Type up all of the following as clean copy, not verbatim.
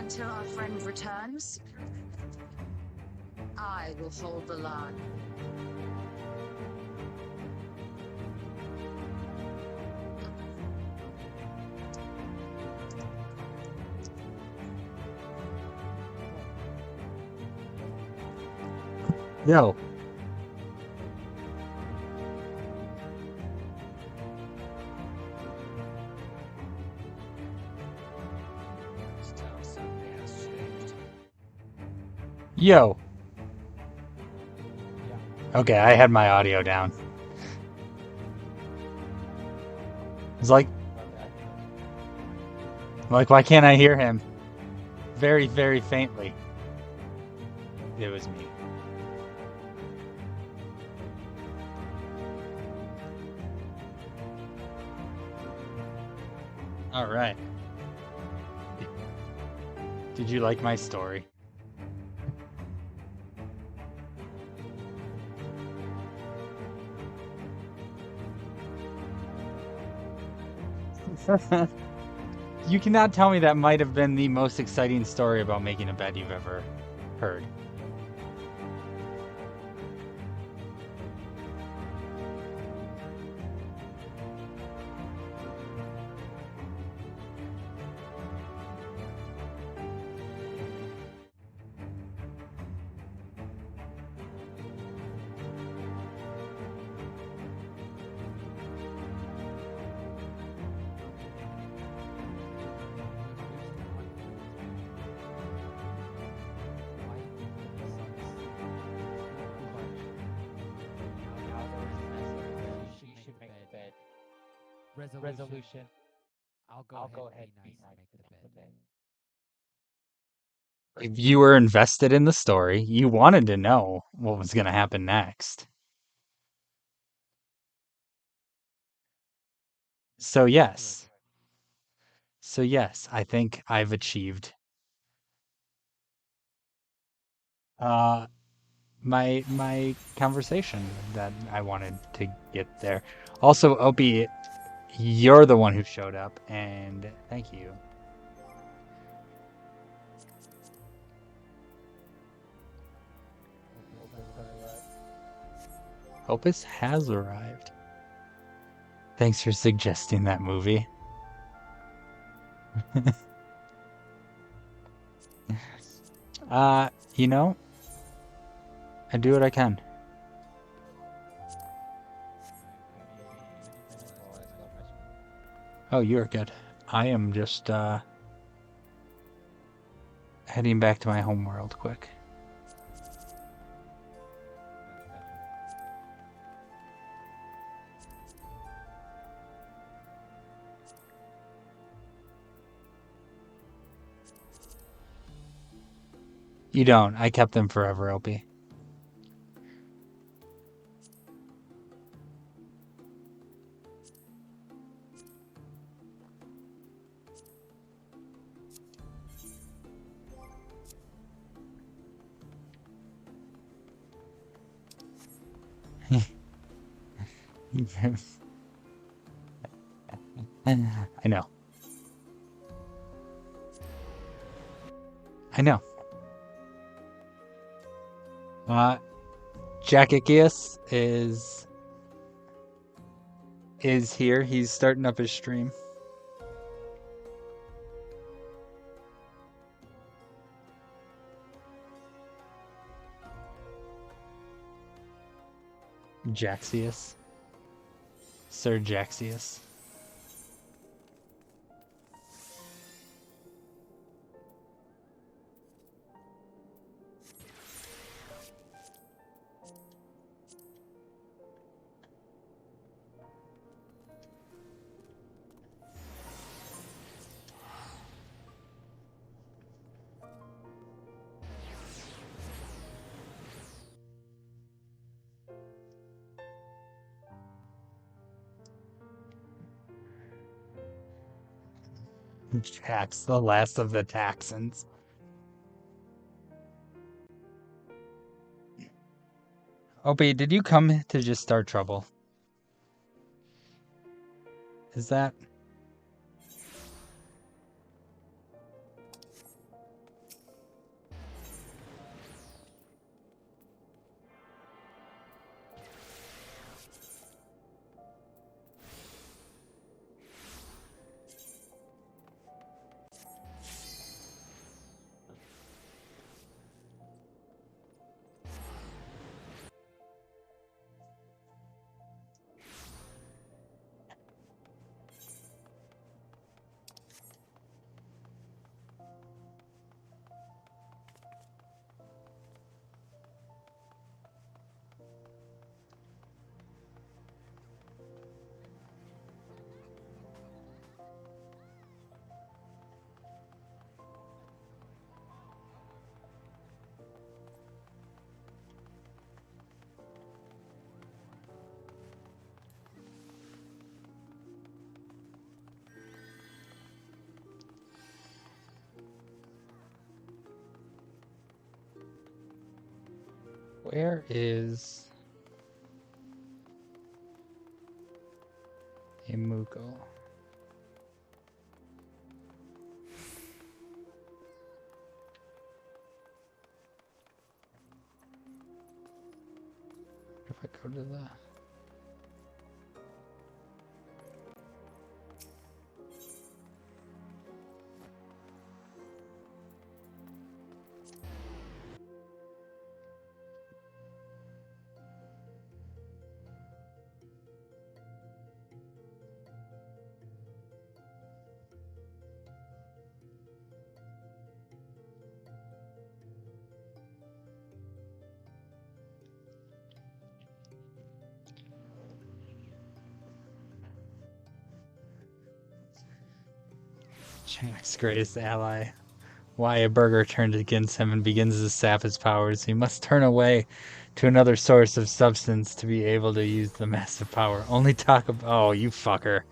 Until our friend returns, I will hold the line. Yo. Yo. Okay, I had my audio down. It's like, why can't I hear him? Very, very faintly. It was me. All right. Did you like my story? You cannot tell me that might have been the most exciting story about making a bed you've ever heard. Resolution. I'll go ahead and be nice and make the bed. If you were invested in the story, you wanted to know what was going to happen next. So yes. So yes, I think I've achieved my conversation that I wanted to get there. Also, Opie, you're the one who showed up, and thank you. Opus has arrived. Thanks for suggesting that movie. You know, I do what I can. Oh, you're good. I am just heading back to my homeworld quick. You don't. I kept them forever, Opie. I know. I know. Jackakius is here. He's starting up his stream. Jaxius. Sir Jaxius. Jax, the last of the Taxons. Opie, did you come to just start trouble? Is that... Where is Imugo? If I go to the Jack's greatest ally. Why a burger turned against him and begins to sap his powers. He must turn away to another source of substance to be able to use the massive power. Only talk about. Oh, you fucker.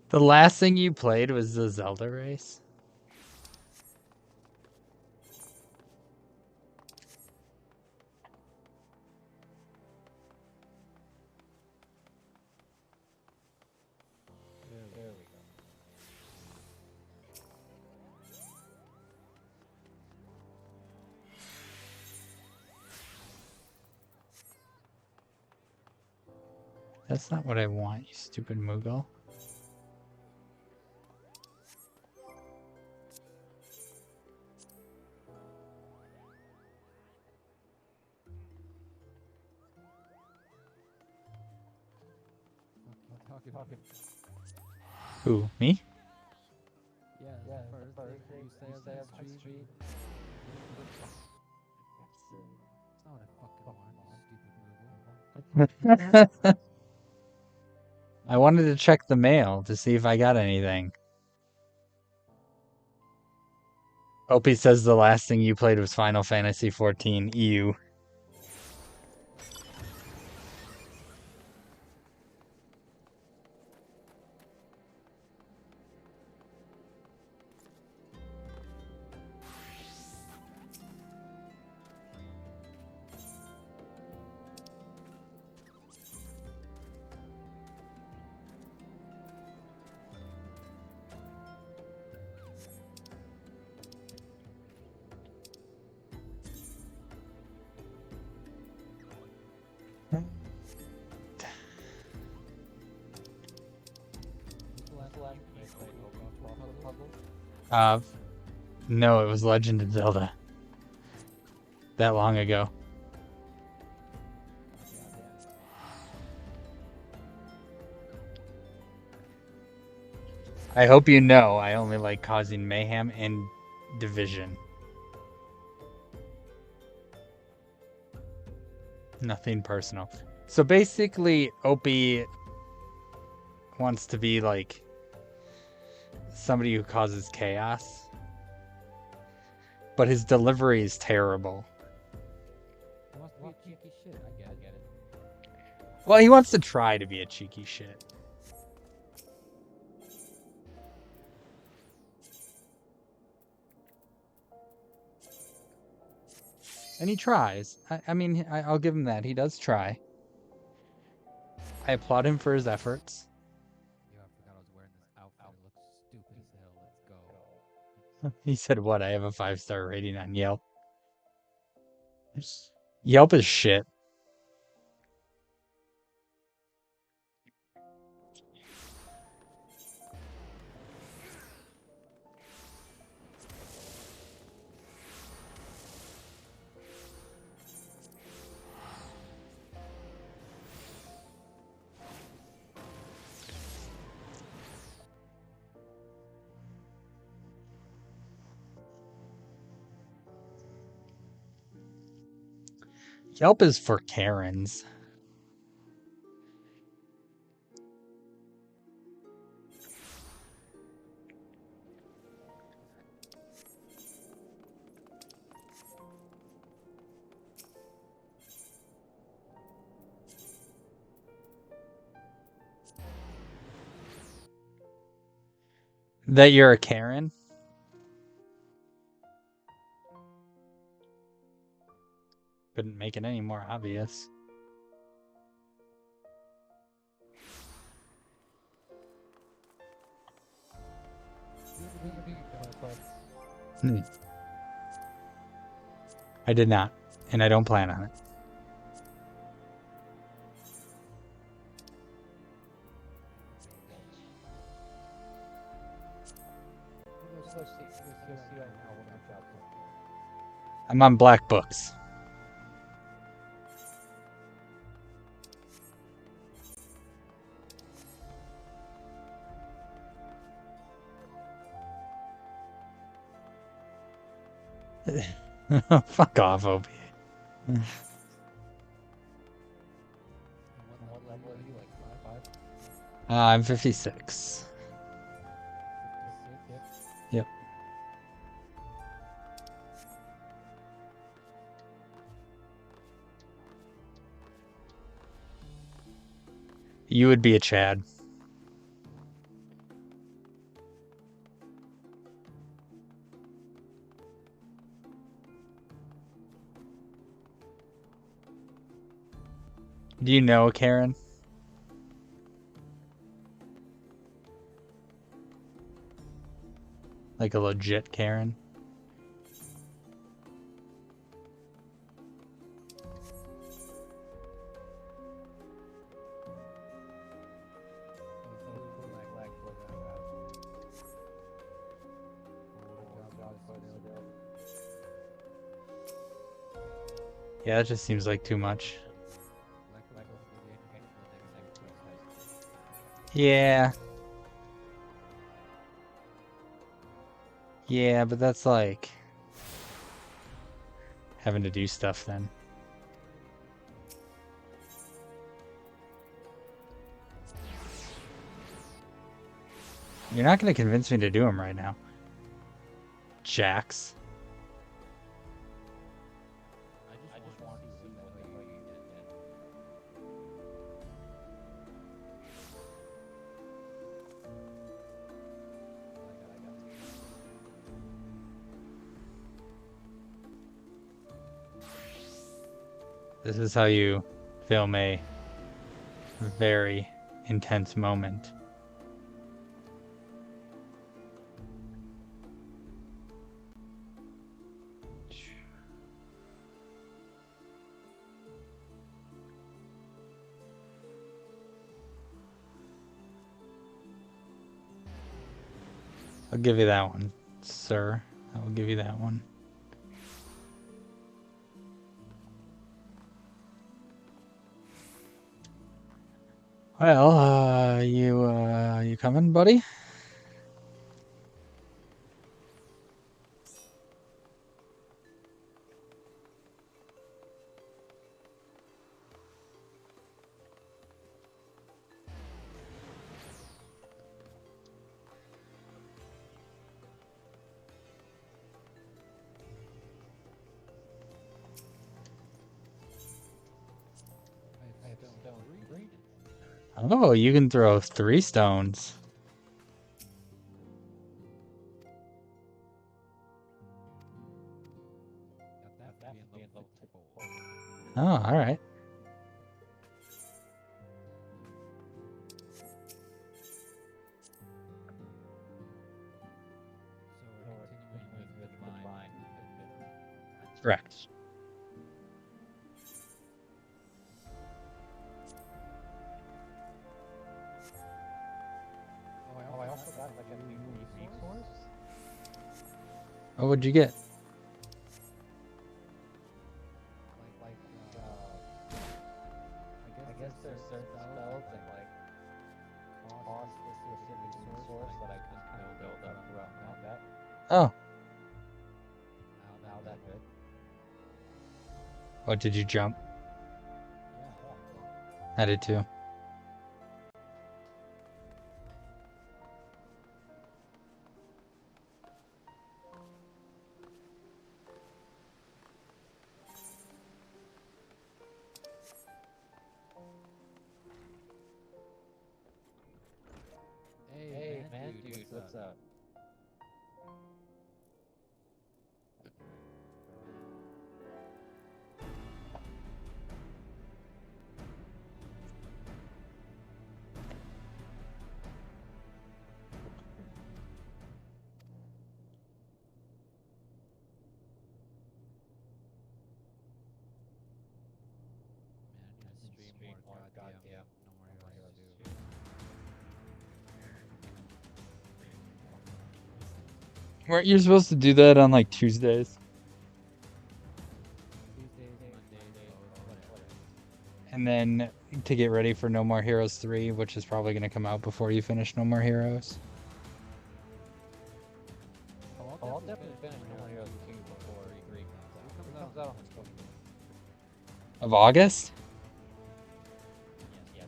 The last thing you played was the Zelda race? There we go. That's not what I want, you stupid Moogle. Talking. Who, me? Yeah, the first thing you say on that street. It's not what I fucking want, you stupid Moogle. I wanted to check the mail to see if I got anything. Opie says the last thing you played was Final Fantasy 14 EU. No, it was Legend of Zelda. That long ago. I hope you know I only like causing mayhem and division. Nothing personal. So basically, Opie wants to be like somebody who causes chaos. But his delivery is terrible. He wants to be a cheeky shit. I get it. Well, he wants to try to be a cheeky shit. And he tries. I mean, I'll give him that. He does try. I applaud him for his efforts. Yo, I forgot I was wearing this outfit. It looks stupid as hell. Let's go. He said, what? I have a 5-star rating on Yelp. Yelp is shit. Yelp is for Karens. That you're a Karen? Couldn't make it any more obvious. I did not, and I don't plan on it. I'm on Black Books. Fuck off, OP. What level are you, like 5? I'm 56. 56? Yep. You would be a Chad. Do you know Karen? Like a legit Karen? Yeah, that just seems like too much. Yeah. Yeah, but that's like having to do stuff then. You're not going to convince me to do them right now. Jax. I just want to see what you did. This is how you film a very intense moment. I'll give you that one, sir. I will give you that one. Well, you coming, buddy? Oh, you can throw 3 stones. Oh, all right. So we're continuing with mine. Correct. Oh, I also got like a new resource. Oh, what'd you get? I guess there's certain spells that like cost this specific resource that I can build up throughout combat. Oh, Now that good. what did you jump? I did too. Hey, man, dude, what's up? Man, I need to stream more goddamn No More Heroes 2. Weren't you supposed to do that on like Tuesdays? Tuesdays, Mondays, whatever. And then to get ready for No More Heroes 3, which is probably going to come out before you finish No More Heroes. Oh, I'll definitely finish No More Heroes 2 before E3 comes out. It comes out on the 20th. Of August? Yes.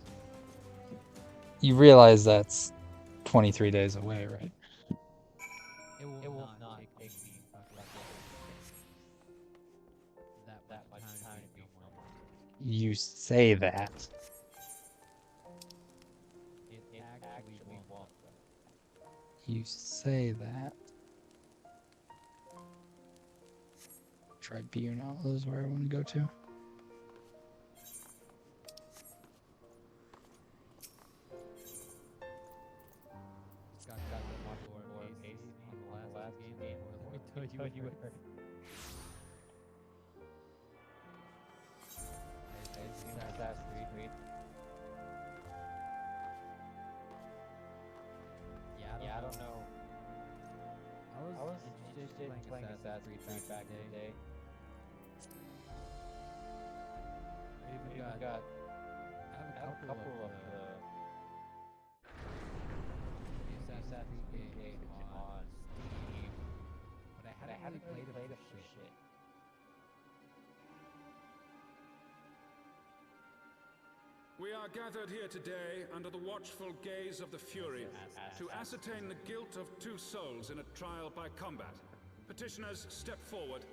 You realize that's 23 days away, right? It will not take me that much time to beat No More Heroes. You say that. It actually won't. You say that. Tribunal is where I want to go to. Got the more pace on the last game. Let me tell you what you heard. I've seen Assassin's Creed. Yeah, I don't know. I was interested in playing Assassin's Creed back in the day. I even got I have a couple of the Assassin's Creed games on Steam, but I haven't played it for shit. We are gathered here today under the watchful gaze of the Fury to ascertain the guilt of 2 souls in a trial by combat. Petitioners, step forward.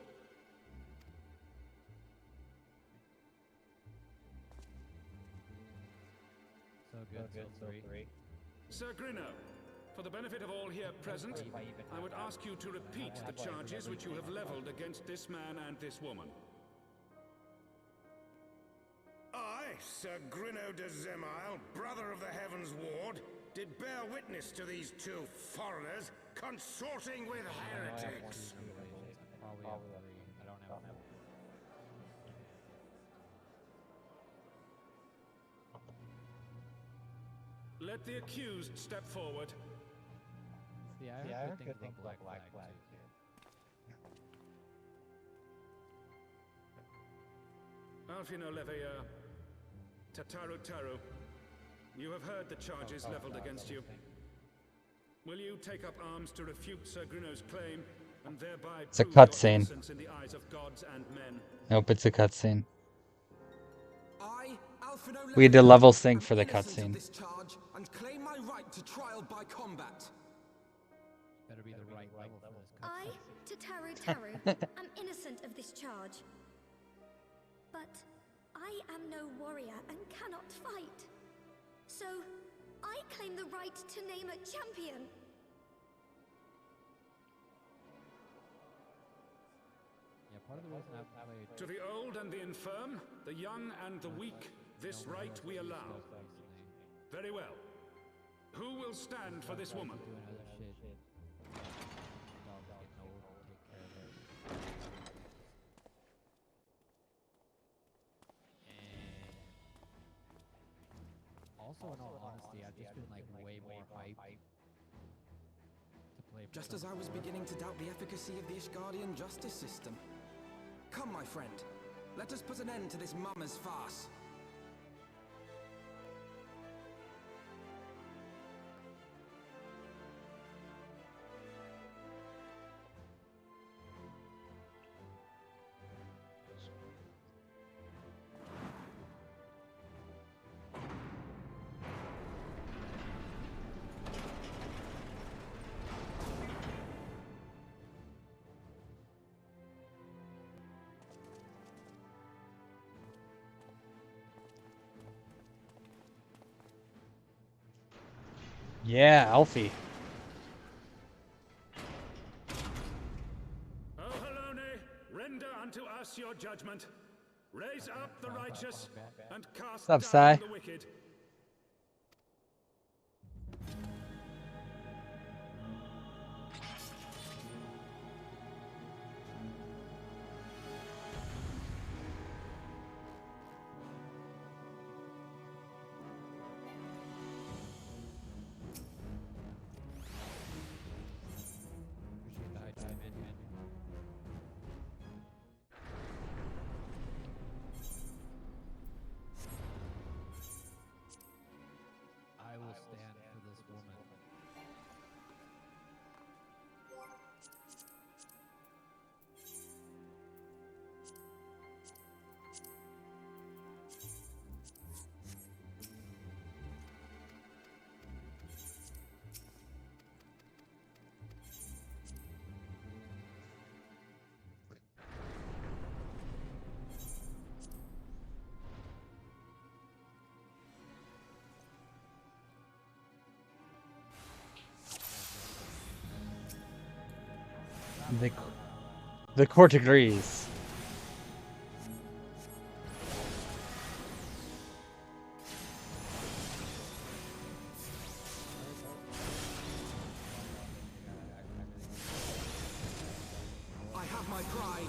So good, so three. Sir Grino, for the benefit of all here present, I would ask you to repeat the charges which you have leveled against this man and this woman. I, Sir Grino de Zemile, brother of the Heavens Ward, did bear witness to these 2 foreigners consorting with heretics. Probably have 3. I don't have. Let the accused step forward. Yeah, I heard good things about Black Flag too. Alfino Leveilleur, Tataru Taru, you have heard the charges leveled against you. Will you take up arms to refute Sir Grino's claim and thereby It's a prove your cutscene. innocence in the eyes of gods and men? Nope, it's a cutscene. I, Alfino We had to Leveilleur, level sync am for the innocent of cutscene. this charge and claim my right to trial by combat. Better be the right level for this I, cutscene. Tataru Taru, am innocent of this charge. But I am no warrior and cannot fight. So, I claim the right to name a champion. Yeah, part of the reason I've played To the old and the infirm, the young and the weak, this right we allow. Very well. Who will stand for this woman? Doing other shit. Dog's getting old. Take care of it. And also, in all honesty, I've just been like way more hyped to play. Just as I was beginning to doubt the efficacy of the Ishgardian justice system. Come, my friend. Let us put an end to this mummer's farce. Yeah, Alfie. O Helone, render unto us your judgment. Raise up the righteous and cast What's up, down Sai? the wicked. Appreciate the high time in, man. I will stand for this woman. The court agrees. I have my pride.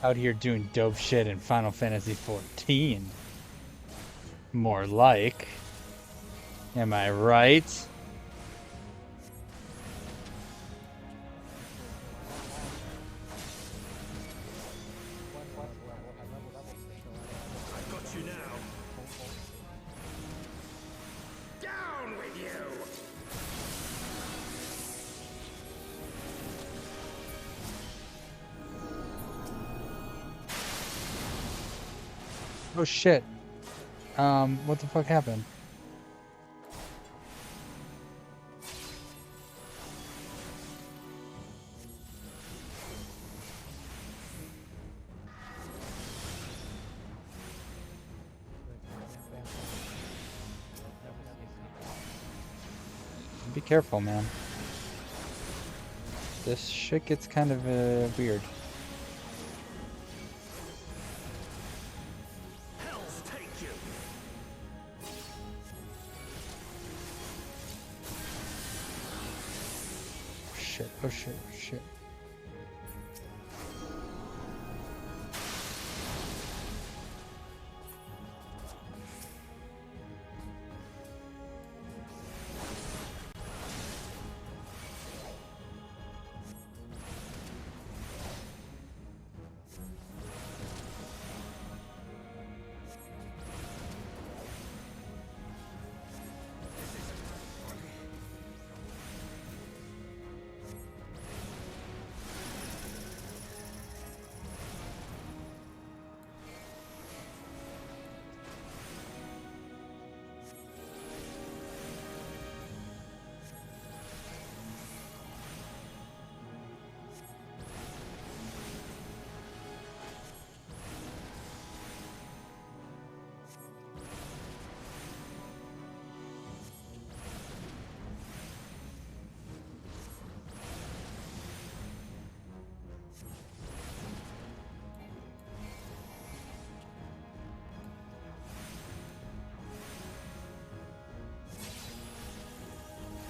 Out here doing dope shit in Final Fantasy 14. More like. Am I right? I've got you now. Down with you! Oh shit. What the fuck happened? Be careful, man. This shit gets kind of weird. Hells take you! Shit, oh shit, oh shit.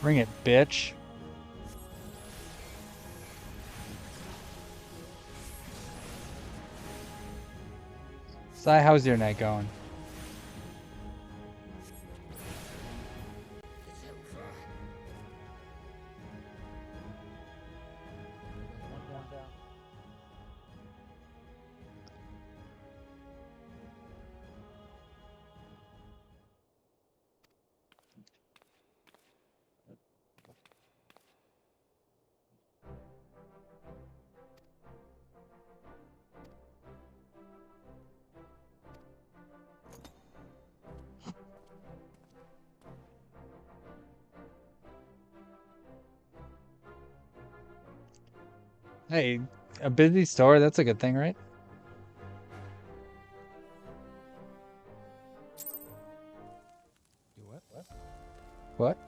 Bring it, bitch. Sai, how's your night going? It's over. One down. Hey, a busy store, that's a good thing, right? Do what? What?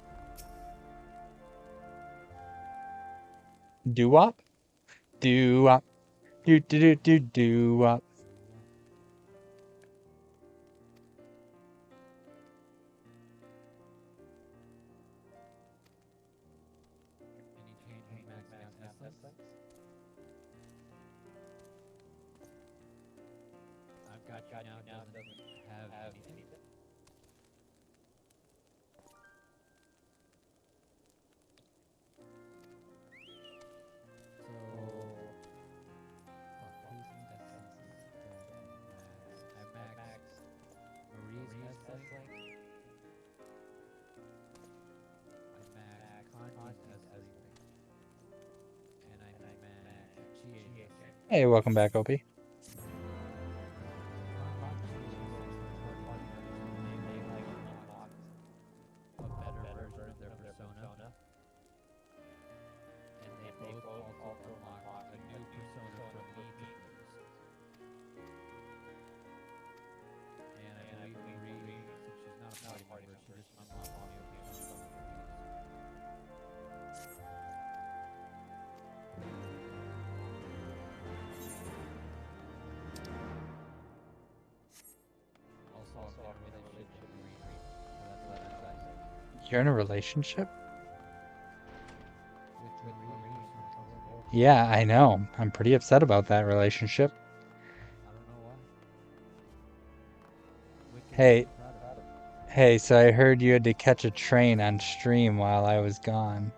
Do-wop? Do-wop. Do-do-do-do-do-wop. Any change in max essence? I've got you now. Doesn't have anything. So, whose essence is I maxed Marie's essence. I maxed Kanji's essence. And I maxed Chie's essence. Hey, welcome back, Opie. A better version of their persona. And they both also unlock a new persona from Demons. And I believe Marie, since she's not a party member, she just unlocked a new persona. Also, I'm in a relationship with Marie. So that's what I said. You're in a relationship? With Marie. Yeah, I know. I'm pretty upset about that relationship. I don't know why. Wicked Hey. proud of it. Hey, so I heard you had to catch a train on stream while I was gone.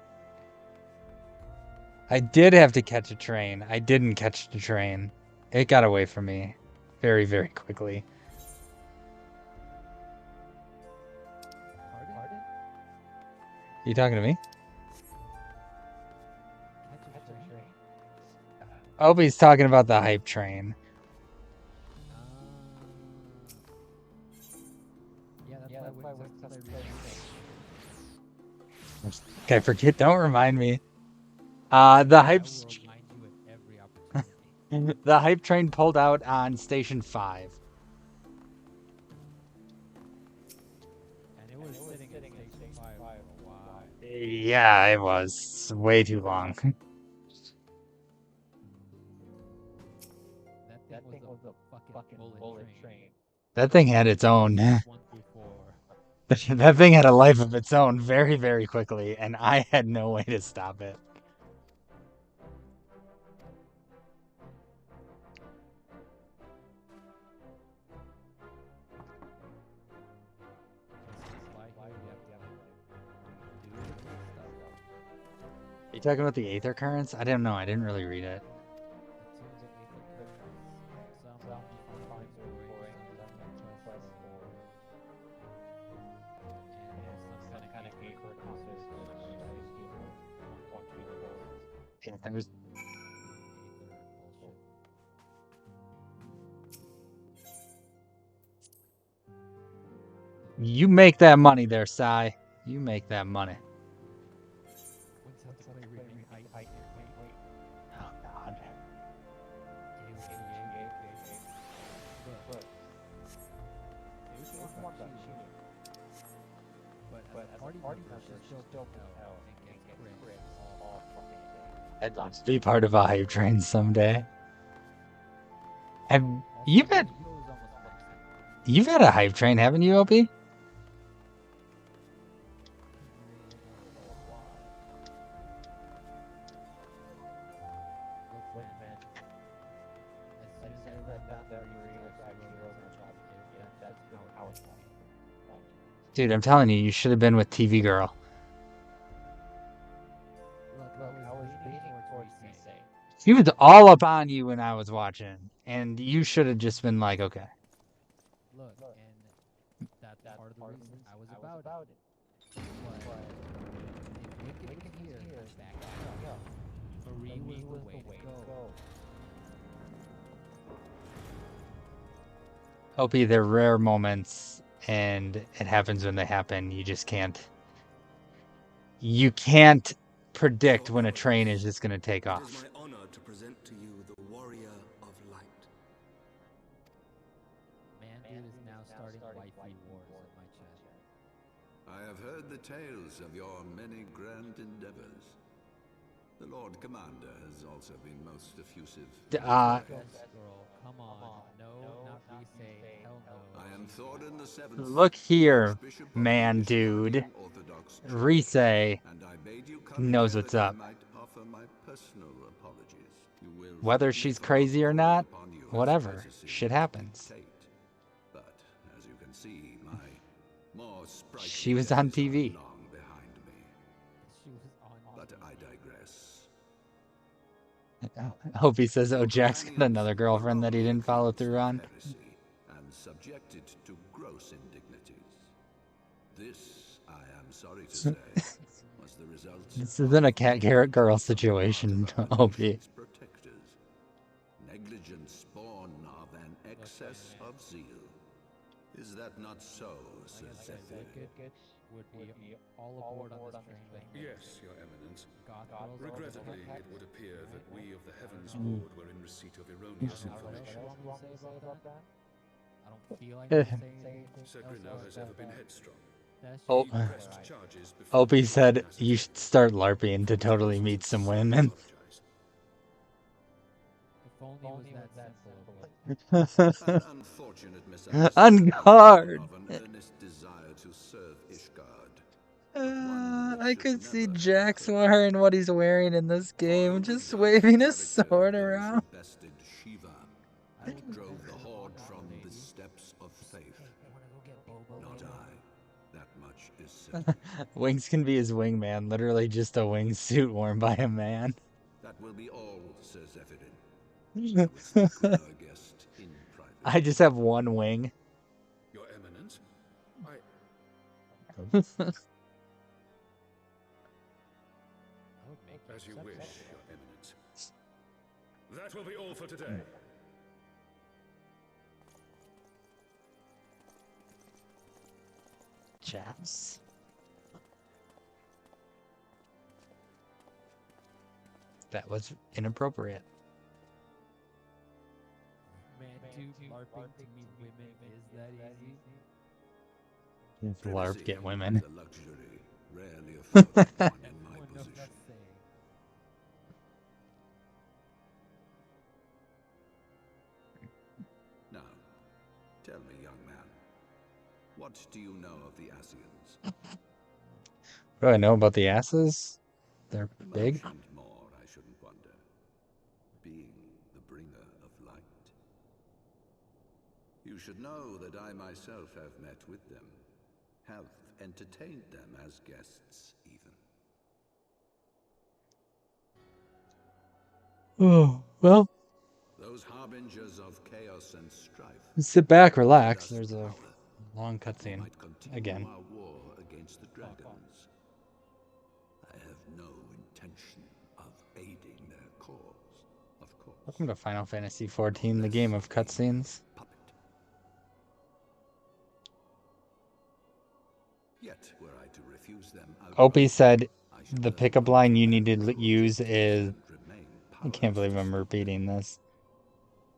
I did have to catch a train. I didn't catch the train. It got away from me very, very quickly. Pardon? You talking to me? Catch a train? Opie's talking about the hype train. Yeah, that's why we Okay, forget. Don't remind me. The hype. remind you at every opportunity. The hype train pulled out on Station 5. And it was sitting at Station 5 for a while. Yeah, it was way too long. That thing was a fucking bullet train. That thing had its own. 1 through 4. That thing had a life of its own very, very quickly, and I had no way to stop it. Are you talking about the Aether Currents? I didn't know. I didn't really read it. There's... You make that money there, Sai. You make that money. Oh, God. I'd love to be part of a hype train someday. Have you've had a hype train, haven't you, Opie? Dude, I'm telling you, you should have been with TV Girl. She was all up on you when I was watching, and you should have just been like, okay. Look, and that's part of the reason I was about it. But if Wicked can hear back up, Marie was the way to go. Opie, they're rare moments, and it happens when they happen. You just can't. You can't predict when a train is just going to take off. I have heard the tales of your many grand endeavors. The Lord Commander has also been most effusive. Yes, girl. Come on. No, not resay. Hell no. I am Thorin the Seventh. Look here, Archbishop of man, Ishgardian dude. Orthodox Church, Resay and I bade you come knows here what's that I up. might offer my personal apologies. You will Whether forgive me she's for crazy or calling not, upon you as whatever. courtesy Shit might happens. dictate. But as you can see, my more sprightly She was on days are TV. long behind me. She was on. But I digress. I hope he says, oh, Your Jack's got companions another were girlfriend that he wrongly didn't follow accused through of on. heresy and subjected to gross indignities. This, I am sorry to say, was the result. This isn't a cat carrot girl situation, Opie. Protectors. Negligent spawn of an excess of zeal. Is that not so, Sir Zephyr? Would be all aboard on this train. Yes, Your Eminence. Goth girls are Regrettably, all it would appear that we of the Heavens Ward were in receipt of erroneous information. I don't feel like Eh. saying anything Sir else Grino has about ever been that. headstrong. That's Oh. just He right. pressed charges before Opie the said capacity. you should start LARPing to totally meet some women. Apologize. If only it was that simple. An unfortunate On misunderstanding guard! of an earnest desire to serve Ishgard. I could see Jax wearing what he's wearing in this game, just waving his sword around. Bested Shiva and drove the horde from the steps of faith. Not I. That much is certain. Wings can be his wingman, literally just a wingsuit worn by a man. That will be all, Sir Zephyrin. I will speak with our guest in private. I just have one wing. Your Eminence, as you wish, Your Eminence. That will be all for today. Chaps. That was inappropriate. Man, dude, LARPing to meet women is that easy? If LARP Privacy get is women. a luxury rarely afforded one in my Everyone knows position. that saying. Now, tell me, young man, what do you know of the Asians? What do I know about the asses? They're big. Much and more, I shouldn't wonder. Being the bringer of light. You should know that I myself have met with them, have entertained them as guests, even. Oh, well, Those harbingers of chaos and strife. sit back, relax. Just There's a power. long We cutscene. might continue Again. our war against the dragons. I have no intention of aiding their cause, of course. Welcome to Final Fantasy XIV, the game of cutscenes. Puppet. Yet, were I to refuse them Opie said I should the learn pickup to line you bear need to cruelty use is, and remain I can't believe powerless I'm to repeating this.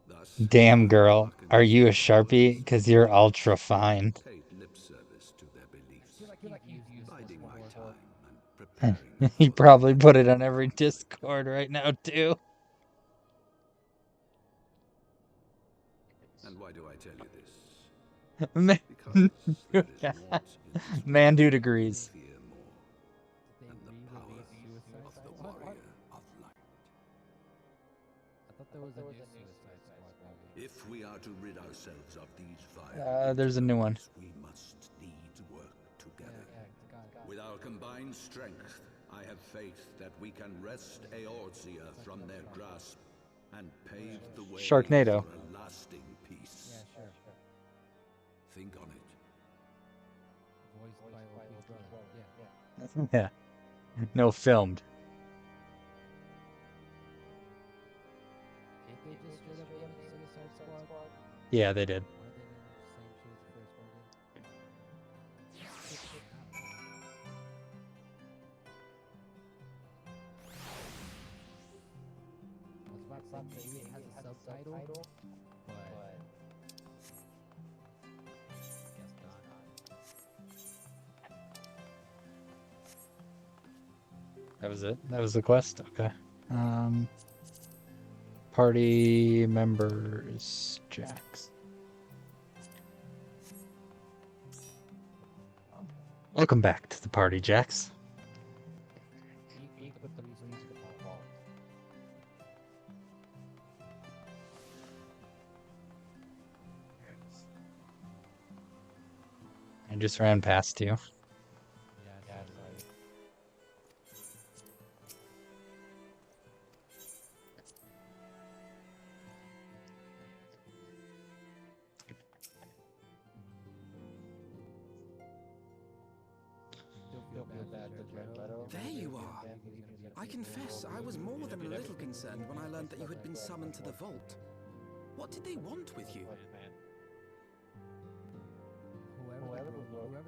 Thus, Damn, I girl, hearkened are to you a their Sharpie? orders, Because you're ultra fine. paid lip service to their beliefs, You've used biding this my before. time and preparing He for probably the put it on inevitable every conflict. Discord right now, too. And why do I tell you this? Man, Because there is want in this Man dude world agrees. I fear more Did than they the power re-release Suicide of the Squad? warrior of light. I thought there was a new Suicide Squad movie. If we are to rid ourselves of these vile There's a new one. interlopers, we must needs work together. Yeah, got it. With our combined strength, I have faith that we can wrest Eorzea from their grasp and pave the way Sharknado. for a lasting peace. Yeah, sure. Think on it. Voiced by Opie's brother. Yeah. Yeah. No, filmed. Did they just straight up name it Suicide Squad? Yeah, they did. Why did they name it the same shit as the first movie? I was about to say maybe it has a subtitle, but guess not. That was it? That was the quest? Okay. Party members, Jax. Welcome back to the party, Jax. You can put the police in the vault. I just ran past you. Yeah, sorry. Still feel bad for Jared. There you are. I confess, I was more than a little concerned when I learned that you had been summoned to the vault. What did they want with you?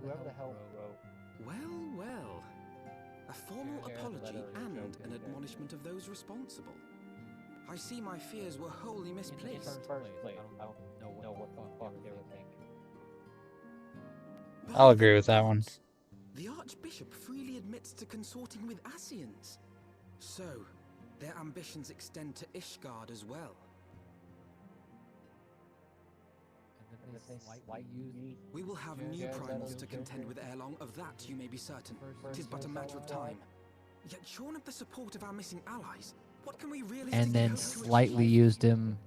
Whoever the hell wrote. Well, well. A formal apology and an admonishment of those responsible. I see my fears were wholly misplaced. I don't know what the fuck they were thinking. I'll agree with that one. The Archbishop freely admits to consorting with Asians. So, their ambitions extend to Ishgard as well. And then they slightly use. We will have new primals to contend with ere long, of that you may be certain. 'Tis but a matter of time. Yet shorn of the support of our missing allies, what can we realistically And then hope to slightly achieve? used him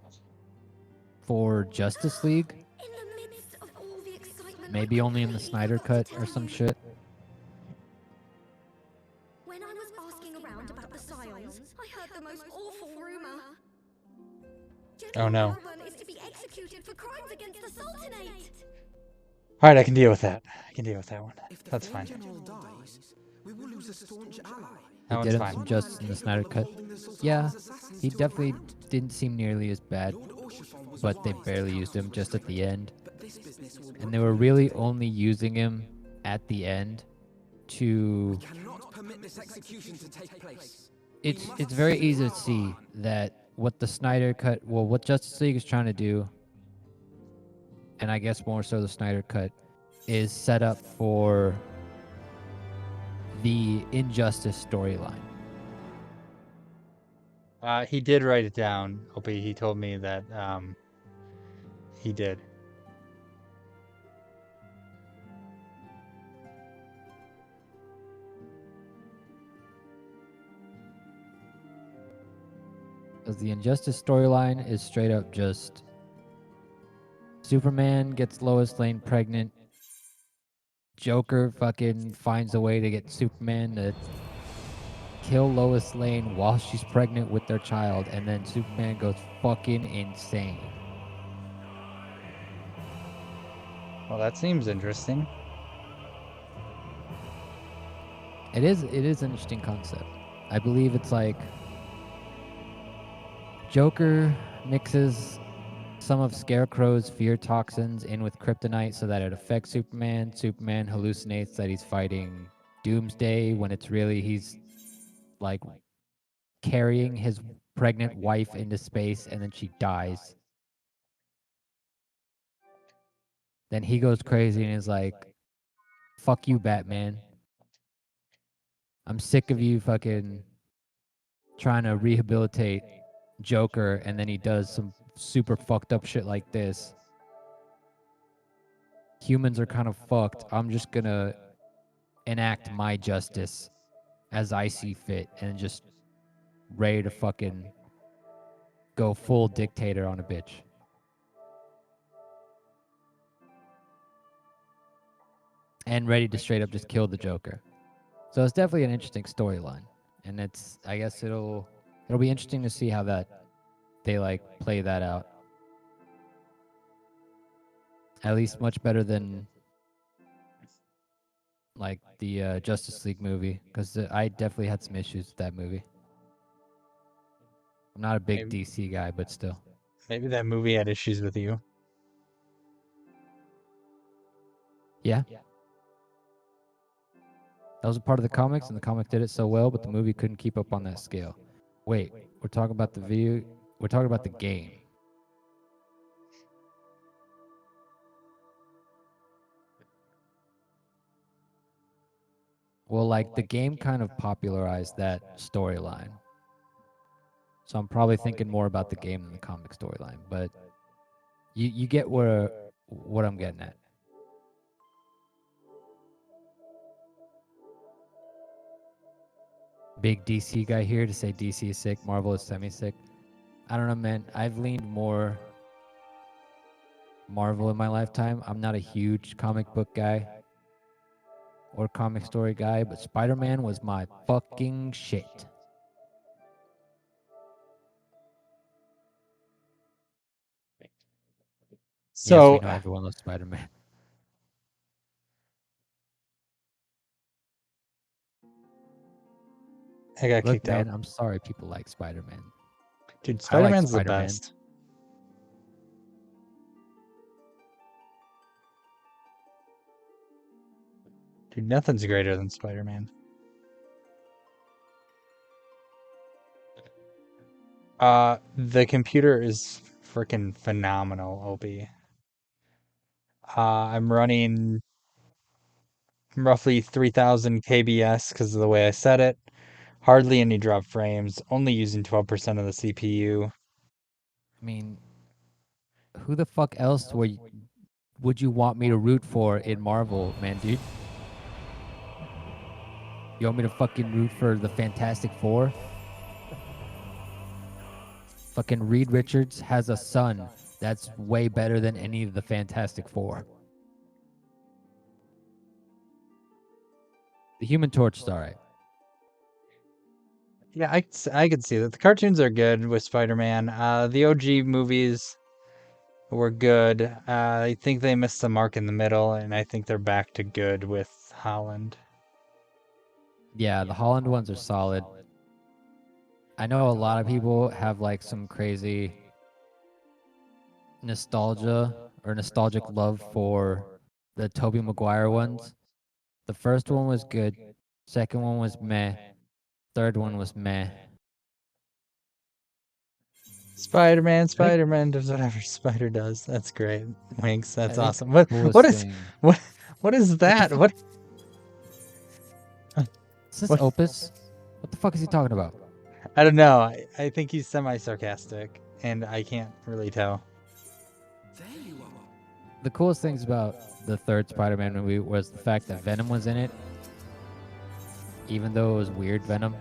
for Justice League. In the midst of all the excitement, Maybe I only in the completely Snyder forgot Cut to or tell some you. shit. When I was asking around about the Scions, I heard the most awful rumor. Oh, no. General Melbourne is to be executed for crimes against the Sultanate. All right, I can deal with that. I can deal with that one. If the That's Flame fine. General dies, we will lose a staunch ally. That They one's did him fine. some justice in the Snyder Cut. Yeah, he definitely didn't seem nearly as bad, but they barely used him just at the end. And they were really only using him at the end to... Cannot permit this execution to take place. It's very easy to see that what the Snyder Cut, well, what Justice League is trying to do, and I guess more so the Snyder Cut, is set up for the Injustice storyline. He did write it down. Opie, he told me that he did. Because the Injustice storyline is straight up just Superman gets Lois Lane pregnant. Joker fucking finds a way to get Superman to kill Lois Lane while she's pregnant with their child, and then Superman goes fucking insane. Well, that seems interesting. It is an interesting concept. I believe it's like Joker mixes some of Scarecrow's fear toxins in with kryptonite so that it affects Superman. Superman hallucinates that he's fighting Doomsday when it's really he's like carrying his pregnant wife into space, and then she dies. Then he goes crazy and is like, fuck you, Batman. I'm sick of you fucking trying to rehabilitate Joker, and then he does some super fucked up shit like this. Humans are kind of fucked. I'm just gonna enact my justice as I see fit, and just ready to fucking go full dictator on a bitch. And ready to straight up just kill the Joker. So it's definitely an interesting storyline, and it's, I guess it'll be interesting to see how that they like play that out. At least much better than like the Justice League movie, because I definitely had some issues with that movie. I'm not a big Maybe- DC guy, but still. Maybe that movie had issues with you. Yeah. That was a part of the comics, and the comic did it so well, but the movie couldn't keep up on that scale. Wait, we're talking about the video. We're talking about the game. Well, like the game kind of popularized that storyline. So I'm probably thinking more about the game than the comic storyline, but you get what I'm getting at. Big DC guy here to say DC is sick, Marvel is semi-sick. I don't know, man. I've leaned more Marvel in my lifetime. I'm not a huge comic book guy or comic story guy, but Spider-Man was my fucking shit. Yes, we So know everyone loves Spider-Man. I got Look, kicked man, out. I'm sorry people like Spider-Man. Dude, I like Spider-Man's the Spider-Man. best. Dude, nothing's greater than Spider-Man. The computer is freaking phenomenal, OP. I'm running roughly 3000 kbs because of the way I set it. Hardly any drop frames, only using 12% of the CPU. I mean, who the fuck else would you want me to root for in Marvel, man, dude? You want me to fucking root for the Fantastic Four? Fucking Reed Richards has a son that's way better than any of the Fantastic Four. The Human Torch is alright. Yeah, I could see that. The cartoons are good with Spider-Man. The OG movies were good. I think they missed the mark in the middle, and I think they're back to good with Holland. Yeah, the Holland ones are solid. I know a lot of people have like some crazy nostalgia or nostalgic love for the Tobey Maguire ones. The first one was good. Second one was meh. Third one was meh. Spider-Man does whatever Spider does. That's great. Winks, that's I think awesome. the What coolest what is thing. what is that? What Is this what Opus? What the fuck is he talking about? I don't know. I think he's semi-sarcastic, and I can't really tell. There you are. The coolest things about the third Spider-Man movie was the fact that Venom was in it, even though it was weird Venom,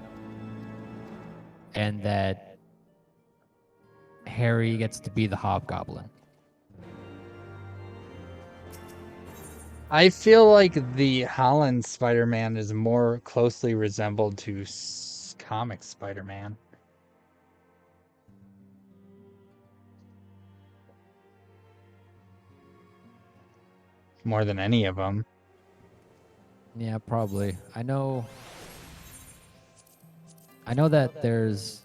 and that Harry gets to be the Hobgoblin. I feel like the Holland Spider-Man is more closely resembled to comic Spider-Man. More than any of them. Yeah, probably. I know that there's,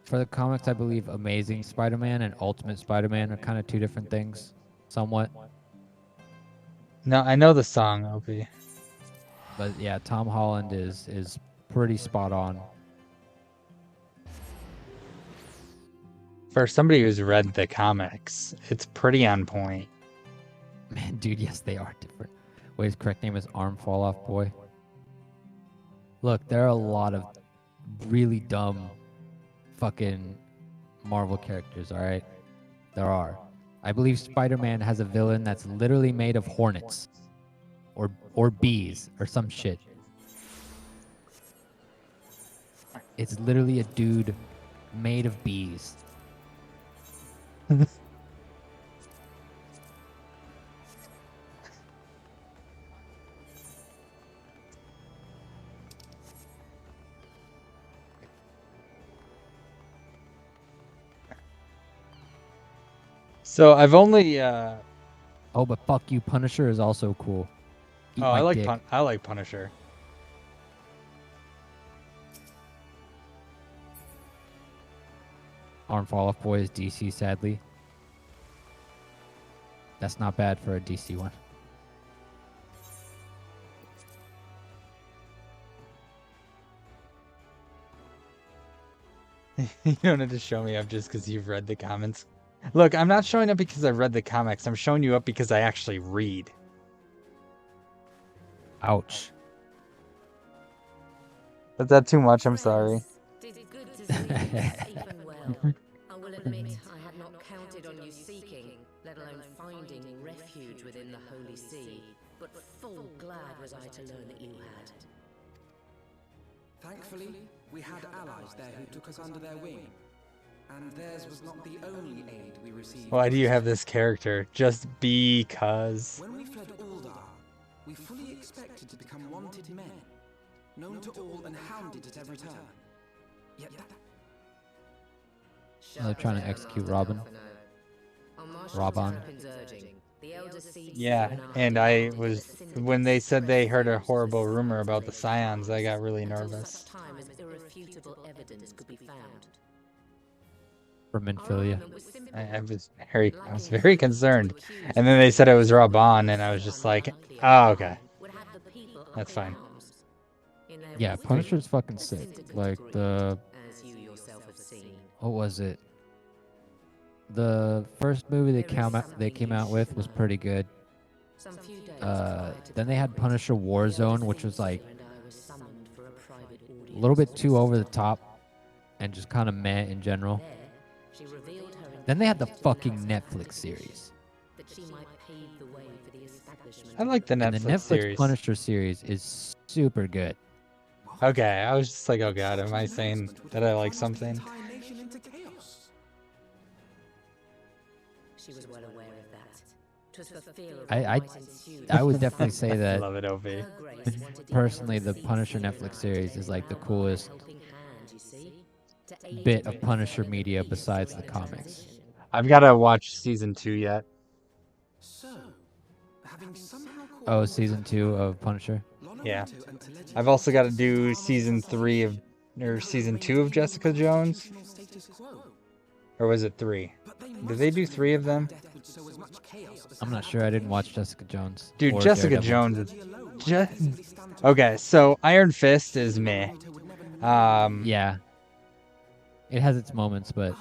for the comics, I believe Amazing Spider-Man and Ultimate Spider-Man are kind of two different things, somewhat. No, I know the song, Opie. But yeah, Tom Holland is pretty spot on. For somebody who's read the comics, it's pretty on point. Man, dude, yes, they are different. Wait, his correct name is Arm Fall Off Boy. Look, there are a lot of really dumb fucking Marvel characters, alright? There are. I believe Spider-Man has a villain that's literally made of hornets. Or bees, or some shit. It's literally a dude made of bees. So I've only Oh, but fuck you, Punisher is also cool. Eat oh, my I like dick. I like Punisher. Arm Fall Off Boy is DC, sadly. That's not bad for a DC one. You don't have to show me up just because you've read the comments. Look, I'm not showing up because I've read the comics. I'm showing you up because I actually read. Ouch. Is that too much? I'm sorry. Tis good to see you safe and well. I will admit I had not counted on you seeking, let alone finding refuge within the Holy See, but full glad was I to learn that you had. Thankfully, we had allies there who took us under their wing. And theirs was not the only aid we received. Why do you have this character? Just because. When we fled Aldar, we fully expected to become wanted men, known to all and hounded at every turn. Yet that... They're trying to execute Robin. Robin. Yeah, and I was, when they said they heard a horrible rumor about the Scions, I got really nervous. From Minfilia. I was very concerned. And then they said it was Raban, and I was just like, oh, okay. That's fine. Yeah, Punisher's fucking sick. Like, what was it? The first movie they came out with was pretty good. Then they had Punisher Warzone, which was like a little bit too over the top and just kind of meh in general. Then they had the fucking Netflix series. I like the Netflix and the Netflix series. Punisher series is super good. Okay, I was just like, oh god, am I saying that I like something? She was well aware of that. 'Twas for fear of I would definitely say that. Love it, OV. Personally, the Punisher Netflix series is like the coolest bit of Punisher media besides the comics. I've got to watch season 2 yet. Oh, season 2 of Punisher? Yeah. I've also got to do season 3 of, or season 2 of Jessica Jones. Or was it 3? Did they do 3 of them? I'm not sure. I didn't watch Jessica Jones. Dude, Jessica Jones is just... Okay, so Iron Fist is meh. Yeah. It has its moments, but...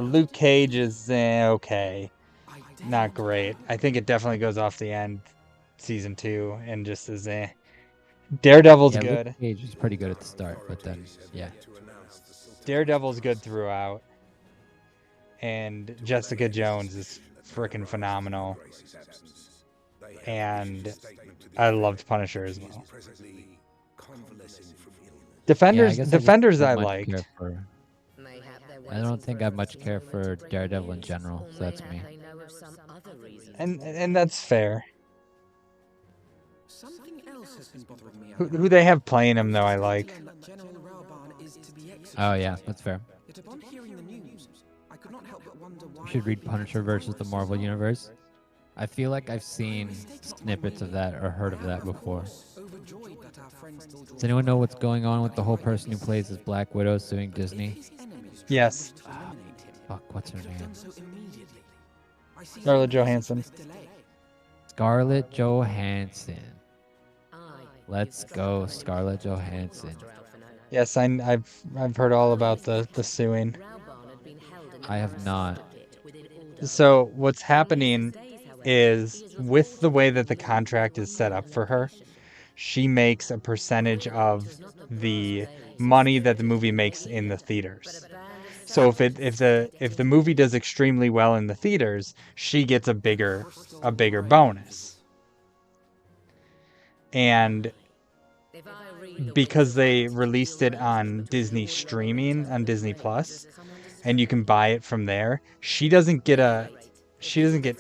Luke Cage is okay. Not great. I think it definitely goes off the end, season 2, and just is Daredevil's good. Luke Cage is pretty good at the start, but then, yeah. Daredevil's good throughout. And Jessica Jones is freaking phenomenal. And I loved Punisher as well. Defenders I liked. I don't think I much care for Daredevil in general, so that's me. And that's fair. Who they have playing him, though, I like. Oh, yeah, that's fair. We should read Punisher versus the Marvel Universe. I feel like I've seen snippets of that or heard of that before. Does anyone know what's going on with the whole person who plays as Black Widow suing Disney? Yes. Fuck, what's her name? Scarlett Johansson. Scarlett Johansson. Let's go, Scarlett Johansson. Yes, I've heard all about the suing. I have not. So what's happening is, with the way that the contract is set up for her, she makes a percentage of the money that the movie makes in the theaters. So if the movie does extremely well in the theaters, she gets a bigger bonus. And because they released it on Disney streaming, on Disney Plus, and you can buy it from there, she doesn't get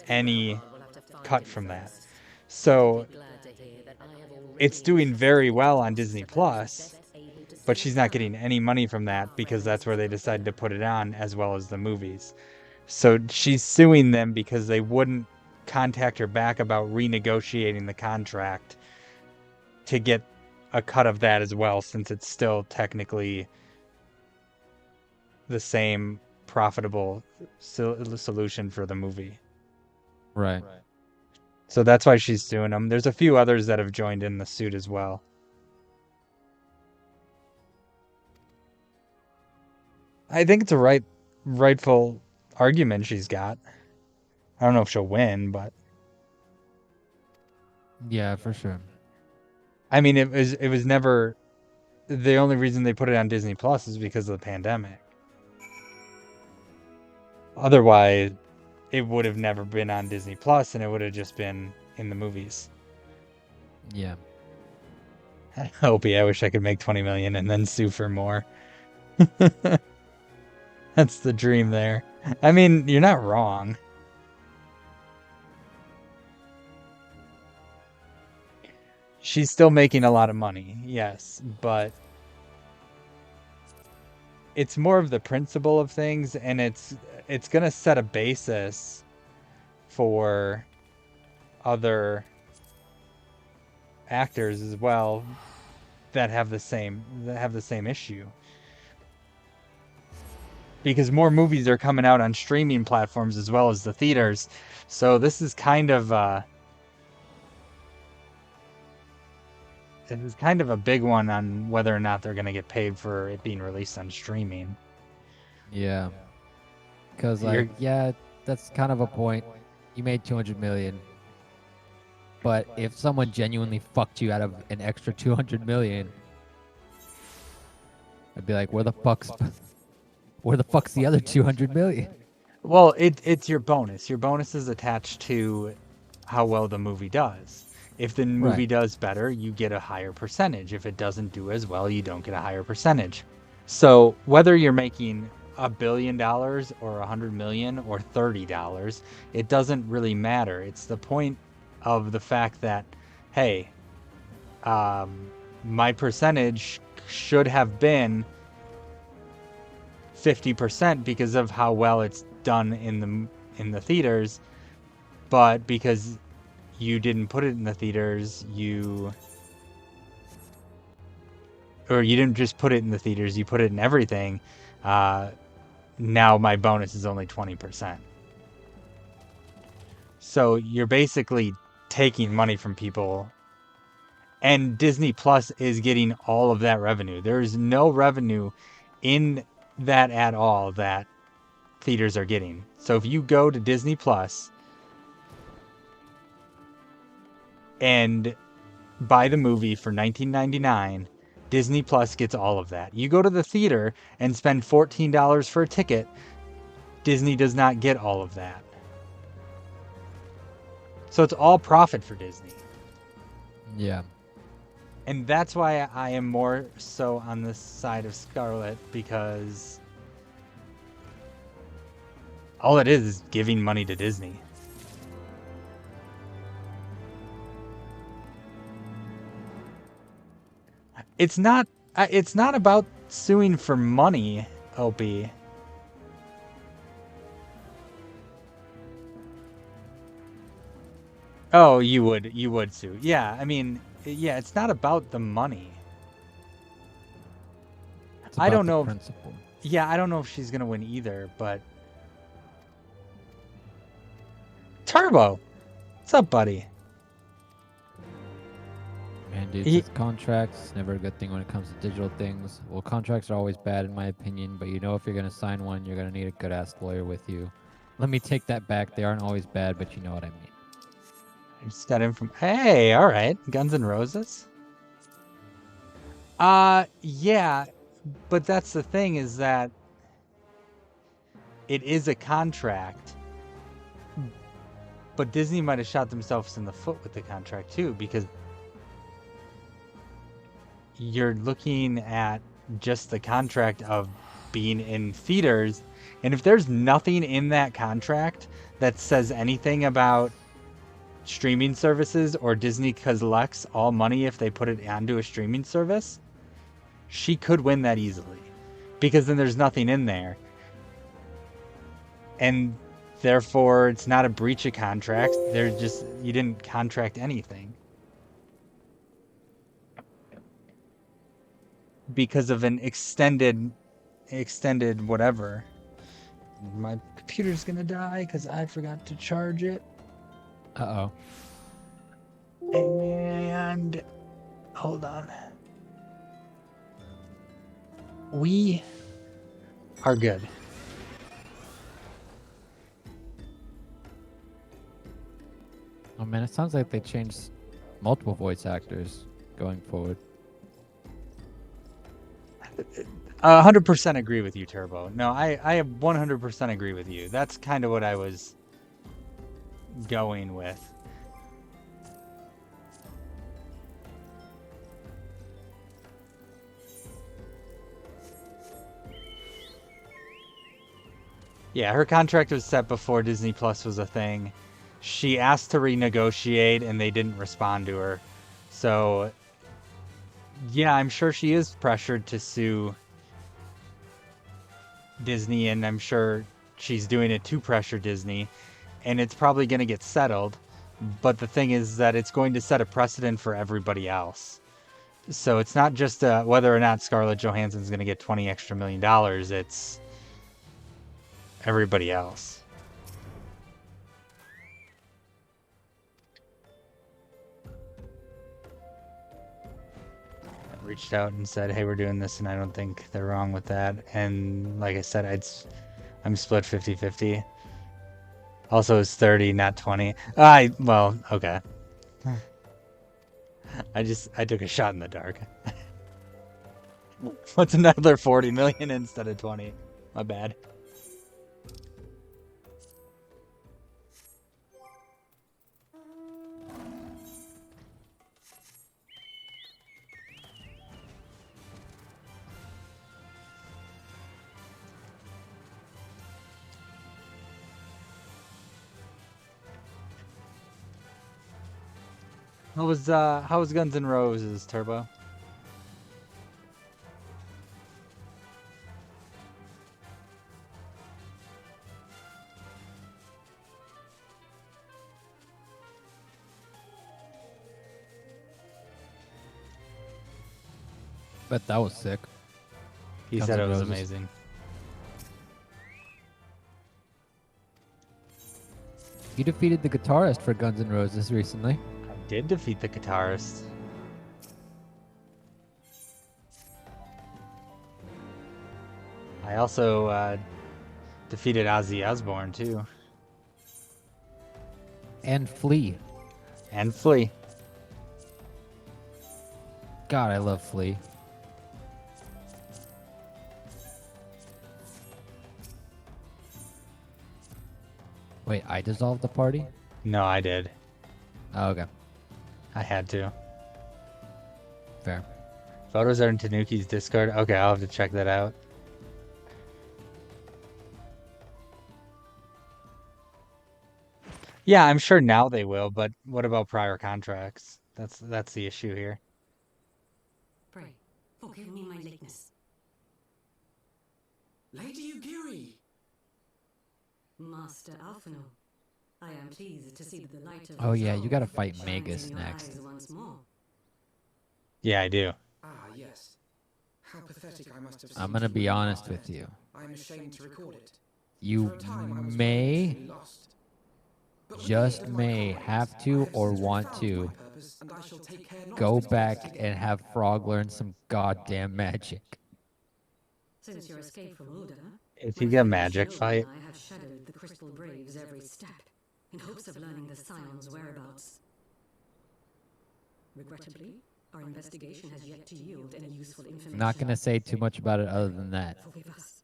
any cut from that. So it's doing very well on Disney Plus, but she's not getting any money from that because that's where they decided to put it on, as well as the movies. So she's suing them because they wouldn't contact her back about renegotiating the contract to get a cut of that as well, since it's still technically the same profitable solution for the movie. Right. So that's why she's suing them. There's a few others that have joined in the suit as well. I think it's a rightful argument she's got. I don't know if she'll win, but yeah, for sure. I mean, it was never the only reason they put it on Disney Plus is because of the pandemic. Otherwise, it would have never been on Disney Plus, and it would have just been in the movies. Yeah. Opie, I wish I could make 20 million and then sue for more. That's the dream there. I mean, you're not wrong. She's still making a lot of money, yes, but it's more of the principle of things, and it's gonna set a basis for other actors as well that have the same issue. Because more movies are coming out on streaming platforms as well as the theaters. So this is kind of a big one on whether or not they're going to get paid for it being released on streaming. Yeah. Because, like, yeah, that's kind of a point. You made 200 million. But if someone genuinely fucked you out of an extra 200 million, I'd be like, where the fuck's the other 200 million? Well, it's your bonus. Your bonus is attached to how well the movie does. If the movie does better, you get a higher percentage. If it doesn't do as well, you don't get a higher percentage. So whether you're making $1 billion or $100 million or $30, it doesn't really matter. It's the point of the fact that, hey, my percentage should have been 50% because of how well it's done in the theaters, but because you didn't put it in the theaters, you didn't just put it in the theaters, you put it in everything. Now my bonus is only 20%. So you're basically taking money from people, and Disney Plus is getting all of that revenue. There's no revenue in that at all that theaters are getting. So if you go to Disney Plus and buy the movie for $19.99, Disney Plus gets all of that. You go to the theater and spend $14 for a ticket, Disney does not get all of that. So it's all profit for Disney. Yeah. And that's why I am more so on the side of Scarlet, because all it is giving money to Disney. It's not about suing for money, Opie. Oh, you would sue. Yeah, I mean, yeah, it's not about the money. I don't know. Principle. Yeah, I don't know if she's gonna win either, but Turbo, what's up, buddy? Man, dude, with contracts, never a good thing when it comes to digital things. Well, contracts are always bad in my opinion, but you know if you're going to sign one, you're going to need a good-ass lawyer with you. Let me take that back. They aren't always bad, but you know what I mean. I just got in from... Hey, all right. Guns N' Roses? Yeah, but that's the thing, is that it is a contract. But Disney might have shot themselves in the foot with the contract, too, because you're looking at just the contract of being in theaters, and if there's nothing in that contract that says anything about streaming services or Disney collects all money if they put it onto a streaming service, she could win that easily, because then there's nothing in there, and therefore it's not a breach of contract. You didn't contract anything. Because of an extended whatever. My computer's gonna die because I forgot to charge it. Uh-oh. And hold on. We are good. Oh man, it sounds like they changed multiple voice actors going forward. 100% agree with you, Turbo. No, I 100% agree with you. That's kind of what I was going with. Yeah, her contract was set before Disney Plus was a thing. She asked to renegotiate and they didn't respond to her. So, yeah, I'm sure she is pressured to sue Disney, and I'm sure she's doing it to pressure Disney, and it's probably going to get settled. But the thing is that it's going to set a precedent for everybody else. So it's not just whether or not Scarlett Johansson's going to get $20 extra million, it's everybody else. I reached out and said, hey, we're doing this, and I don't think they're wrong with that. And like I said, I'm split 50-50. Also, it's 30, not 20. Well, okay. I took a shot in the dark. What's another 40 million instead of 20? My bad. How was Guns N' Roses, Turbo? Bet that was sick. He Guns said N' it was Roses. amazing. You defeated the guitarist for Guns N' Roses recently. I did defeat the guitarist. I also defeated Ozzy Osbourne too. And Flea. And Flea. God, I love Flea. Wait, I dissolved the party? No, I did. Oh, okay. I had to. Fair. Photos are in Tanuki's Discord. Okay, I'll have to check that out. Yeah, I'm sure now they will, but what about prior contracts? That's the issue here. Pray, forgive me my lateness. Lady Ugiri! Master Alphino, I am pleased to see the light of Oh yeah, you gotta resolve fight shines Magus in your next. eyes once more. Yeah, I do. Ah, yes. How pathetic I must have I'm seemed gonna to be you in honest my with bed. you. I'm ashamed to record it. You For a time, I was may, very lost. But with the just aid of my may, colleagues, have I to have or since want refound to my purpose, and I shall take care not go to back misplace it and again. have Frog learn some goddamn magic. Since your escape from Ulda, If my you get a friend magic Shinobi fight, and I have shadowed the Crystal Braves every step, in hopes of learning the Scion's whereabouts. Regrettably, our investigation has yet to yield any useful information. I'm not gonna say too much about it other than that. Forgive us.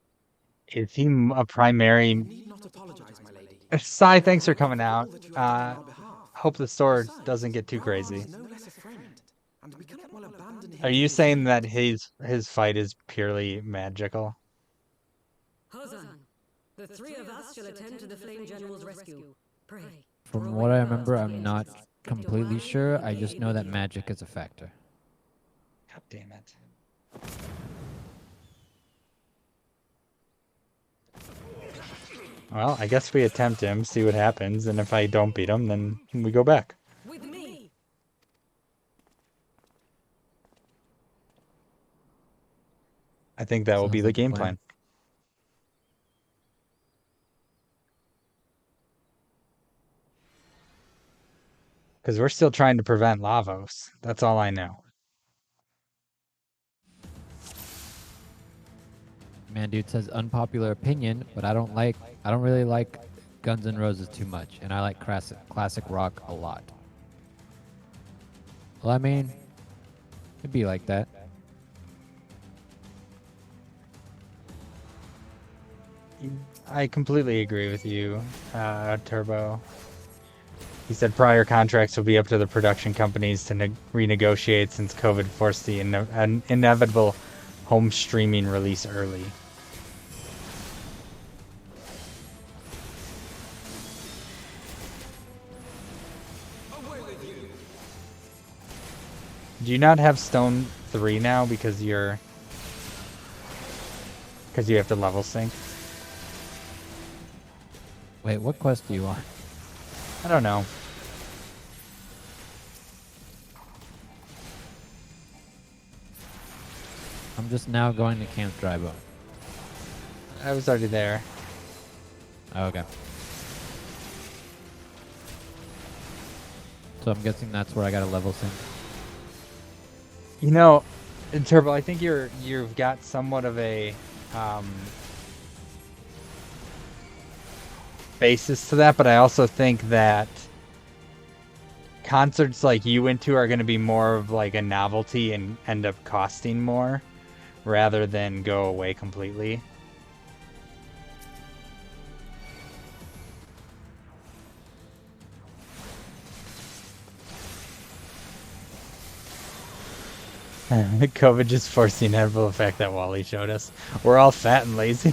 is he a primary? You need not apologize, my lady. Sai, thanks for coming For all out. that you have done on our behalf. Hope the store Besides, doesn't get too Rohan crazy. is no less a friend, and we cannot well abandon him Are to you his saying fate. that his fight is purely magical? Hozan, the three of us shall attend to the Flame General's rescue. Pray. From what I remember, I'm not completely sure. I just know that magic is a factor. God damn it. Well, I guess we attempt him, see what happens, and if I don't beat him, then we go back. With me. I think that will be Sounds the like a game plan. plan. Because we're still trying to prevent Lavos. That's all I know. Man, dude says unpopular opinion, but I don't really like Guns N' Roses too much, and I like classic rock a lot. Well, I mean, it'd be like that. I completely agree with you, Turbo. He said prior contracts will be up to the production companies to renegotiate since COVID forced the inevitable home streaming release early. Do you not have Stone 3 now because you have to level sync? Wait, what quest do you want? I don't know. I'm just now going to Camp Drybo. I was already there. Oh, okay. So I'm guessing that's where I got a level sync. You know, in Turbo, I think you've got somewhat of a basis to that, but I also think that concerts like you went to are going to be more of like a novelty and end up costing more rather than go away completely. COVID just forced the inevitable effect that Wally showed us. We're all fat and lazy.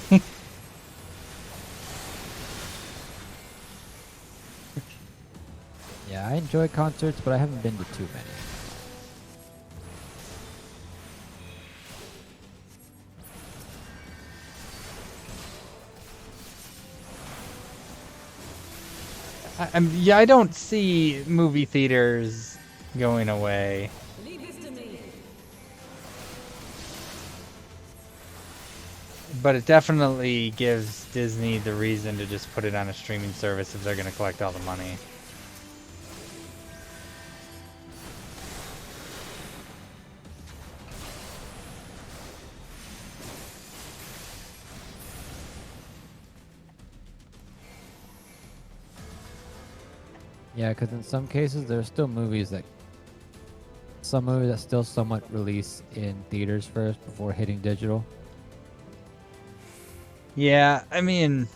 Yeah, I enjoy concerts, but I haven't been to too many. Yeah, I don't see movie theaters going away. But it definitely gives Disney the reason to just put it on a streaming service if they're going to collect all the money. Yeah, because in some cases, there's still movies that... Some movies that still somewhat release in theaters first before hitting digital. Yeah, I mean...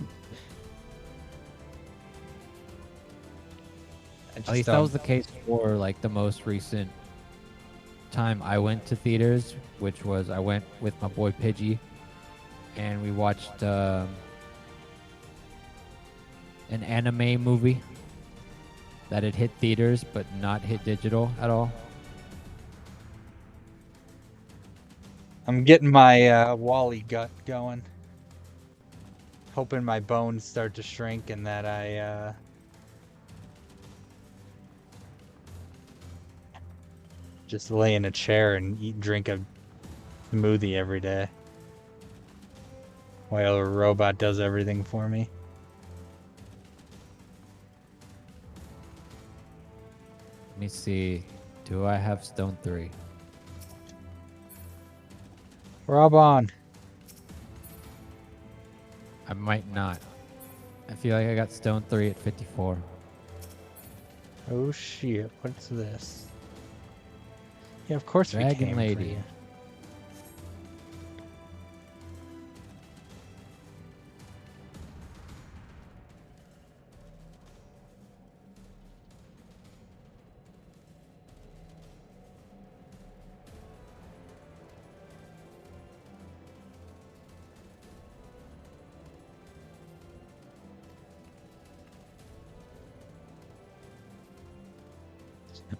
At least that was the case for like the most recent time I went to theaters, which was I went with my boy Pidgey, and we watched an anime movie that had hit theaters but not hit digital at all. I'm getting my Wally gut going. Hoping my bones start to shrink and that I just lay in a chair and drink a smoothie every day while a robot does everything for me. Let me see. Do I have Stone 3? Rob on. I might not. I feel like I got Stone 3 at 54. Oh shit, what's this? Yeah, of course we Dragon came Lady. for you.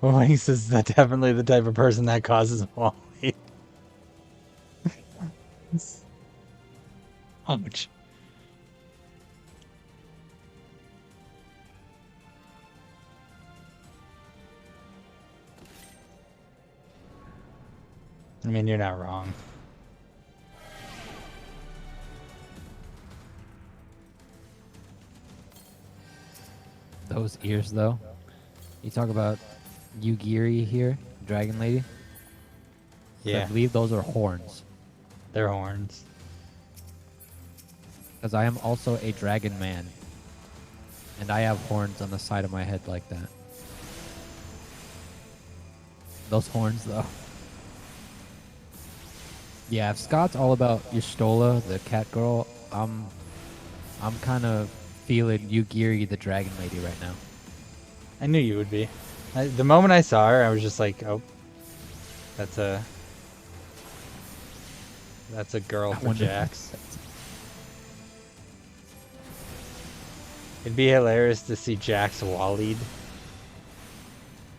Well, he says that's definitely the type of person that causes Wally. Ouch. I mean, you're not wrong. Those ears, though. You talk about Yugiri here, Dragon Lady. Yeah. I believe those are horns. They're horns. Because I am also a dragon man. And I have horns on the side of my head like that. Those horns, though. Yeah, if Scott's all about Y'shtola, the cat girl, I'm I'm kind of feeling Yugiri the Dragon Lady right now. I knew you would be. The moment I saw her, I was just like, oh, that's a girl for Jax. It'd be hilarious to see Jax Walleyed.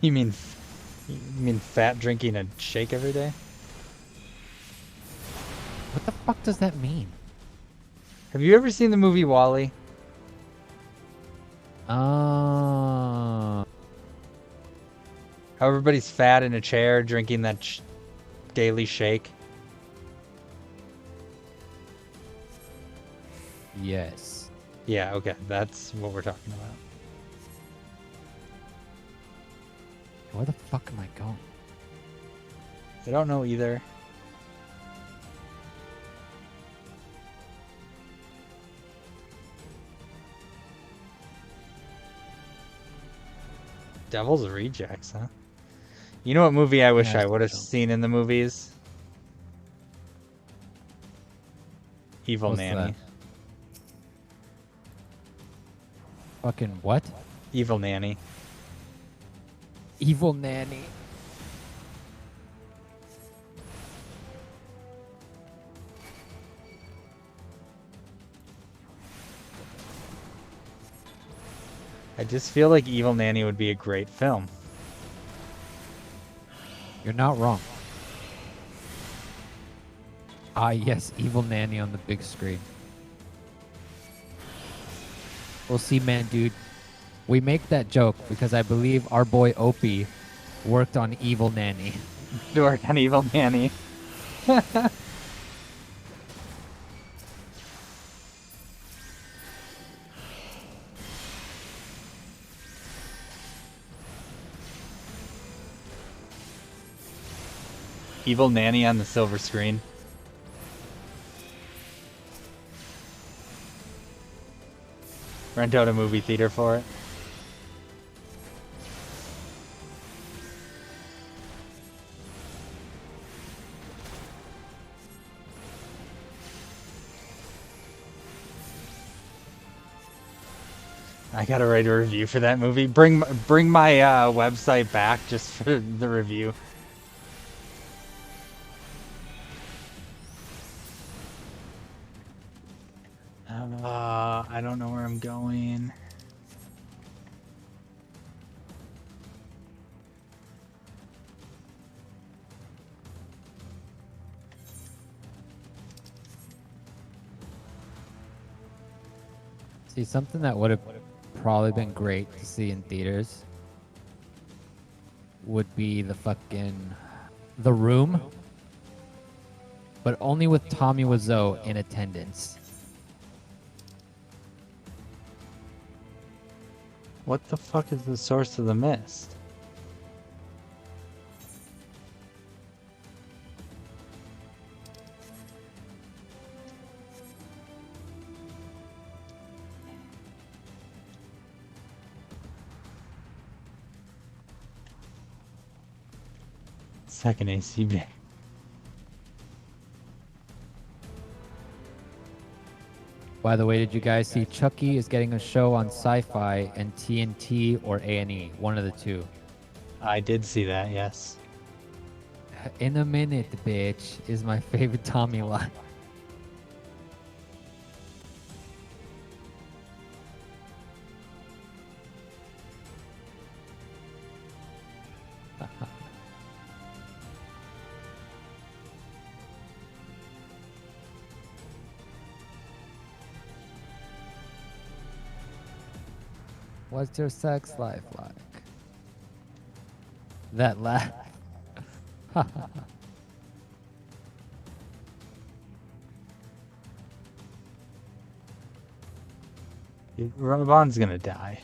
You mean fat drinking a shake every day? What the fuck does that mean? Have you ever seen the movie Wall-E? Oh. How everybody's fat in a chair drinking that daily shake? Yes. Yeah, okay. That's what we're talking about. Where the fuck am I going? I don't know either. Devil's Rejects, huh? You know what movie I wish I would have seen in the movies? Evil What's Nanny. that? Fucking what? Evil Nanny. Evil Nanny. I just feel like Evil Nanny would be a great film. You're not wrong. Ah, yes, Evil Nanny on the big screen. We'll see, man, dude. We make that joke because I believe our boy Opie worked on Evil Nanny. Worked on Evil Nanny. Evil Nanny on the silver screen. Rent out a movie theater for it. I gotta write a review for that movie. Bring my website back just for the review. I don't know where I'm going. See, something that would have probably been great to see in theaters would be The Room, but only with Tommy Wiseau in attendance. What the fuck is the source of the mist? Second ACB. By the way, did you guys see Chucky is getting a show on Sci-Fi and TNT or A&E? One of the two. I did see that, yes. In a minute, bitch, is my favorite Tommy line. What's your sex life like? That laugh. Ramon's gonna die.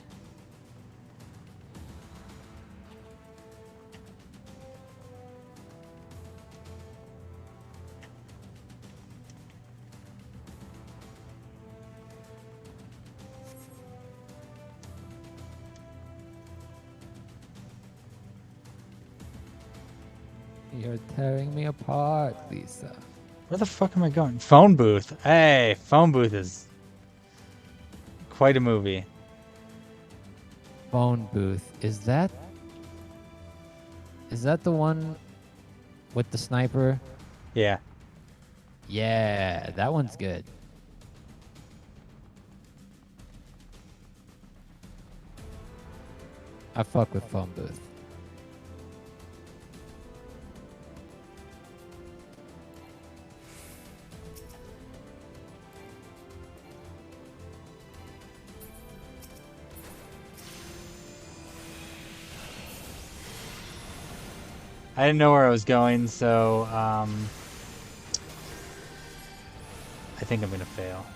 You're tearing me apart, Lisa. Where the fuck am I going? Phone booth. Hey, phone booth is quite a movie. Phone booth. Is that the one with the sniper? Yeah. Yeah, that one's good. I fuck with phone booth. I didn't know where I was going, so I think I'm gonna fail.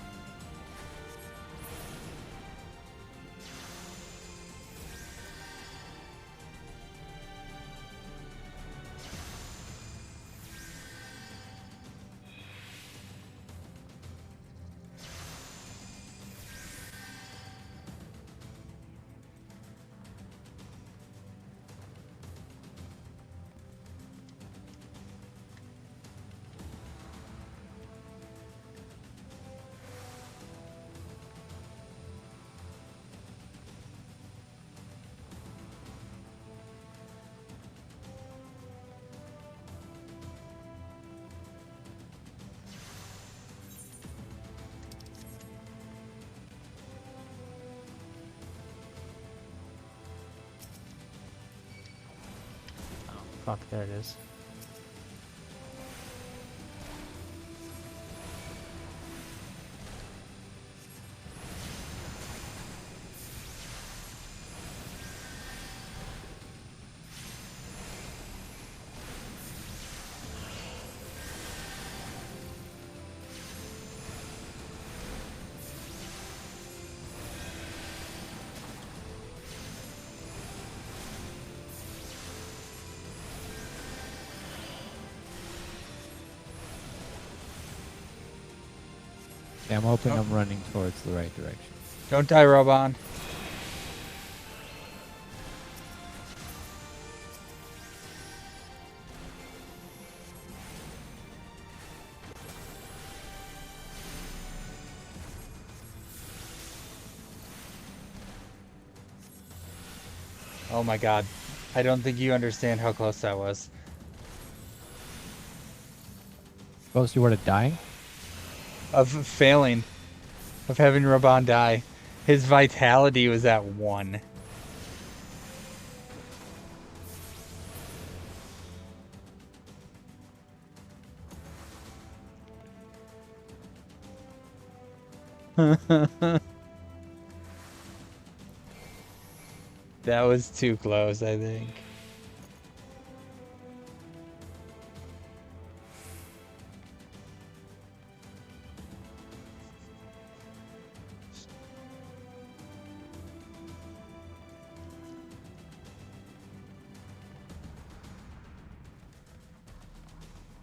Fuck, there it is. Yeah, I'm hoping I'm running towards the right direction. Don't die, Robon. Oh my god. I don't think you understand how close that was. Close you were to dying? Of failing. Of having Robon die. His vitality was at 1. That was too close, I think.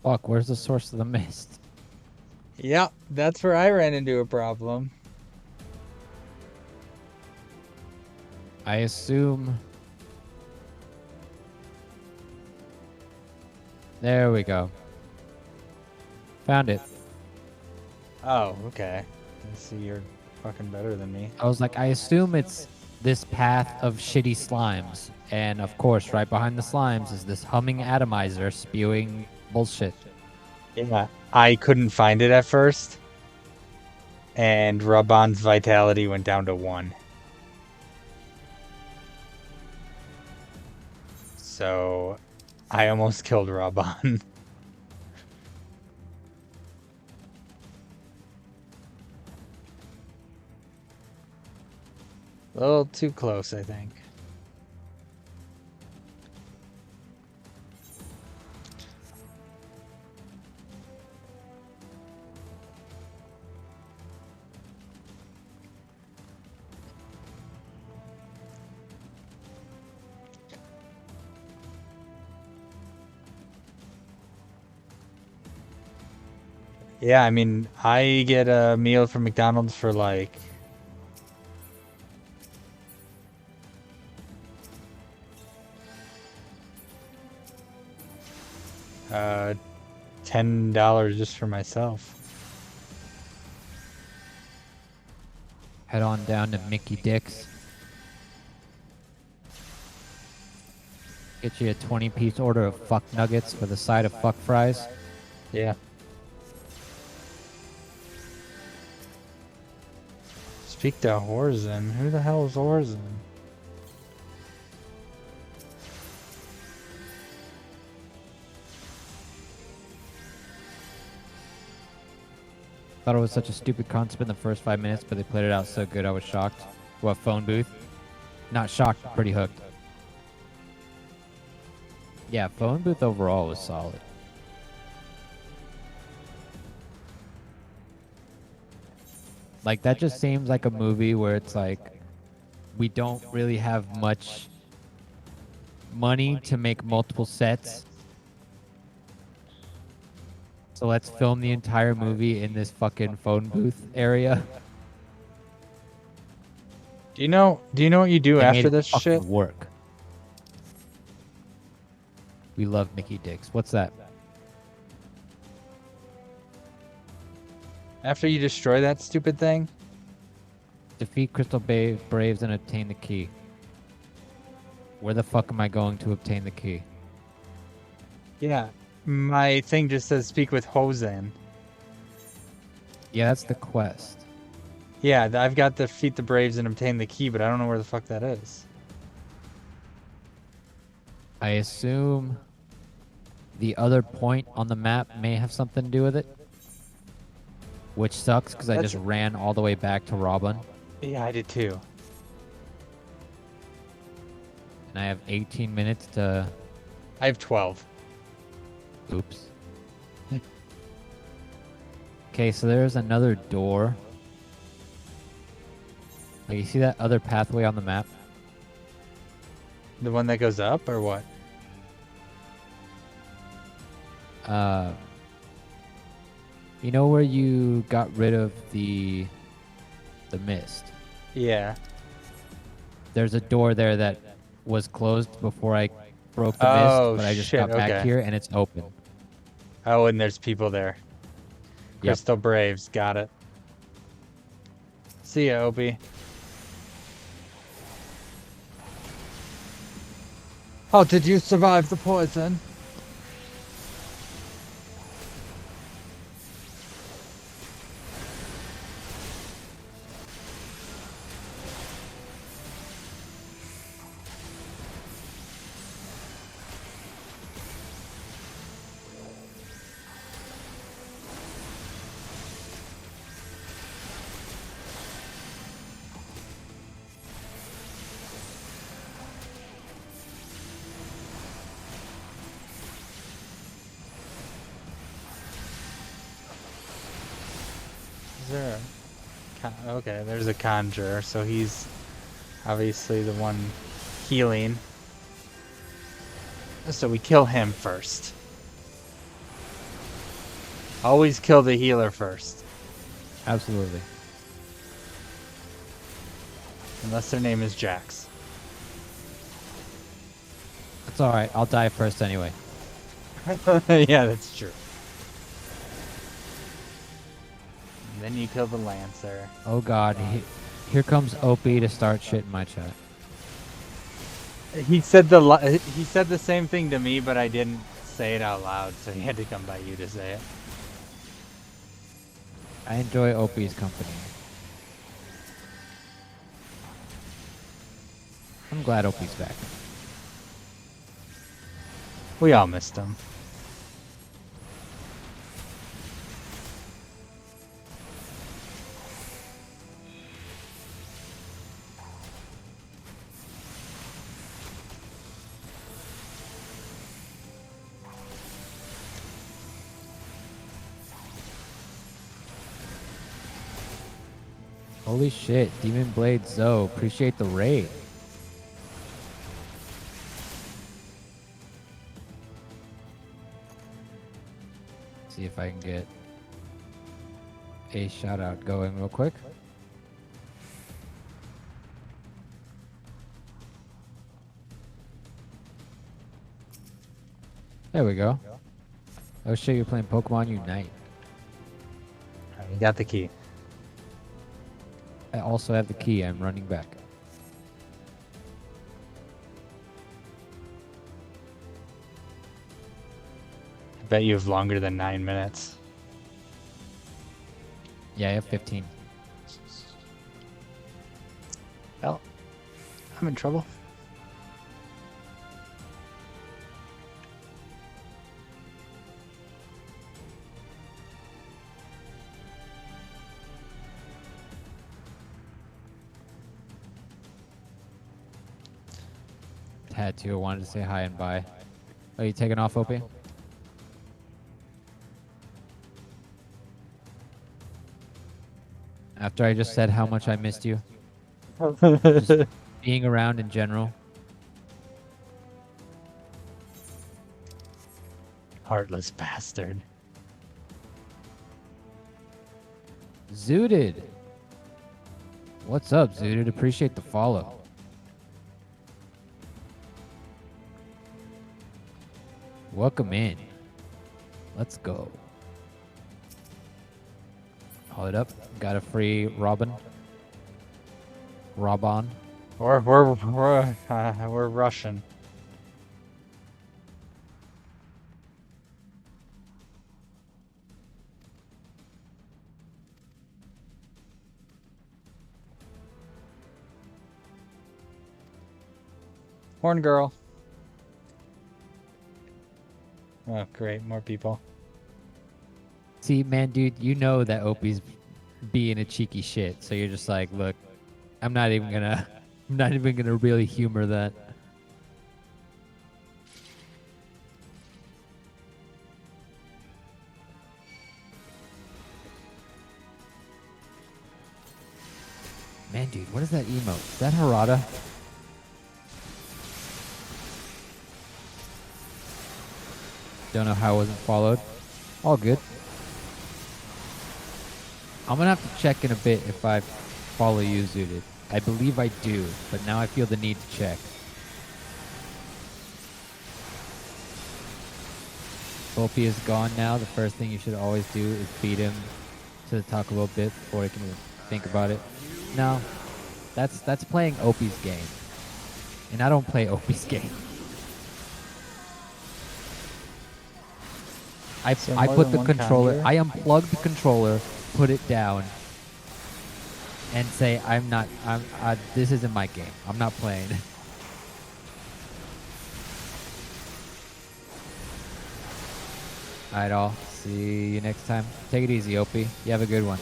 Fuck, where's the source of the mist? Yep, that's where I ran into a problem. I assume... There we go. Found it. Oh, okay. I see you're fucking better than me. I was like, I assume it's this path of shitty slimes. And of course, right behind the slimes is this humming atomizer spewing bullshit. Yeah, I couldn't find it at first. And Robon's vitality went down to 1. So, I almost killed Robon. A little too close, I think. Yeah, I mean, I get a meal from McDonald's for like $10 just for myself. Head on down to Mickey Dick's. Get you a 20-piece order of fuck nuggets with a side of fuck fries. Yeah. Speak to Horzen. Who the hell is Horzen? Thought it was such a stupid concept in the first 5 minutes, but they played it out so good I was shocked. What, phone booth? Not shocked, pretty hooked. Yeah, phone booth overall was solid. Like, that just seems like a movie where it's like, we don't really have much money to make multiple sets. So let's film the entire movie in this fucking phone booth area. Do you know what you do They made after it this fucking shit? work. We love Mickey Dicks. What's that? After you destroy that stupid thing? Defeat Crystal Braves and obtain the key. Where the fuck am I going to obtain the key? Yeah. My thing just says speak with Hosen. Yeah, that's the quest. Yeah, I've got to defeat the Braves and obtain the key, but I don't know where the fuck that is. I assume the other point on the map may have something to do with it. Which sucks because I just ran all the way back to Robin. Yeah, I did too. And I have 18 minutes to... I have 12. Oops. Okay, so there's another door. Like, you see that other pathway on the map? The one that goes up, or what? You know where you got rid of the mist? Yeah. There's a door there that was closed before I broke the Oh, mist, but I just shit, got back okay. here and it's open. Oh, and there's people there. Yep. Crystal Braves, got it. See ya, Opie. How did you survive the poison? Is there a... Okay, there's a conjurer, so he's obviously the one healing. So we kill him first. Always kill the healer first. Absolutely. Unless their name is Jax. That's alright, I'll die first anyway. Yeah, that's true. And then you kill the Lancer. Oh god, here comes Opie to start shit in my chat. He said the same thing to me, but I didn't say it out loud, so he had to come by you to say it. I enjoy Opie's company. I'm glad Opie's back. We all missed him. Holy shit, Demon Blade Zoe, appreciate the raid. See if I can get a shout out going real quick. There we go. Oh shit, you're playing Pokemon Unite. Alright, we got the key. I also have the key. I'm running back. I bet you have longer than 9 minutes. Yeah, I have 15. Well, I'm in trouble. Had to. I wanted to say hi and bye. Are you taking off, Opie? After I just said how much I missed you. Just being around in general. Heartless bastard. Zooted. What's up, Zooted? Appreciate the follow. Welcome in. Let's go. Hold it up. Got a free Robin. Robon. We're Russian. Horn girl. Oh, great. More people. See, man, dude, you know that Opie's being a cheeky shit. So you're just like, look, I'm not even gonna really humor that. Man, dude, what is that emote? Is that Harada? Don't know how I wasn't followed. All good. I'm gonna have to check in a bit if I follow you, Zooted. I believe I do, but now I feel the need to check. Opie is gone now. The first thing you should always do is beat him to the talk a little bit before he can think about it. No, that's playing Opie's game, and I don't play Opie's game. I put the controller. I unplug the controller, put it down, and say this isn't my game. I'm not playing. Alright, all. See you next time. Take it easy, Opie. You have a good one.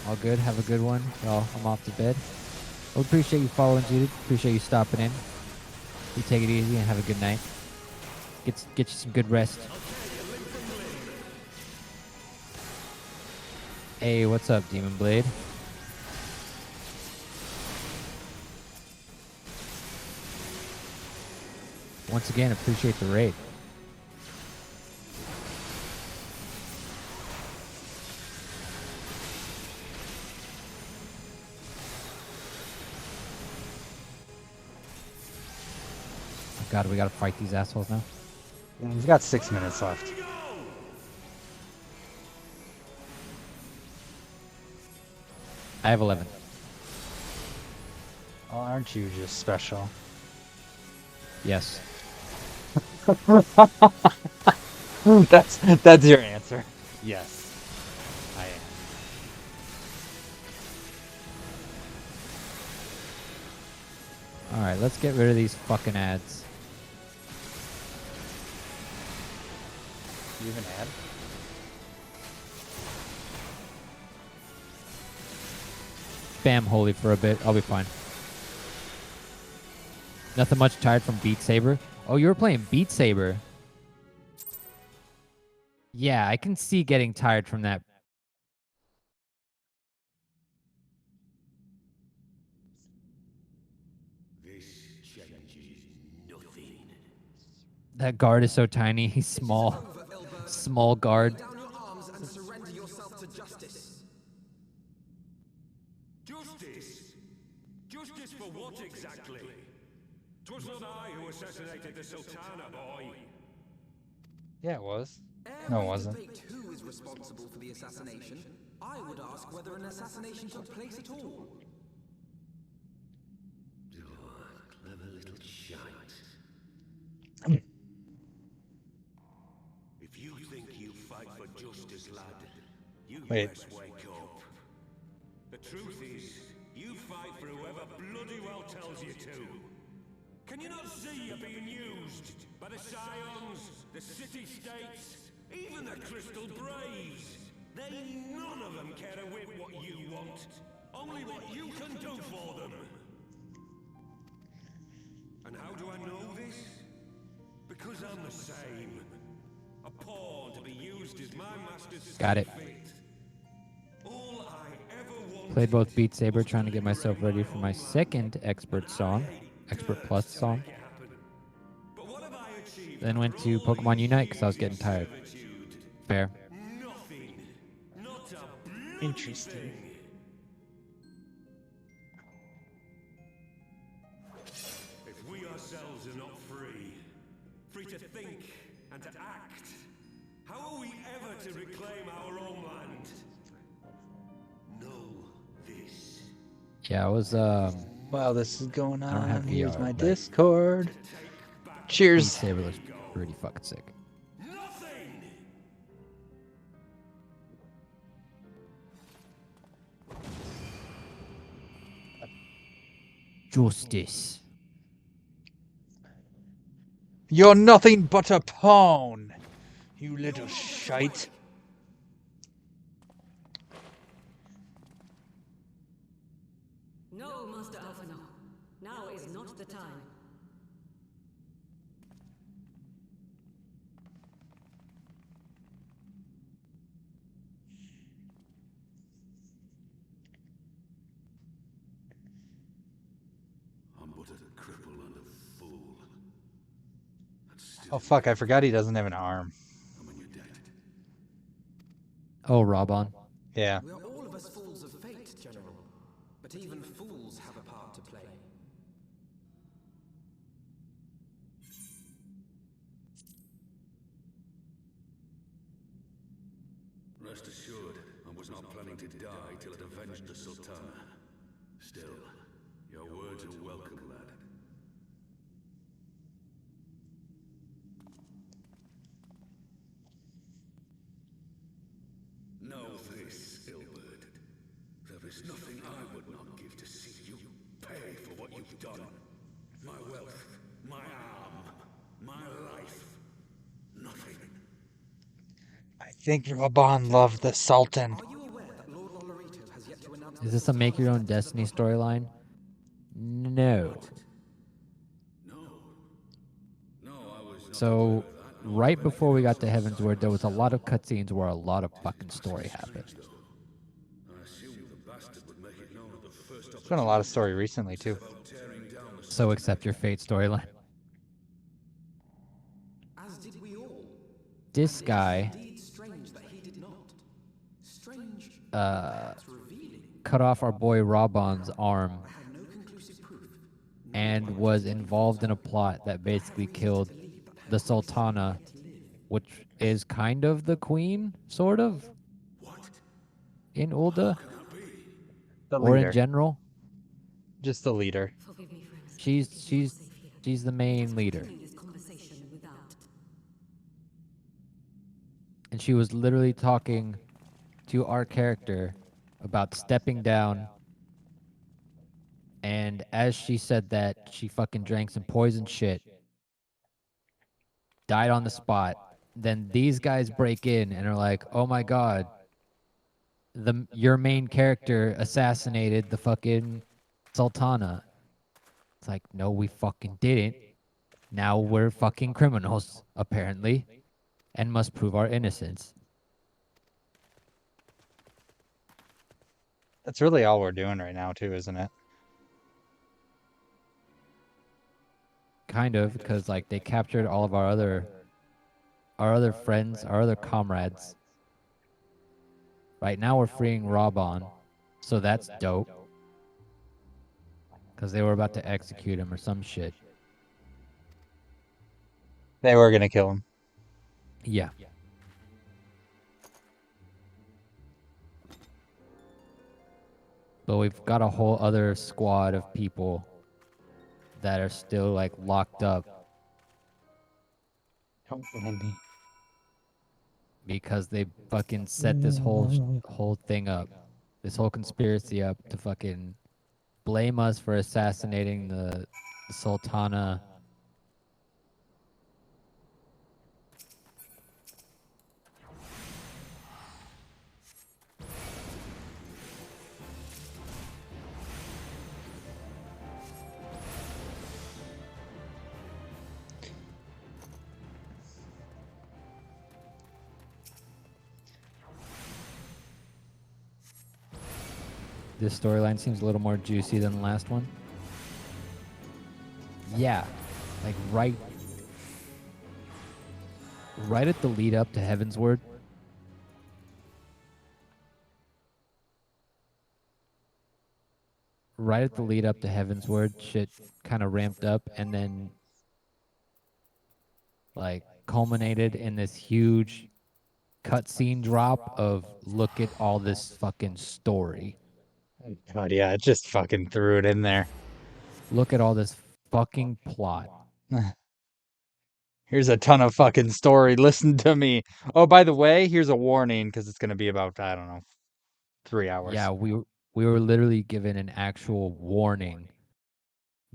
All good. Have a good one. Y'all, I'm off to bed. I appreciate you following, Judith. Appreciate you stopping in. You take it easy and have a good night. Get you some good rest. Hey, what's up, Demon Blade? Once again, appreciate the raid. God, we gotta fight these assholes now. We've got 6 minutes left. I have 11. Oh, aren't you just special? Yes. That's your answer. Yes, I am. Alright, let's get rid of these fucking ads. You have an ad? Spam Holy for a bit. I'll be fine. Nothing much tired from Beat Saber. Oh, you were playing Beat Saber. Yeah, I can see getting tired from that. This changes nothing. That guard is so tiny. He's small. Small guard. Down your arms and surrender yourself to justice. Justice? Justice for what exactly? 'Twas not I who assassinated the Sultana, boy. Yeah, it was. No, it wasn't. Debate who is responsible for the assassination, I would ask whether an assassination took place at all. Clever little shite. If you think you fight for justice, lad, you Wait. best wake up. The truth is, you fight for whoever bloody well tells you to. Can you not see you're being used by the Scions, the city-states, even the Crystal Braves? None of them care a whit what you want, only what you can do for them. And how do I know this? Because I'm the same. A pawn to be used as my master's Got it. fate. All I ever wanted. Played both Beat Saber, trying to get myself ready for my second Expert song, Expert Plus song. But what have I achieved? Then went to Pokemon Unite because I was getting tired. Fair. Nothing. Not a bloody Interesting. thing. If we ourselves are not free to think and to act, how are we ever to reclaim our own land? Know this. Yeah, I was While this is going I don't have on, here's VR, my but- Discord. Beat Cheers. Saber looks pretty fucking sick. Nothing. Justice. You're nothing but a pawn, you little shite. No, Master Alphino. Now is not the time. I'm but a cripple and a fool. And still Oh fuck, I forgot he doesn't have an arm. I'm in your debt. Oh, Robon. Yeah. We are all of us fools of fate, General. But even fools have a part to play. Rest assured, I was not planning to die till it avenged the Sultana. Still, your words are welcome, lad. Know this, Ilbert. There is nothing I would not give to see you pay for what you've done. My wealth, my arm, my life. Nothing. I think Raban loved the Sultan. Are you aware that Lord Olorito has yet to announce... Is this a Make Your Own Destiny storyline? No. No. No, I was not So, aware of that. right before we got to Heaven's Word, there was a lot of cutscenes where a lot of fucking story happened. I assumed the bastard would make it known at the first There's been a lot of story recently too. tearing down the So accept your fate storyline. As did we all. This guy Indeed strange that he did not. Strange, revealing. cut off our boy Robon's arm I had no conclusive proof. and was involved in a plot that basically killed the Sultana, which is kind of the queen, sort of, in Ulda, The or in leader. general. Just the leader. Forgive me, friends. She's the main leader. This conversation without. And she was literally talking to our character about stepping down. And as she said that, she fucking drank some poison shit, died on the spot. Then these guys break in and are like, "Oh my god, your main character assassinated the fucking Sultana." It's like, no, we fucking didn't. Now we're fucking criminals, apparently, and must prove our innocence. That's really all we're doing right now too, isn't it? Kind of, because like they captured all of our other friends, our other comrades. Right now we're freeing Robon, so that's dope. Because they were about to execute him or some shit. They were gonna kill him. Yeah. But we've got a whole other squad of people that are still like locked up Don't blame me. because they fucking set this whole thing up, this whole conspiracy up to fucking blame us for assassinating the Sultana. This storyline seems a little more juicy than the last one. Yeah, like right at the lead up to Heaven's Word. Right at the lead up to Heaven's Word, shit kind of ramped up and then like culminated in this huge cutscene drop of look at all this fucking story. God, yeah, it just fucking threw it in there. Look at all this fucking plot. Here's a ton of fucking story. Listen to me. Oh, by the way, here's a warning because it's going to be about, I don't know, 3 hours. Yeah, we were literally given an actual warning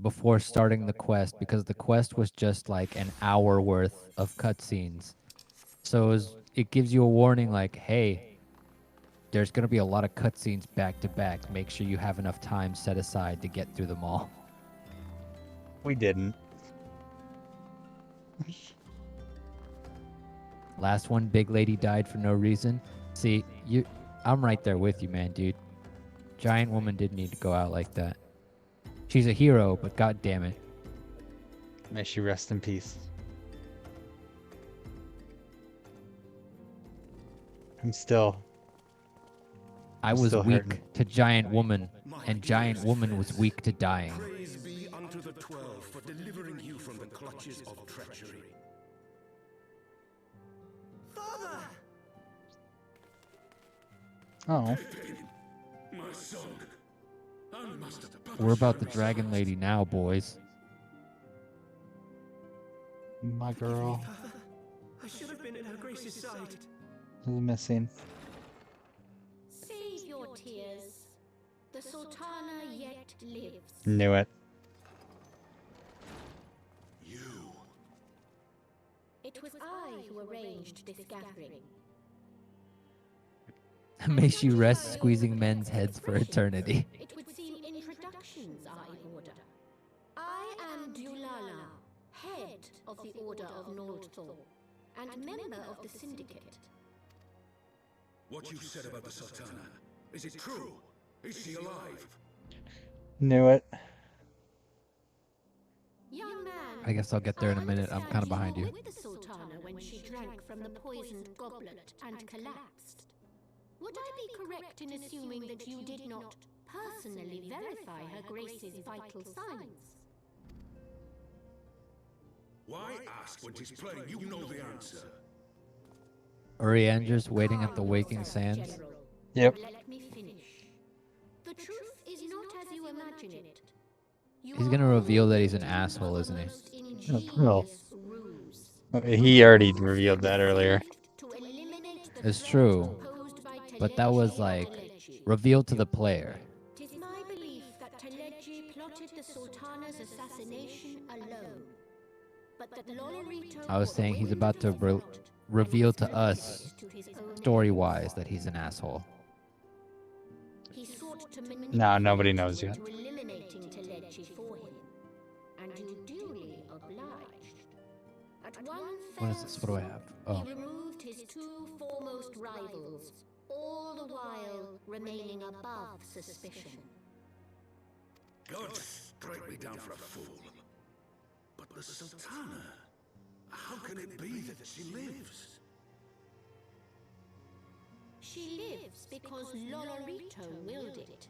before starting the quest because the quest was just like an hour worth of cutscenes. So it gives you a warning like, hey, there's going to be a lot of cutscenes back to back. Make sure you have enough time set aside to get through them all. We didn't. Last one, big lady died for no reason. See, I'm right there with you, man, dude. Giant woman didn't need to go out like that. She's a hero, but god damn it. May she rest in peace. I was still weak hurting. to giant woman, and giant woman was weak to dying. Praise be unto the 12 for delivering you from the clutches of treachery. Father! Oh. My son. I must have We're about the dragon lady now, boys. My girl I should have been at Her Grace's side. is missing. Save your tears. The Sultana yet lives. Knew it. You. It was I who arranged this gathering. May she rest squeezing men's heads for eternity. It would seem introductions are in order. I am Dulala, head of the Order of Noldthor, and member of the Syndicate. What you said about the Sultana, is it true? Is she alive? Knew it. Young man, I guess I'll get there in a minute. I'm kind of behind you you. were with the Sultana when she drank from the poisoned goblet and collapsed. Would I be correct in assuming that you did not personally verify Her Grace's vital signs? Why ask when she's playing? You know the answer. Urianger's waiting at the waking sands. General, Yep. let me finish. The truth is not as you imagine it. You He's are gonna reveal that all he's an victims asshole, of isn't he? most well. ingenious ruse. He already revealed that earlier. To eliminate the It's threat true, posed by but that was Telechi like Telechi. revealed to the player. Tis my belief that Telechi plotted the Sultana's assassination alone. But that Lolorito I was saying he's about to reveal to us, story-wise, that he's an asshole. He sought to No, nobody knows yet. to eliminating Telechi for him, and you duly obliged. At one What is fell this? What do I have? Oh. He removed his two foremost rivals, all the while remaining above suspicion. God strike me down for a fool. But the Sultana, how can it be that she lives? She lives because Lolorito willed it.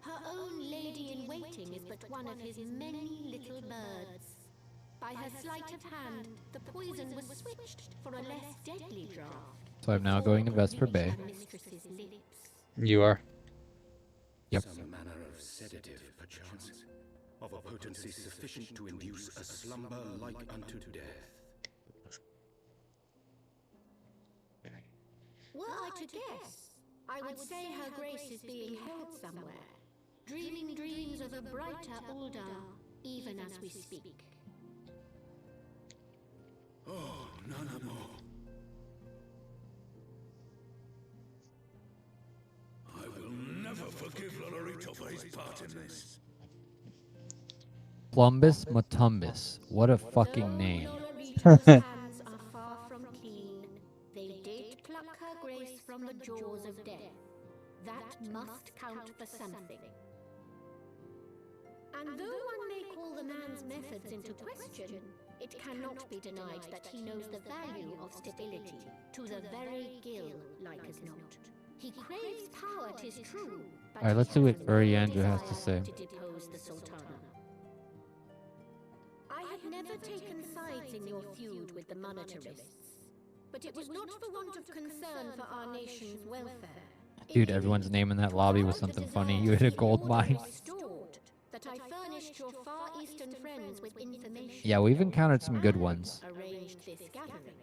Her own lady-in-waiting is but one of his many little birds. By her sleight of hand, the poison was switched for a less deadly draught. So I'm now going to Vesper Bay. Mistress's lips. You are. Yep. Some manner of sedative, perchance, of a potency sufficient to induce a slumber like unto death. Were I to guess, I would say her grace is being held somewhere, dreaming dreams of a brighter Uldar, even as we speak. Oh, none more. I will never forgive Lolorito for his part in this. Plumbus Matumbus. What a fucking name. Lolorito's hands are far from clean. They did pluck her grace from the jaws of death. That must count for something. And though one may call the man's methods into question, it cannot be denied that he knows the value of stability, to the very gill, like as not. He craves power, 'tis true, but Alright, let's see what Uriandra has to say. to depose the Sultana. I had never taken sides in your feud with the monetarists, but it was not for want of concern for our nation's welfare. Dude, everyone's name in that lobby was something funny. You hit a gold mine. That I furnished your Far Eastern friends with information. Yeah, we've encountered some good ones. Arranged this gathering.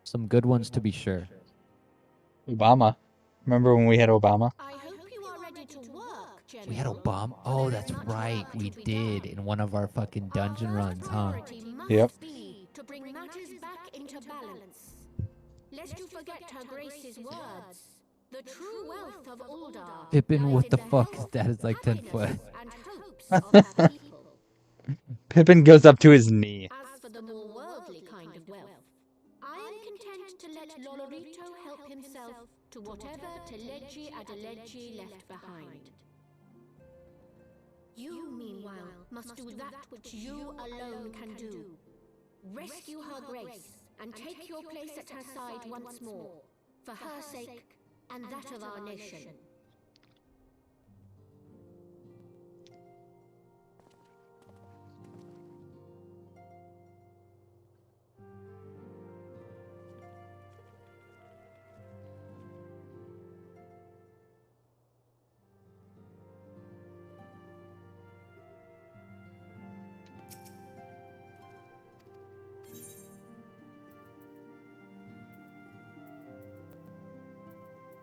Some good ones to be sure. Obama. Remember when we had Obama? I hope you are ready to work, General. We had Obama. Oh, that's right. We did in one of our fucking dungeon runs, huh? Yep. To bring matters back into balance. Lest you forget her grace's words. The true wealth of Uldar. Pippin, what the fuck? That is like 10 foot. Pippin goes up to his knee. As for the more worldly kind of wealth, I am content to let Lolorito help himself to whatever Teleji Adeleji left behind. You, meanwhile, must do that which you alone can do. Rescue her grace and take your place at her side once more, for her sake and that of our nation.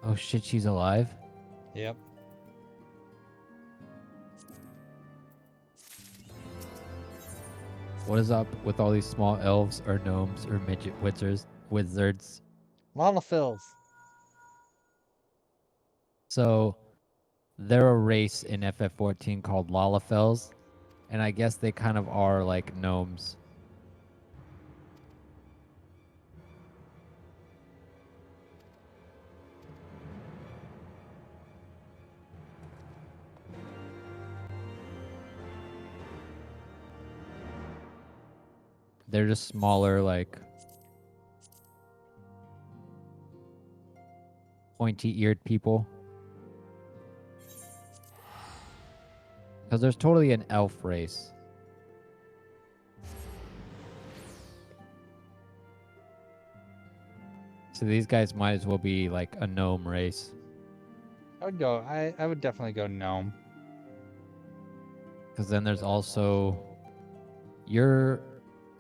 Oh shit, she's alive? Yep. What is up with all these small elves or gnomes or midget wizards? Lalafills. So, they're a race in FF14 called Lalafels, and I guess they kind of are like gnomes. They're just smaller, like pointy-eared people. Because there's totally an elf race. So these guys might as well be like a gnome race. I would go. I would definitely go gnome. Because then there's also, you're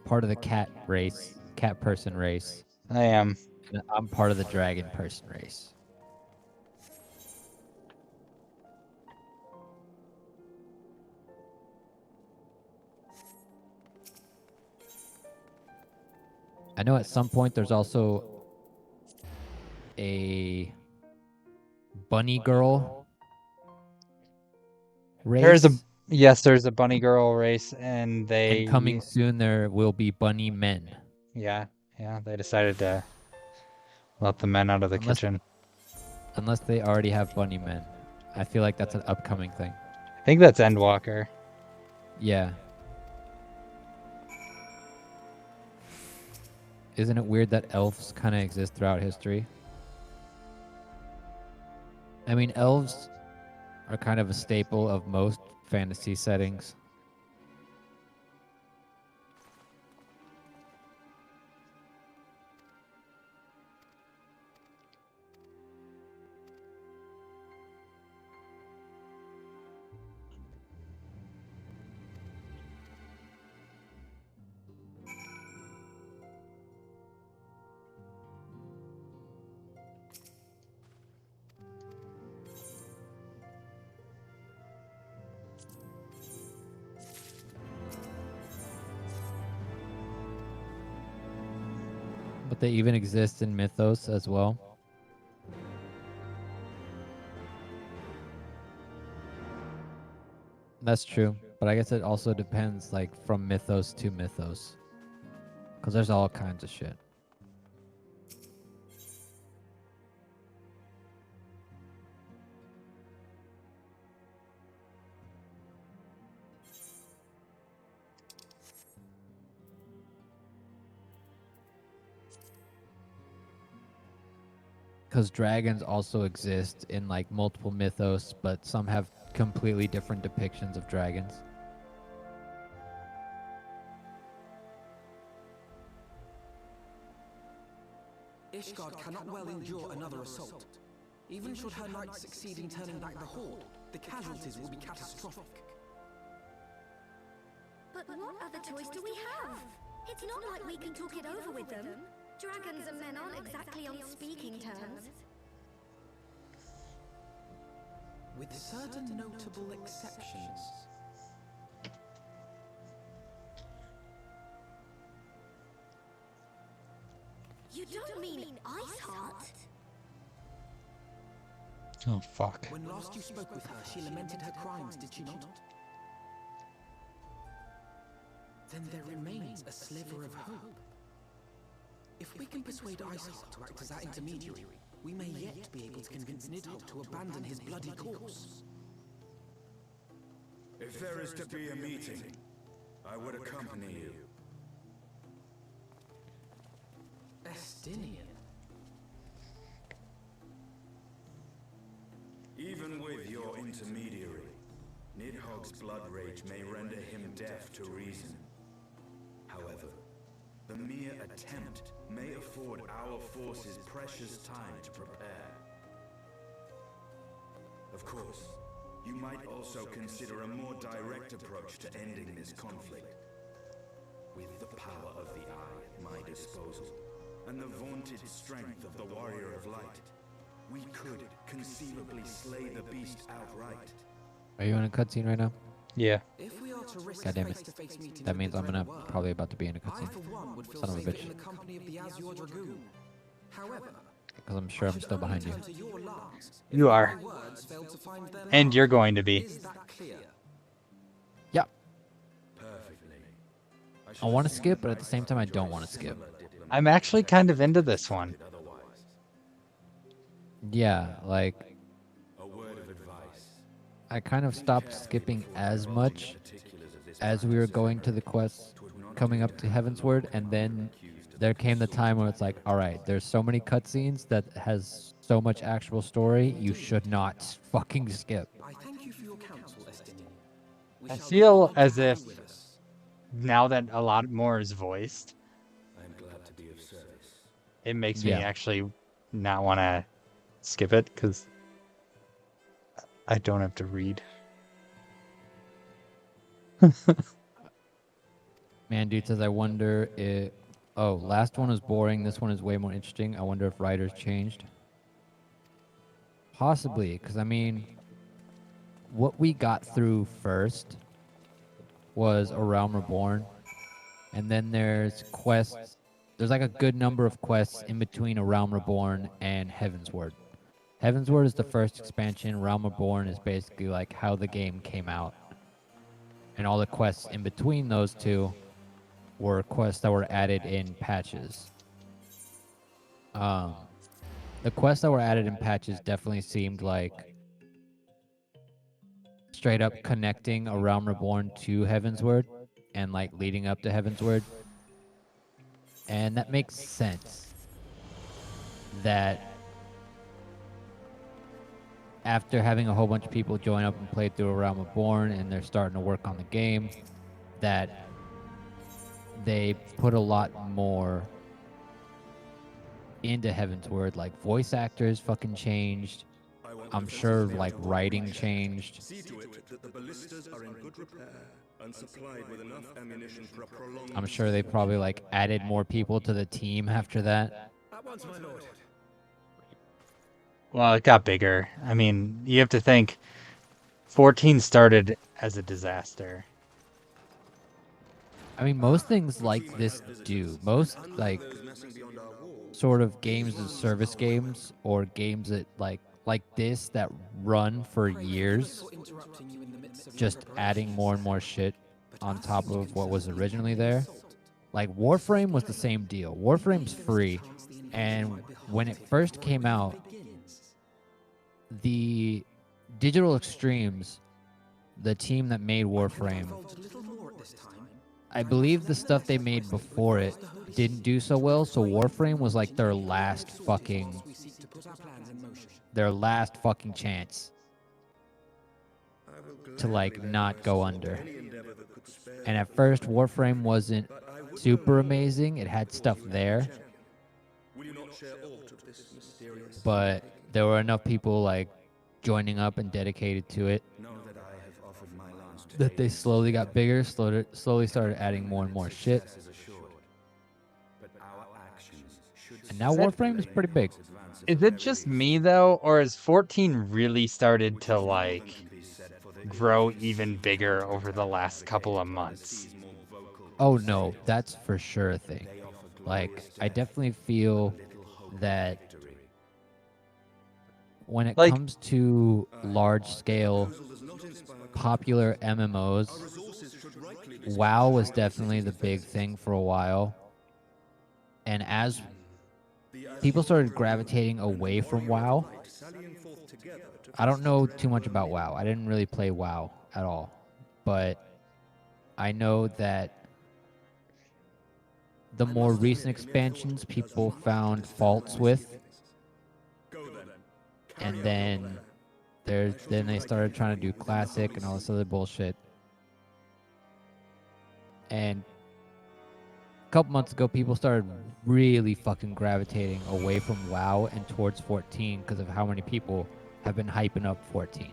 part of the cat race, cat person race. I am. And I'm part of the dragon person race. I know at some point there's also a bunny girl race. There's a bunny girl race, and And coming soon there will be bunny men. Yeah, they decided to let the men out of the kitchen. Unless they already have bunny men. I feel like that's an upcoming thing. I think that's Endwalker. Yeah. Isn't it weird that elves kind of exist throughout history? I mean, elves are kind of a staple of most fantasy settings. But they even exist in Mythos as well. That's true, but I guess it also depends, like, from Mythos to Mythos. Because there's all kinds of shit. Because dragons also exist in, like, multiple mythos, but some have completely different depictions of dragons. Ishgard cannot well endure another assault. Even should her knights succeed in turning back the Horde, the casualties will be catastrophic. But what other choice do we have? It's not like we can talk it over with them. Dragons and men aren't exactly on speaking terms. With certain notable exceptions. You don't mean Iceheart? Oh, fuck. When last you spoke with her, she lamented her crimes, did she not? Then there remains a sliver of hope. If we can persuade Iceheart to act as our intermediary, we may yet be able to convince Nidhogg to abandon his bloody course. If there is to be a meeting, I would accompany you. Estinian. Even with your intermediary, Nidhogg's blood rage may render him deaf to reason. However, the mere attempt may afford our forces precious time to prepare. Of course, you might also consider a more direct approach to ending this conflict. With the power of the Eye at my disposal, and the vaunted strength of the Warrior of Light, we could conceivably slay the beast outright. Are you in a cutscene right now? Yeah. If we are to risk God damn it. face-to-face meeting That with means the I'm gonna Dread Worm, probably about to be in a I, cutscene. for one, would feel Son of a safer bitch. in the company of the Azure Dragoon. However, Because I'm sure I'm still behind you. to your last, You are. my words failed to find their And mark. you're going to be. Is that clear? Yep. Perfectly. I want to skip, but at the same time, I don't want to skip. I'm actually kind of into this one. Yeah, like, A word of advice. I kind of stopped skipping as much as we were going to the quests coming up to Heaven's Word, and then there came the time where it's like, all right, there's so many cutscenes that has so much actual story, you should not fucking skip. I thank you for your counsel, Estinian. We I shall feel look forward to as having if you with us. now that a lot more is voiced, I am glad to be of service. it makes me Yeah. actually not want to skip it because I don't have to read. Man, dude says, I wonder if... Oh, last one was boring. This one is way more interesting. I wonder if writers changed. Possibly, because, I mean, what we got through first was A Realm Reborn. And then there's quests. There's like a good number of quests in between A Realm Reborn and Heaven's Word. Heaven's Word is the first expansion. Realm Reborn is basically like how the game came out. And all the quests in between those two were quests that were added in patches. The quests that were added in patches definitely seemed like straight up connecting A Realm Reborn to Heaven's Word and like leading up to Heaven's Word. And that makes sense that after having a whole bunch of people join up and play through A Realm Reborn and they're starting to work on the game, that they put a lot more into Heaven's Word. Like, voice actors fucking changed. I'm sure, like, writing changed. See to it that the ballistas are in good repair and supplied with enough ammunition for a prolonged... I'm sure they probably, like, added more people to the team after that. At once, my lord. Well, it got bigger. I mean, you have to think 14 started as a disaster. I mean, most things like this do. Most, like, Those messing beyond our walls. sort of games as service games or games that like this that run for years, just adding more and more shit on top of what was originally there. Like Warframe was the same deal. Warframe's free, and when it first came out, the Digital Extremes, the team that made Warframe, I believe the stuff they made before it didn't do so well, so Warframe was like their last fucking chance to like not go under. And at first Warframe wasn't super amazing. It had stuff there, but there were enough people like joining up and dedicated to it that they slowly got bigger, slowly started adding more and more shit. And now Warframe is pretty big. Is it just me though, or has 14 really started to like grow even bigger over the last couple of months? Oh no, that's for sure a thing. Like, I definitely feel that when it Like- comes to large-scale popular MMOs, WoW was definitely the big thing for a while. And as people started gravitating away from WoW, I don't know too much about WoW. I didn't really play WoW at all. But I know that the more recent expansions people found faults with, and then they started trying to do classic and all this other bullshit. And a couple months ago, people started really fucking gravitating away from WoW and towards 14 because of how many people have been hyping up 14.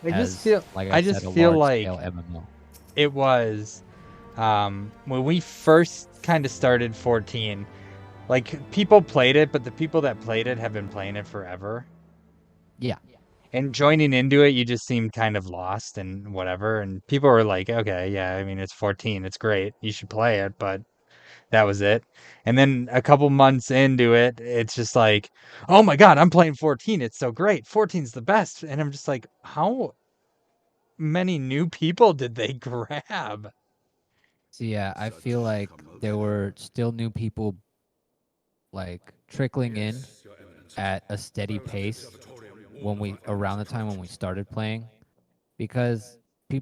I just feel like MMO. It was when we first kind of started 14, like people played it, but the people that played it have been playing it forever. Yeah. And joining into it, you just seemed kind of lost and whatever. And people were like, okay, yeah, I mean, it's 14. It's great. You should play it. But that was it. And then a couple months into it, it's just like, oh my God, I'm playing 14. It's so great. 14's the best. And I'm just like, how many new people did they grab? So yeah, I feel like there were still new people like trickling in at a steady pace around the time when we started playing, because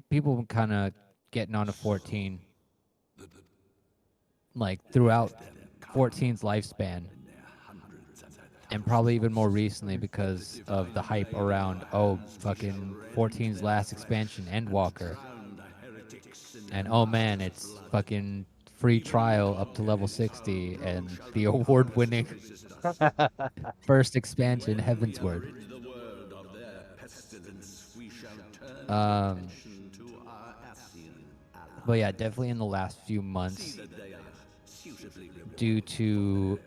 people were kind of getting onto 14 like throughout 14's lifespan, and probably even more recently because of the hype around fucking 14's last expansion, Endwalker, and oh man, it's fucking free trial up to level 60 and the award-winning first expansion, Heavensward. But yeah, definitely in the last few months, due to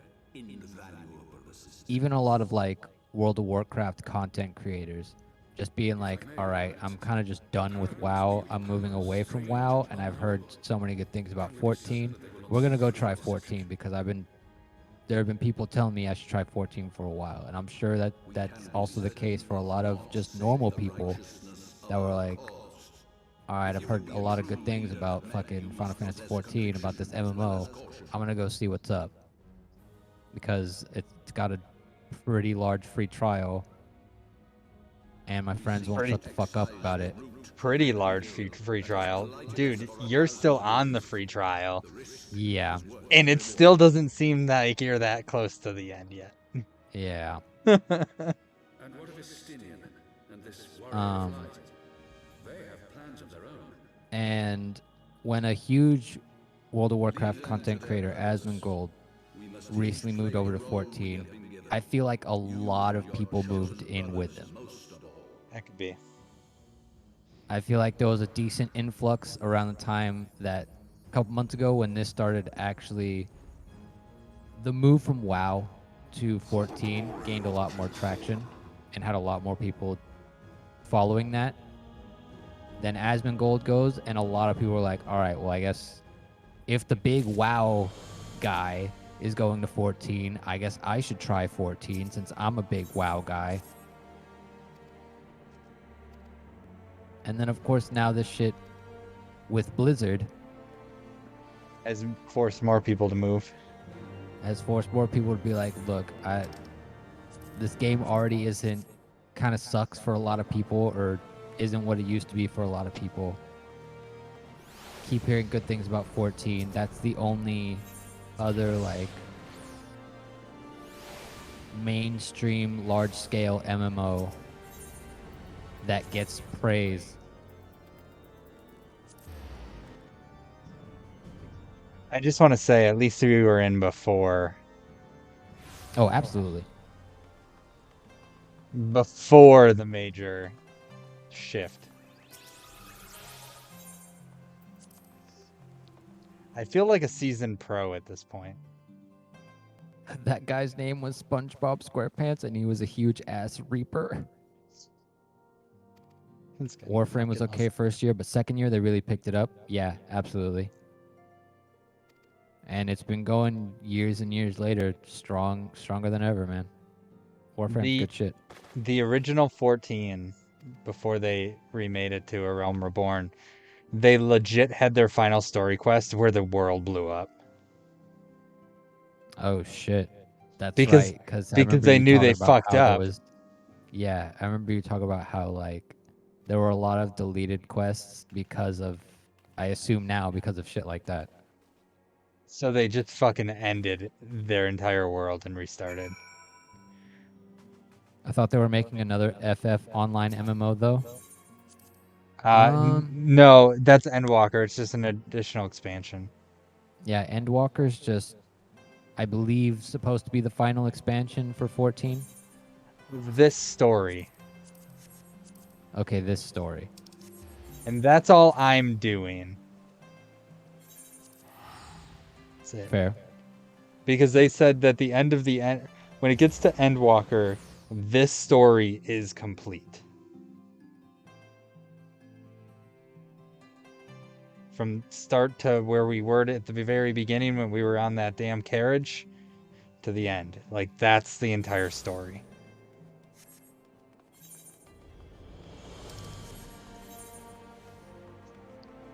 even a lot of like World of Warcraft content creators just being like, all right, I'm kind of just done with WoW. I'm moving away from WoW, and I've heard so many good things about 14. We're going to go try 14 because there have been people telling me I should try 14 for a while, and I'm sure that that's also the case for a lot of just normal people that were like, all right, I've heard a lot of good things about fucking Final Fantasy 14, about this MMO. I'm going to go see what's up because it's got a pretty large free trial, and my friends won't shut the fuck up about it. Pretty large free trial. Dude, you're still on the free trial. Yeah. And it still doesn't seem like you're that close to the end yet. Yeah. And what of Estinian and this warrior of light? They have plans of their own. And when a huge World of Warcraft content creator, Asmongold, recently moved over to 14, I feel like a lot of people moved in with him. That could be. I feel like there was a decent influx around the time that a couple months ago when this started actually. The move from WoW to 14 gained a lot more traction and had a lot more people following that. Then Asmongold goes, and a lot of people were like, all right, well, I guess if the big WoW guy is going to 14. I guess I should try 14 since I'm a big WoW guy. And then, of course, now this shit with Blizzard Has forced more people to move. has forced more people to be like, look, this game already isn't, kind of sucks for a lot of people, or isn't what it used to be for a lot of people. Keep hearing good things about 14. That's the only other, like, mainstream, large-scale MMO that gets praise. I just want to say, at least we were in before. Oh, absolutely. Before the major shift. I feel like a seasoned pro at this point. That guy's name was SpongeBob SquarePants, and he was a huge ass reaper. Warframe was okay first year, but second year they really picked it up. Yeah, absolutely. And it's been going years and years later, stronger than ever, man. Warframe's good shit. The original 14, before they remade it to A Realm Reborn, they legit had their final story quest where the world blew up. Oh shit, that's because, right. Because they knew they fucked up. Yeah, I remember you talk about how like there were a lot of deleted quests because of, I assume now because of shit like that. So they just fucking ended their entire world and restarted. I thought they were making another FF online MMO though. No, that's Endwalker. It's just an additional expansion. Yeah, Endwalker's just, I believe, supposed to be the final expansion for 14. This story. Okay, this story. And that's all I'm doing. That's it. Fair. Because they said that the end of the end, when it gets to Endwalker, this story is complete. From start to where we were at the very beginning when we were on that damn carriage to the end. Like, that's the entire story.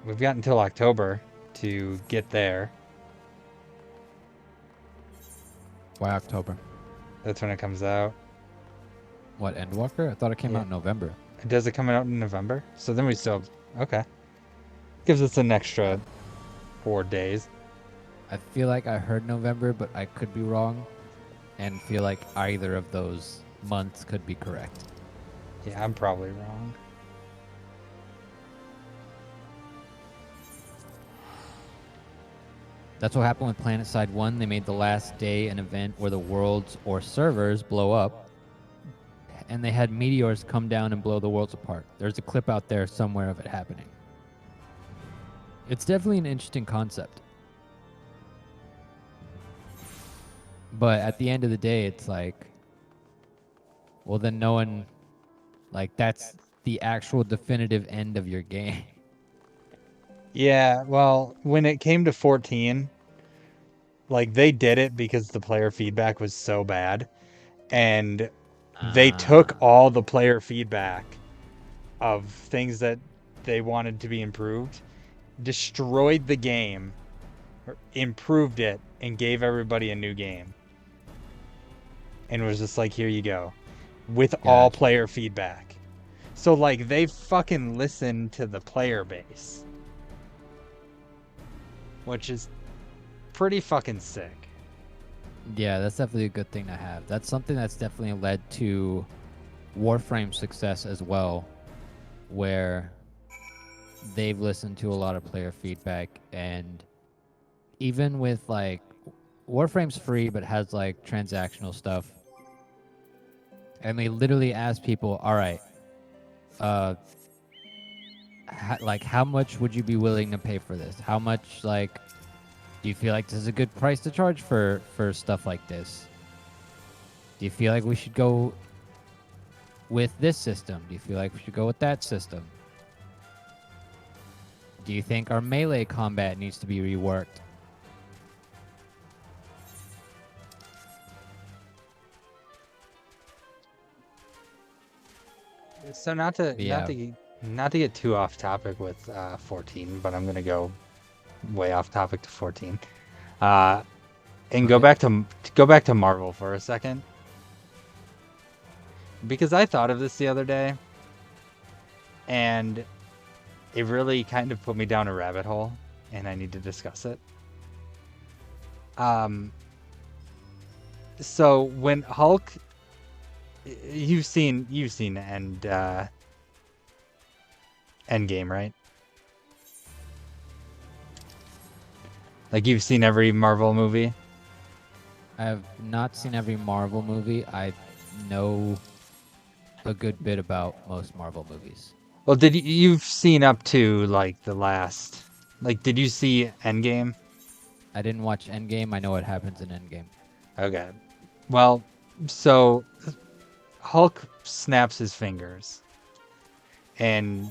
We've got until October to get there. Why October? That's when it comes out. What, Endwalker? I thought it came out in November. Does it come out in November? So then we still... Okay. Gives us an extra 4 days. I feel like I heard November, but I could be wrong. And feel like either of those months could be correct. Yeah, I'm probably wrong. That's what happened with PlanetSide 1. They made the last day an event where the worlds or servers blow up. And they had meteors come down and blow the worlds apart. There's a clip out there somewhere of it happening. It's definitely an interesting concept. But at the end of the day, it's like, well, then no one, like, that's the actual definitive end of your game. Yeah, well, when it came to 14, like, they did it because the player feedback was so bad. And they took all the player feedback of things that they wanted to be improved, destroyed the game, or improved it, and gave everybody a new game. And was just like, here you go. With all player feedback. So, like, they fucking listened to the player base. Which is pretty fucking sick. Yeah, that's definitely a good thing to have. That's something that's definitely led to Warframe's success as well, where they've listened to a lot of player feedback, and even with, like, Warframe's free but has, like, transactional stuff. And they literally ask people, all right, like, how much would you be willing to pay for this? How much, like, do you feel like this is a good price to charge for stuff like this? Do you feel like we should go with this system? Do you feel like we should go with that system? Do you think our melee combat needs to be reworked? So not to Yeah. not to get too off topic with 14, but I'm gonna go way off topic to 14. And go Okay. back to Marvel for a second, because I thought of this the other day, and it really kind of put me down a rabbit hole, and I need to discuss it. So when Hulk, you've seen Endgame, right? Like you've seen every Marvel movie. I have not seen every Marvel movie. I know a good bit about most Marvel movies. Well, you've seen up to like the last, like, did you see Endgame? I didn't watch Endgame. I know what happens in Endgame. Okay. Well, so Hulk snaps his fingers and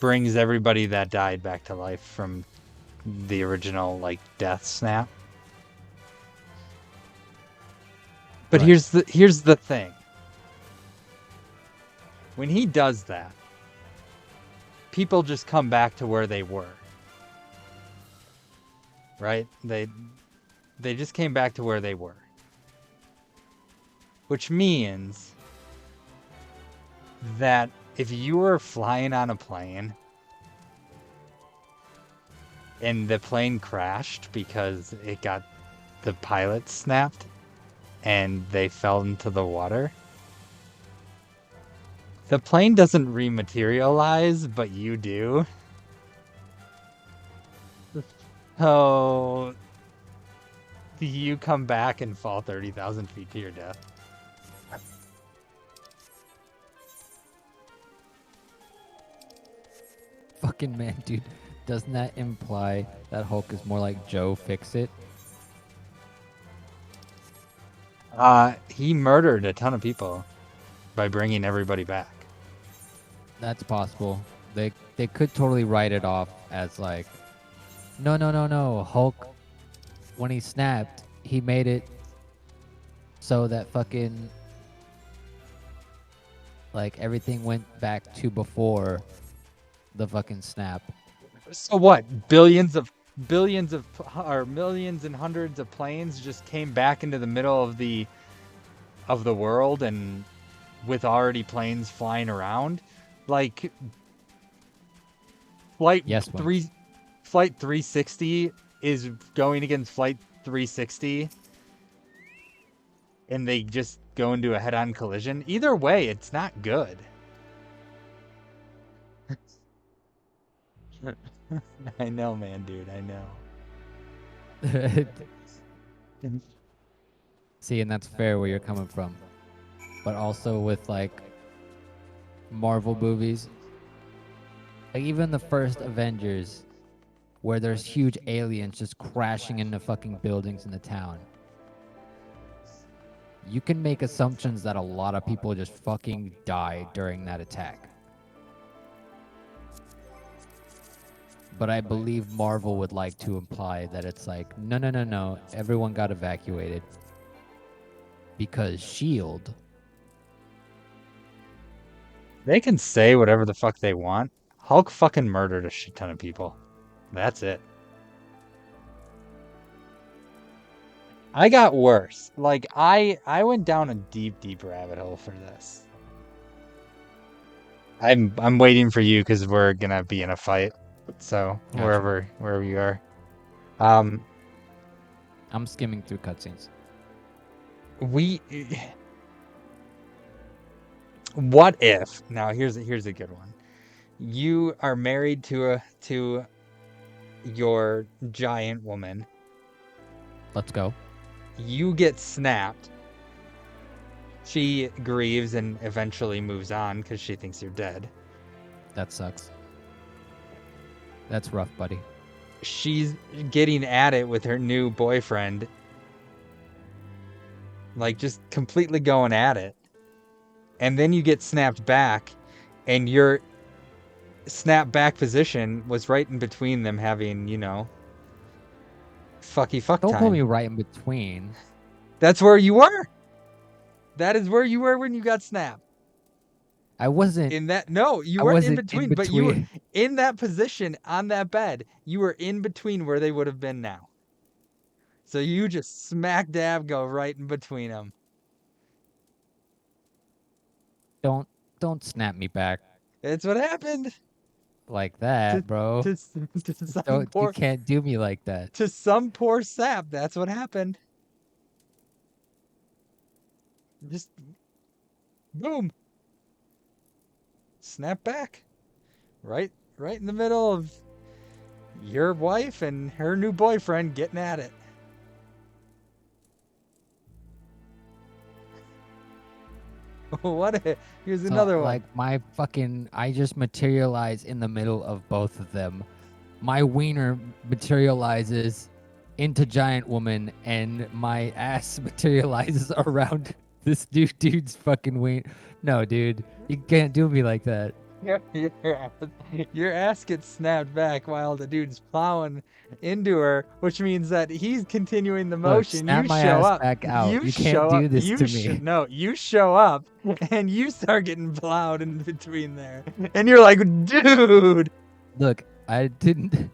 brings everybody that died back to life from the original like death snap. But Right. here's the thing. When he does that, people just come back to where they were. Right? They just came back to where they were. Which means that if you were flying on a plane and the plane crashed because it got the pilot snapped and they fell into the water, the plane doesn't rematerialize, but you do. So you come back and fall 30,000 feet to your death. Fucking man, dude. Doesn't that imply that Hulk is more like Joe Fix-It? He murdered a ton of people by bringing everybody back. That's possible. They could totally write it off as like, no. Hulk, when he snapped, he made it so that fucking like everything went back to before the fucking snap. So what? Billions or millions and hundreds of planes just came back into the middle of the world, and with already planes flying around, like flight Yes, Wayne. flight 360 is going against flight 360, and they just go into a head-on collision. Either way, it's not good. I know, man, dude. I know. See, and that's fair where you're coming from. But also with like Marvel movies, like even the first Avengers, where there's huge aliens just crashing into fucking buildings in the town. You can make assumptions that a lot of people just fucking died during that attack. But I believe Marvel would like to imply that it's like, no, everyone got evacuated. Because S.H.I.E.L.D. They can say whatever the fuck they want. Hulk fucking murdered a shit ton of people. That's it. I got worse. Like I went down a deep rabbit hole for this. I'm waiting for you because we're gonna be in a fight. So Gotcha. wherever you are. I'm skimming through cutscenes. What if, now here's a good one. You are married to your giant woman. Let's go. You get snapped. She grieves and eventually moves on because she thinks you're dead. That sucks. That's rough, buddy. She's getting at it with her new boyfriend. Like, just completely going at it. And then you get snapped back, and your snap back position was right in between them having, fucky fuck Don't time. put me right in between. That's where you were. That is where you were when you got snapped. I wasn't. In that, no, you I weren't in wasn't between, in but you were between. in that position on that bed. You were in between where they would have been now. So you just smack dab go right in between them. Don't snap me back It's what happened like to that, bro. to some Don't you poor can't do me like that. to some poor sap. That's what happened. Just boom, snap back, right in the middle of your wife and her new boyfriend getting at it. Here's So, another one. like I just materialize in the middle of both of them. My wiener materializes into giant woman, and my ass materializes around this dude's fucking wiener. No, dude, you can't do me like that. Your ass gets snapped back while the dude's plowing into her, which means that he's continuing the Look, motion. snap You my show ass up. back out. You show can't up. do this to me. No, you show up and you start getting plowed in between there, and you're like, dude. Look, I didn't.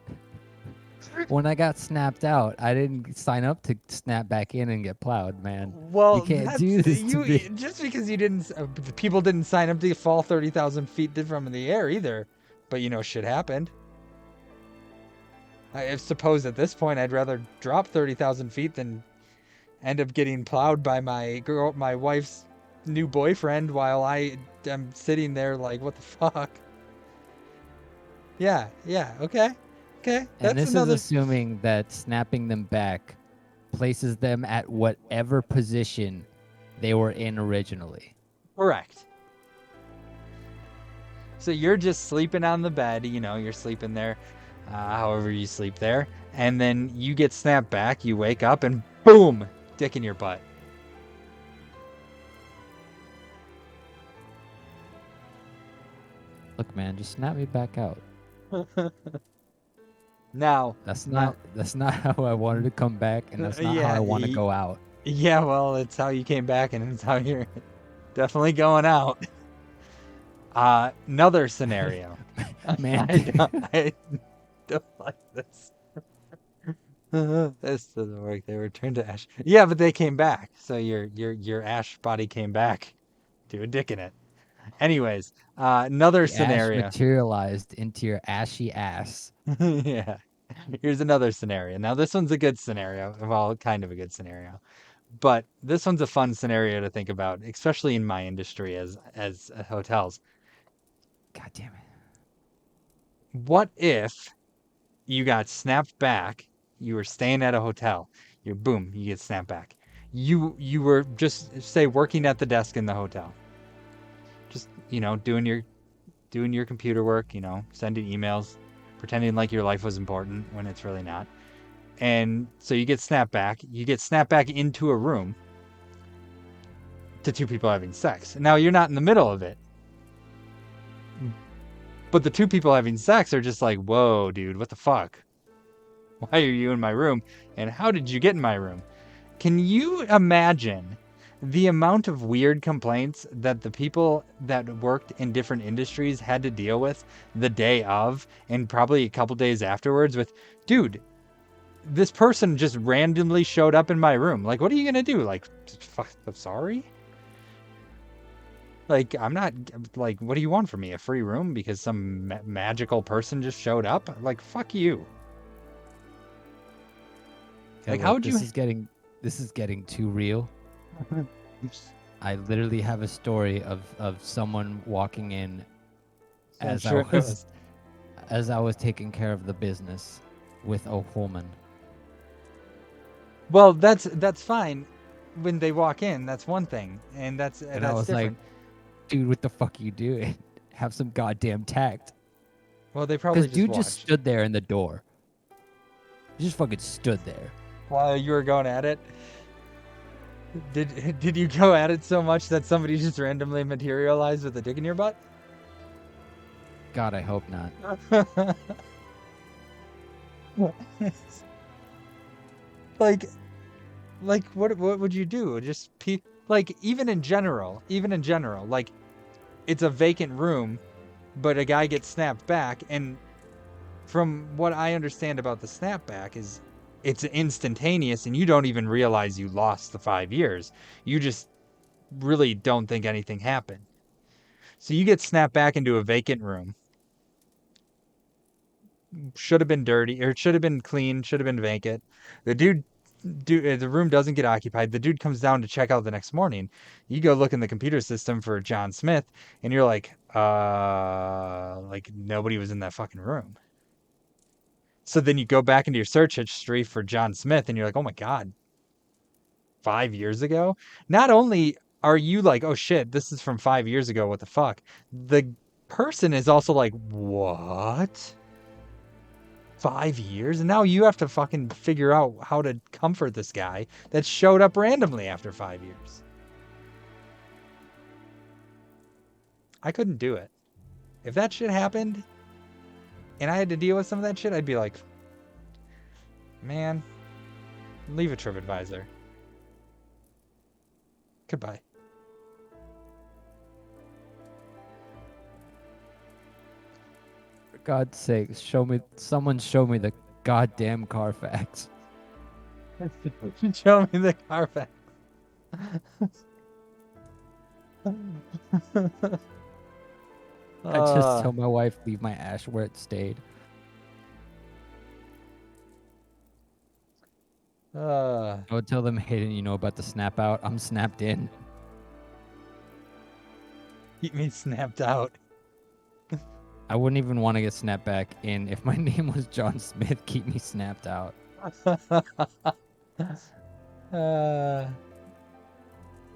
When I got snapped out, I didn't sign up to snap back in and get plowed, man. Well, you can't do this to me. Just because you didn't, people didn't sign up to fall 30,000 feet from the air either. But shit happened. I suppose at this point I'd rather drop 30,000 feet than end up getting plowed by my wife's new boyfriend while I am sitting there like, what the fuck? Yeah, okay. And That's this another. is assuming that snapping them back places them at whatever position they were in originally. Correct. So you're just sleeping on the bed, you're sleeping there, however you sleep there, and then you get snapped back, you wake up, and boom, dick in your butt. Look, man, just snap me back out. Now, that's not how I wanted to come back, and that's not how I want to go out. Yeah, well, it's how you came back, and it's how you're definitely going out. Another scenario. Man, I don't like this. This doesn't work. They returned to ash. Yeah, but they came back. So your ash body came back to a dick in it. Anyways, another scenario. Ash materialized into your ashy ass. Yeah. Here's another scenario. Now this one's a good scenario. Well, kind of a good scenario. But this one's a fun scenario to think about, especially in my industry as hotels. God damn it. What if you got snapped back? You were staying at a hotel. You get snapped back. You were just say working at the desk in the hotel. Just, doing your computer work, sending emails, pretending like your life was important when it's really not. And so you get snapped back. You get snapped back into a room to two people having sex. Now you're not in the middle of it. But the two people having sex are just like, whoa, dude, what the fuck? Why are you in my room? And how did you get in my room? Can you imagine the amount of weird complaints that the people that worked in different industries had to deal with the day of and probably a couple days afterwards with, dude, this person just randomly showed up in my room. Like, what are you going to do? Like, fuck, I'm sorry? Like, I'm not, like, what do you want from me? A free room because some magical person just showed up? Like, fuck you. Okay, like, how would you... This is getting too real. I literally have a story of someone walking in as I was taking care of the business with a woman. Well, that's fine when they walk in. That's one thing, and that's I was different. like, dude, what the fuck are you doing? Have some goddamn tact. Well, they probably just dude watched. just stood there in the door. He just fucking stood there while you were going at it. Did you go at it so much that somebody just randomly materialized with a dick in your butt? God, I hope not. like what would you do? Just like even in general, like it's a vacant room, but a guy gets snapped back, and from what I understand about the snapback is it's instantaneous and you don't even realize you lost the 5 years. You just really don't think anything happened. So you get snapped back into a vacant room. Should have been dirty, or it should have been clean, should have been vacant. The room doesn't get occupied. The dude comes down to check out the next morning. You go look in the computer system for John Smith, and you're like nobody was in that fucking room. So then you go back into your search history for John Smith, and you're like, oh my God, 5 years ago? Not only are you like, oh shit, this is from 5 years ago, what the fuck? The person is also like, what? 5 years? And now you have to fucking figure out how to comfort this guy that showed up randomly after 5 years. I couldn't do it. If that shit happened and I had to deal with some of that shit, I'd be like, man, leave a TripAdvisor. Goodbye. For God's sake, someone show me the goddamn Carfax. Show me the Carfax. I just tell my wife leave my ash where it stayed. I would tell them, Hayden, you know about the snap out? I'm snapped in. Keep me snapped out. I wouldn't even want to get snapped back in. If my name was John Smith, keep me snapped out.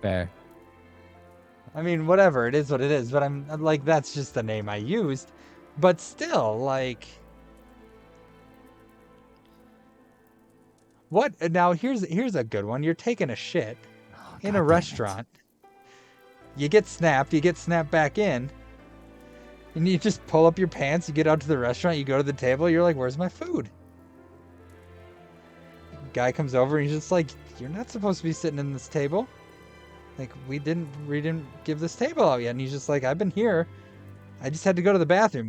Fair. I mean, whatever, it is what it is, but I'm like, that's just the name I used. But still, like, what? Now, here's a good one. You're taking a shit in a restaurant. You get snapped back in, and you just pull up your pants, you get out to the restaurant, you go to the table, you're like, where's my food? Guy comes over, and he's just like, you're not supposed to be sitting in this table. Like, we didn't give this table out yet. And he's just like, I've been here. I just had to go to the bathroom.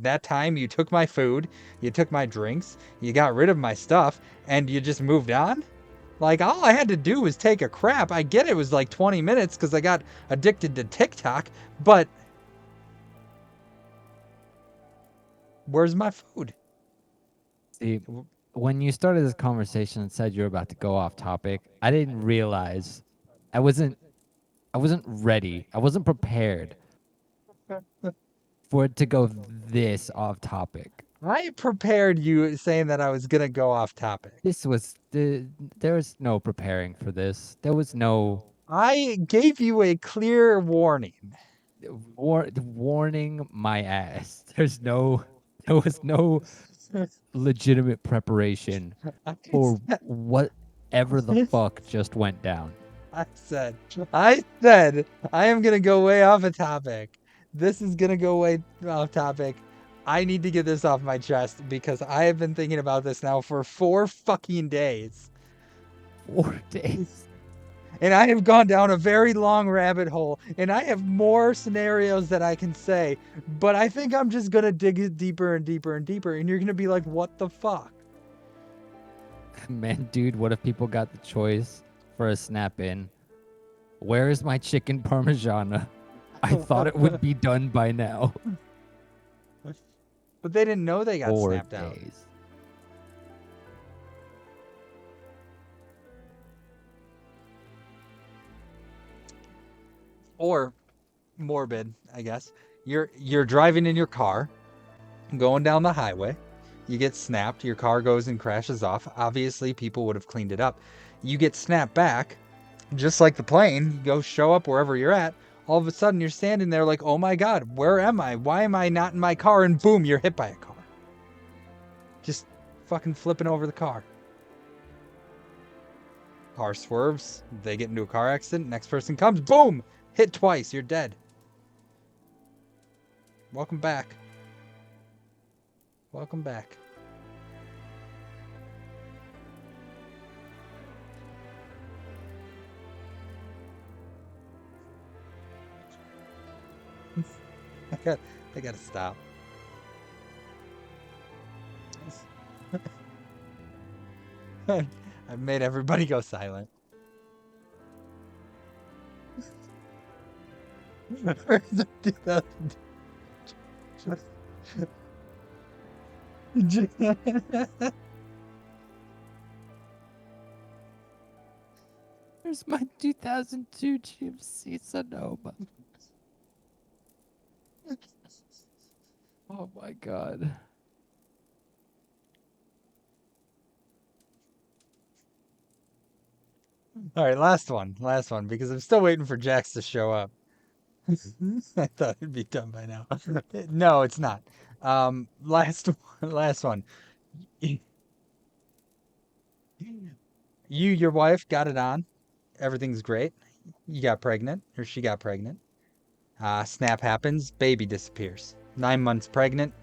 That time, you took my food, you took my drinks, you got rid of my stuff, and you just moved on? Like, all I had to do was take a crap. I get it was like 20 minutes because I got addicted to TikTok, but where's my food? See, when you started this conversation and said you were about to go off topic, I didn't realize I wasn't ready. I wasn't prepared for it to go this off topic. I prepared you saying that I was going to go off topic. There was no preparing for this. There was no... I gave you a clear warning. Warning my ass. There was no legitimate preparation for whatever the fuck just went down. I said, I am going to go way off a topic. This is going to go way off topic. I need to get this off my chest because I have been thinking about this now for 4 fucking days. 4 days? And I have gone down a very long rabbit hole, and I have more scenarios that I can say, but I think I'm just going to dig it deeper and deeper and deeper, and you're going to be like, what the fuck? Man, dude, what if people got the choice for a snap-in? Where is my chicken parmigiana? I thought it would be done by now. But they didn't know they got 4 snapped out. days. Or morbid, I guess. You're driving in your car, going down the highway. You get snapped. Your car goes and crashes off. Obviously, people would have cleaned it up. You get snapped back, just like the plane. You go show up wherever you're at. All of a sudden, you're standing there like, oh my God, where am I? Why am I not in my car? And boom, you're hit by a car. Just fucking flipping over the car. Car swerves. They get into a car accident. Next person comes. Boom! Hit twice. You're dead. Welcome back. Welcome back. I gotta stop. I've made everybody go silent. Here's my 2002 GMC Sonoma. Oh my god. All right, last one, because I'm still waiting for Jax to show up. I thought it'd be done by now. No, it's not. Last one. Your wife got it on. Everything's great. You got pregnant, or she got pregnant. Snap happens, baby disappears. 9 months pregnant.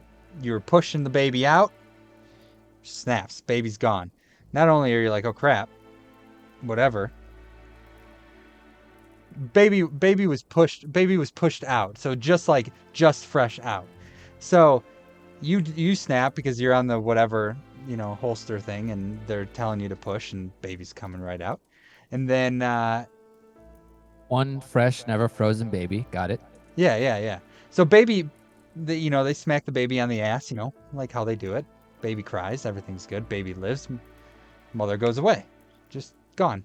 You were pushing the baby out. Snaps, baby's gone. Not only are you like, oh crap, whatever. Baby was pushed out. So just fresh out. So you snap because you're on the whatever, holster thing, and they're telling you to push, and baby's coming right out. And then one fresh, never frozen baby. Got it. Yeah. So baby, they smack the baby on the ass, like how they do it. Baby cries, everything's good. Baby lives. Mother goes away, just gone.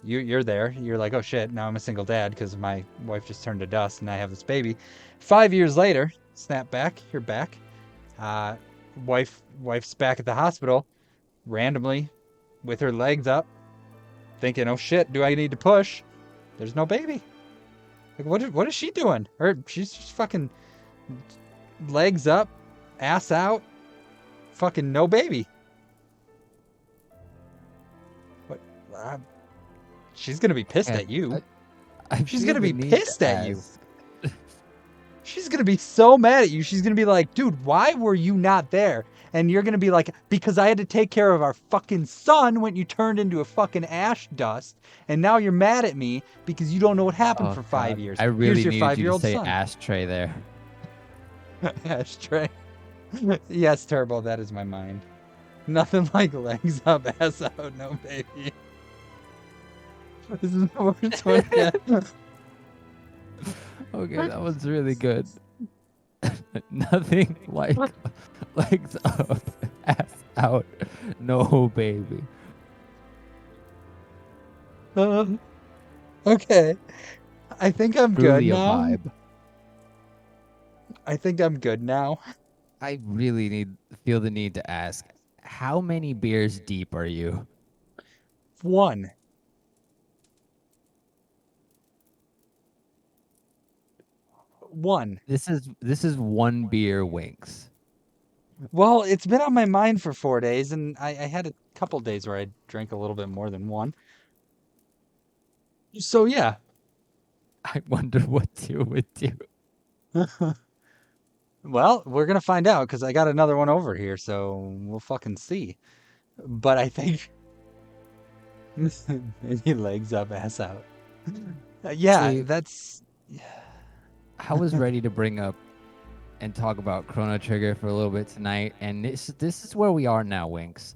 You're there. You're like, oh shit, now I'm a single dad because my wife just turned to dust and I have this baby. 5 years later, snap back, you're back. Wife's back at the hospital, randomly, with her legs up, thinking, oh shit, do I need to push? There's no baby. Like, what is she doing? She's just fucking legs up, ass out, fucking no baby. What? She's gonna be pissed at you. She's gonna be pissed at you. She's gonna be so mad at you. She's gonna be like, dude, why were you not there? And you're gonna be like, because I had to take care of our fucking son when you turned into a fucking ash dust, and now you're mad at me because you don't know what happened for 5 years. I really Here's your needed you to say son. ashtray there. Ashtray. Yes, Turbo, that is my mind. Nothing like legs up, ass out, no baby. This is the worst one yet. Okay, that was really good. Nothing like legs up, ass out, no baby. Okay. I think I'm Truly good a now. vibe. I think I'm good now. I really feel the need to ask, how many beers deep are you? 1. This is one beer, Winks. Well, it's been on my mind for 4 days, and I had a couple days where I drank a little bit more than 1. So yeah. I wonder what you would do. Well, we're gonna find out because I got another one over here, so we'll fucking see. But I think maybe legs up, ass out. Yeah, See, that's. I was ready to bring up and talk about Chrono Trigger for a little bit tonight, and this is where we are now, Winks.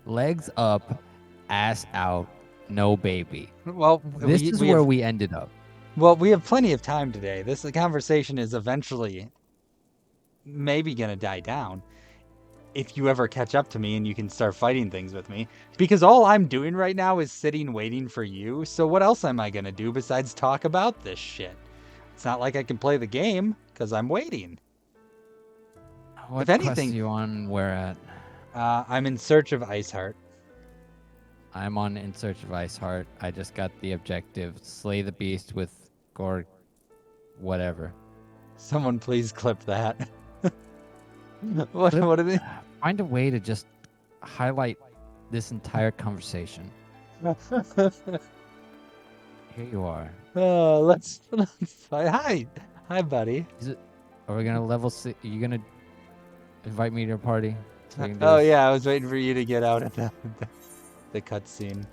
Legs up, ass out, no baby. Well, this is where we ended up. Well, we have plenty of time today. This conversation is eventually maybe gonna die down if you ever catch up to me and you can start fighting things with me. Because all I'm doing right now is sitting waiting for you. So what else am I gonna do besides talk about this shit? It's not like I can play the game because I'm waiting. What if anything, quest are you on? Where at? I'm in search of Iceheart. I'm on In Search of Iceheart. I just got the objective: slay the beast with gore, whatever. Someone please clip that. What are they? Find a way to just highlight this entire conversation. Here you are. Let's fight. Hi, buddy. Are we gonna level? Are you gonna invite me to your party? So Oh yeah, I was waiting for you to get out of the cutscene.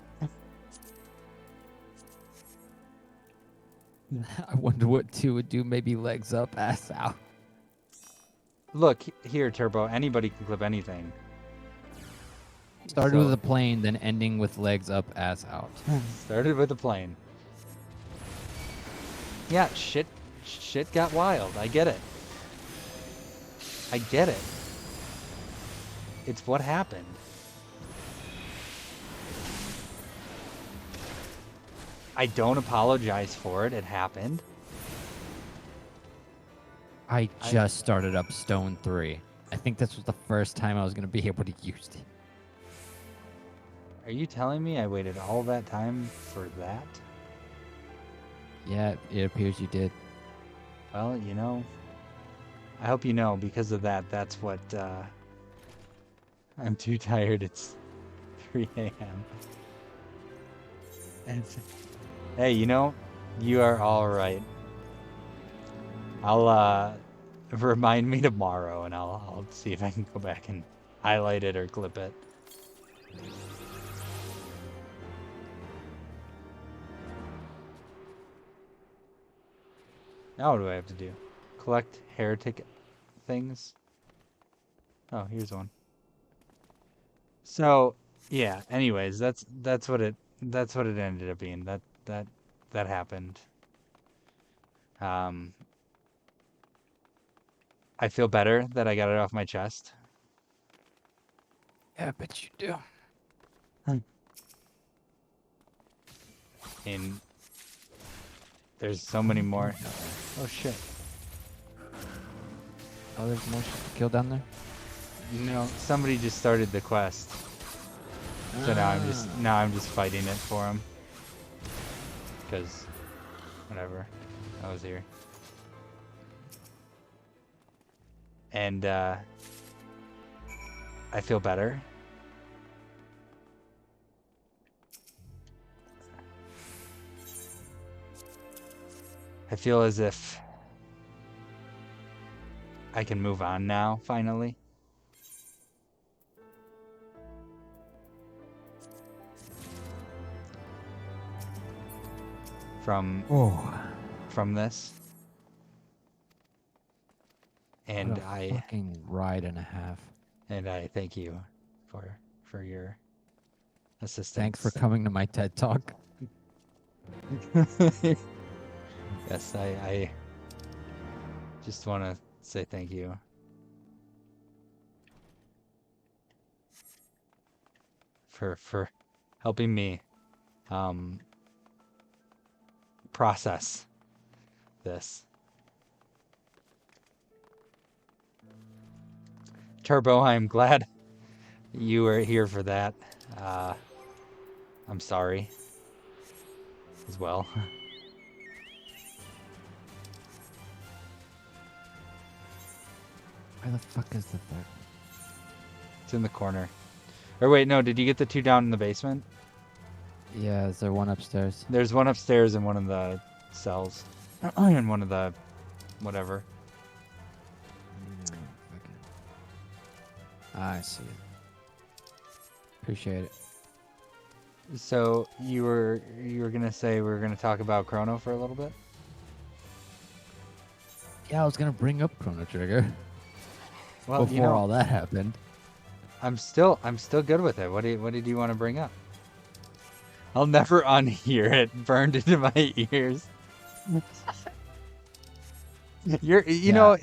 I wonder what 2 would do. Maybe legs up, ass out. Look here, Turbo. Anybody can clip anything. Started with a plane, then ending with legs up, ass out. Started with a plane. Yeah, shit got wild. I get it. I get it. It's what happened. I don't apologize for it. It happened. I just started up Stone 3. I think this was the first time I was going to be able to use it. Are you telling me I waited all that time for that? Yeah, it appears you did. Well, you know, I hope you know because of that, that's what, I'm too tired. It's 3 a.m. And hey, you know, you are all right. I'll, remind me tomorrow and I'll see if I can go back and highlight it or clip it. Now what do I have to do? Collect heretic things? Oh, here's one. So, yeah, anyways, that's what it ended up being. That happened. I feel better that I got it off my chest. Yeah, I bet you do. And there's so many more. Oh shit. Oh, there's more shit to kill down there? No, somebody just started the quest. So now I'm just fighting it for him. Cause whatever. I was here. And I feel better. I feel as if I can move on now, finally. From this. And what a fucking ride and a half. And I thank you for your assistance. Thanks for coming to my TED Talk. Yes, I just want to say thank you. For helping me process this. Turbo, I'm glad you were here for that. I'm sorry as well. Where the fuck is the third? It's in the corner. Or wait, no, did you get the 2 down in the basement? Yeah, is there one upstairs? There's one upstairs in one of the cells. And one of the whatever. I see it. Appreciate it. So you were gonna say we were gonna talk about Chrono for a little bit? Yeah, I was gonna bring up Chrono Trigger. Well, before all that happened. I'm still good with it. What did you want to bring up? I'll never unhear it burned into my ears. You know,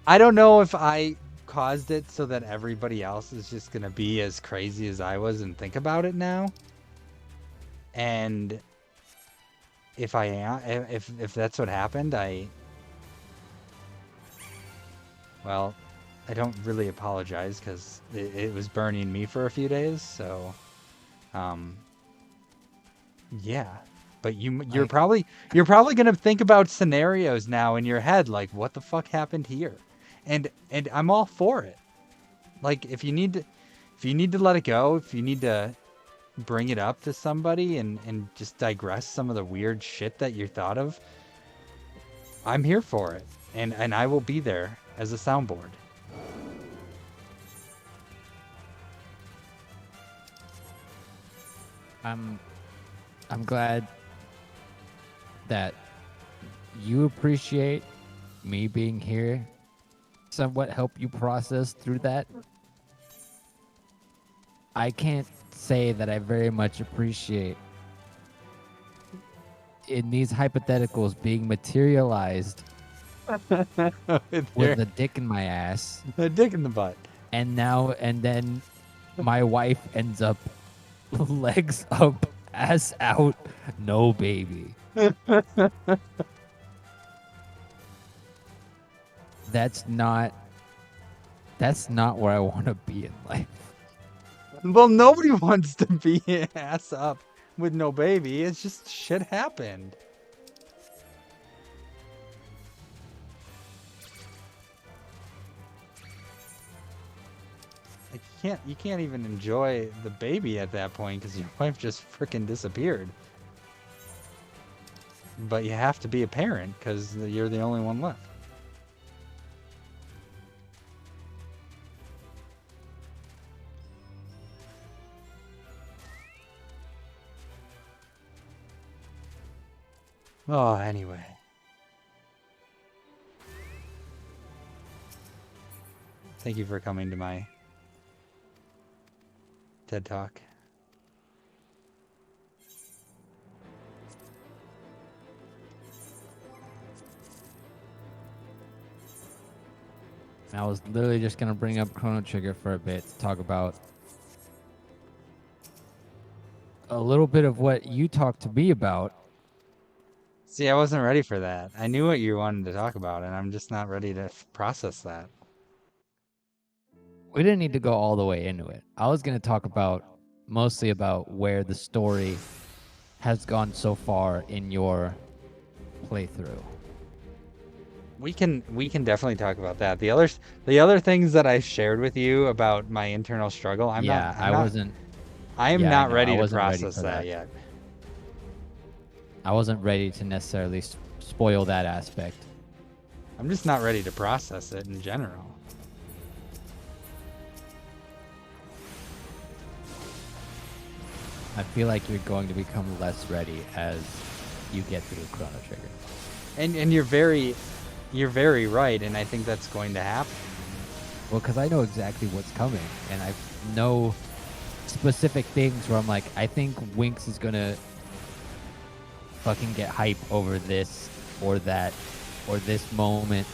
I don't know if I caused it so that everybody else is just gonna be as crazy as I was and think about it now. And if I am, if that's what happened, well, I don't really apologize because it was burning me for a few days. So, yeah. But you're probably gonna think about scenarios now in your head, like what the fuck happened here, and I'm all for it. Like if you need to let it go, if you need to bring it up to somebody and just digress some of the weird shit that you thought of, I'm here for it, and I will be there as a soundboard. I'm glad that you appreciate me being here, somewhat help you process through that. I can't say that I very much appreciate in these hypotheticals being materialized with a dick in my ass. A dick in the butt. And then my wife ends up legs up, ass out, no baby. That's not where I want to be in life. Well, nobody wants to be ass up with no baby. It's just shit happened. Like, you can't even enjoy the baby at that point because your wife just freaking disappeared. But you have to be a parent because you're the only one left. Oh, anyway. Thank you for coming to my TED Talk. I was literally just going to bring up Chrono Trigger for a bit to talk about a little bit of what you talked to me about. See, I wasn't ready for that. I knew what you wanted to talk about, and I'm just not ready to process that. We didn't need to go all the way into it. I was going to talk about mostly about where the story has gone so far in your playthrough. We can definitely talk about that. The other things that I shared with you about my internal struggle, I am not ready to process that yet. I wasn't ready to necessarily spoil that aspect. I'm just not ready to process it in general. I feel like you're going to become less ready as you get through Chrono Trigger. And you're very right, and I think that's going to happen. Well, because I know exactly what's coming, and I know specific things where I'm like, I think Winx is gonna fucking get hype over this or that or this moment,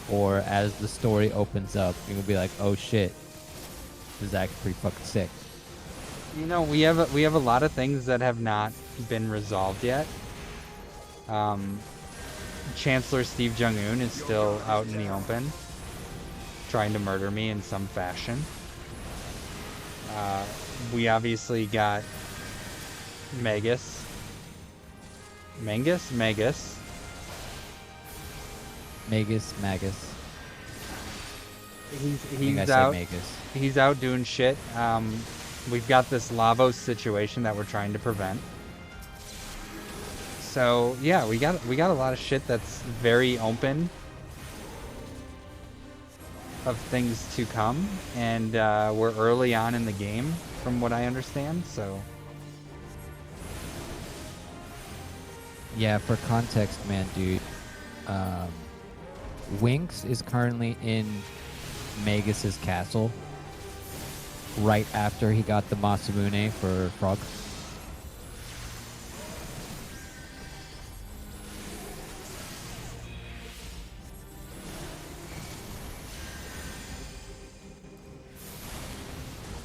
or as the story opens up, you're gonna be like, oh shit, this is actually pretty fucking sick. You know, we have a lot of things that have not been resolved yet. Chancellor Steve Jung-un is still out in the open, trying to murder me in some fashion. We obviously got Magus. He's out doing shit. We've got this Lavos situation that we're trying to prevent. So yeah, we got a lot of shit that's very open of things to come, and we're early on in the game from what I understand, so yeah, for context, man, dude, Winx is currently in Magus's castle right after he got the Masamune for Frog.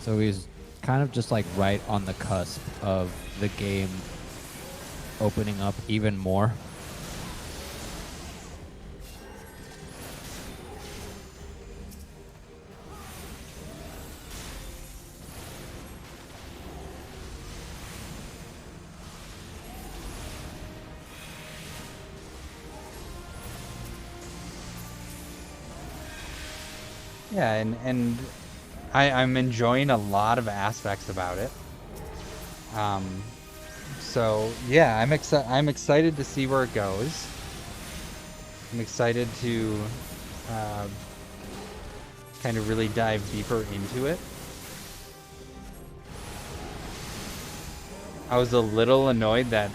So he's kind of just like right on the cusp of the game opening up even more. yeah, and I'm enjoying a lot of aspects about it. So yeah, I'm excited to see where it goes. I'm excited to kind of really dive deeper into it. I was a little annoyed that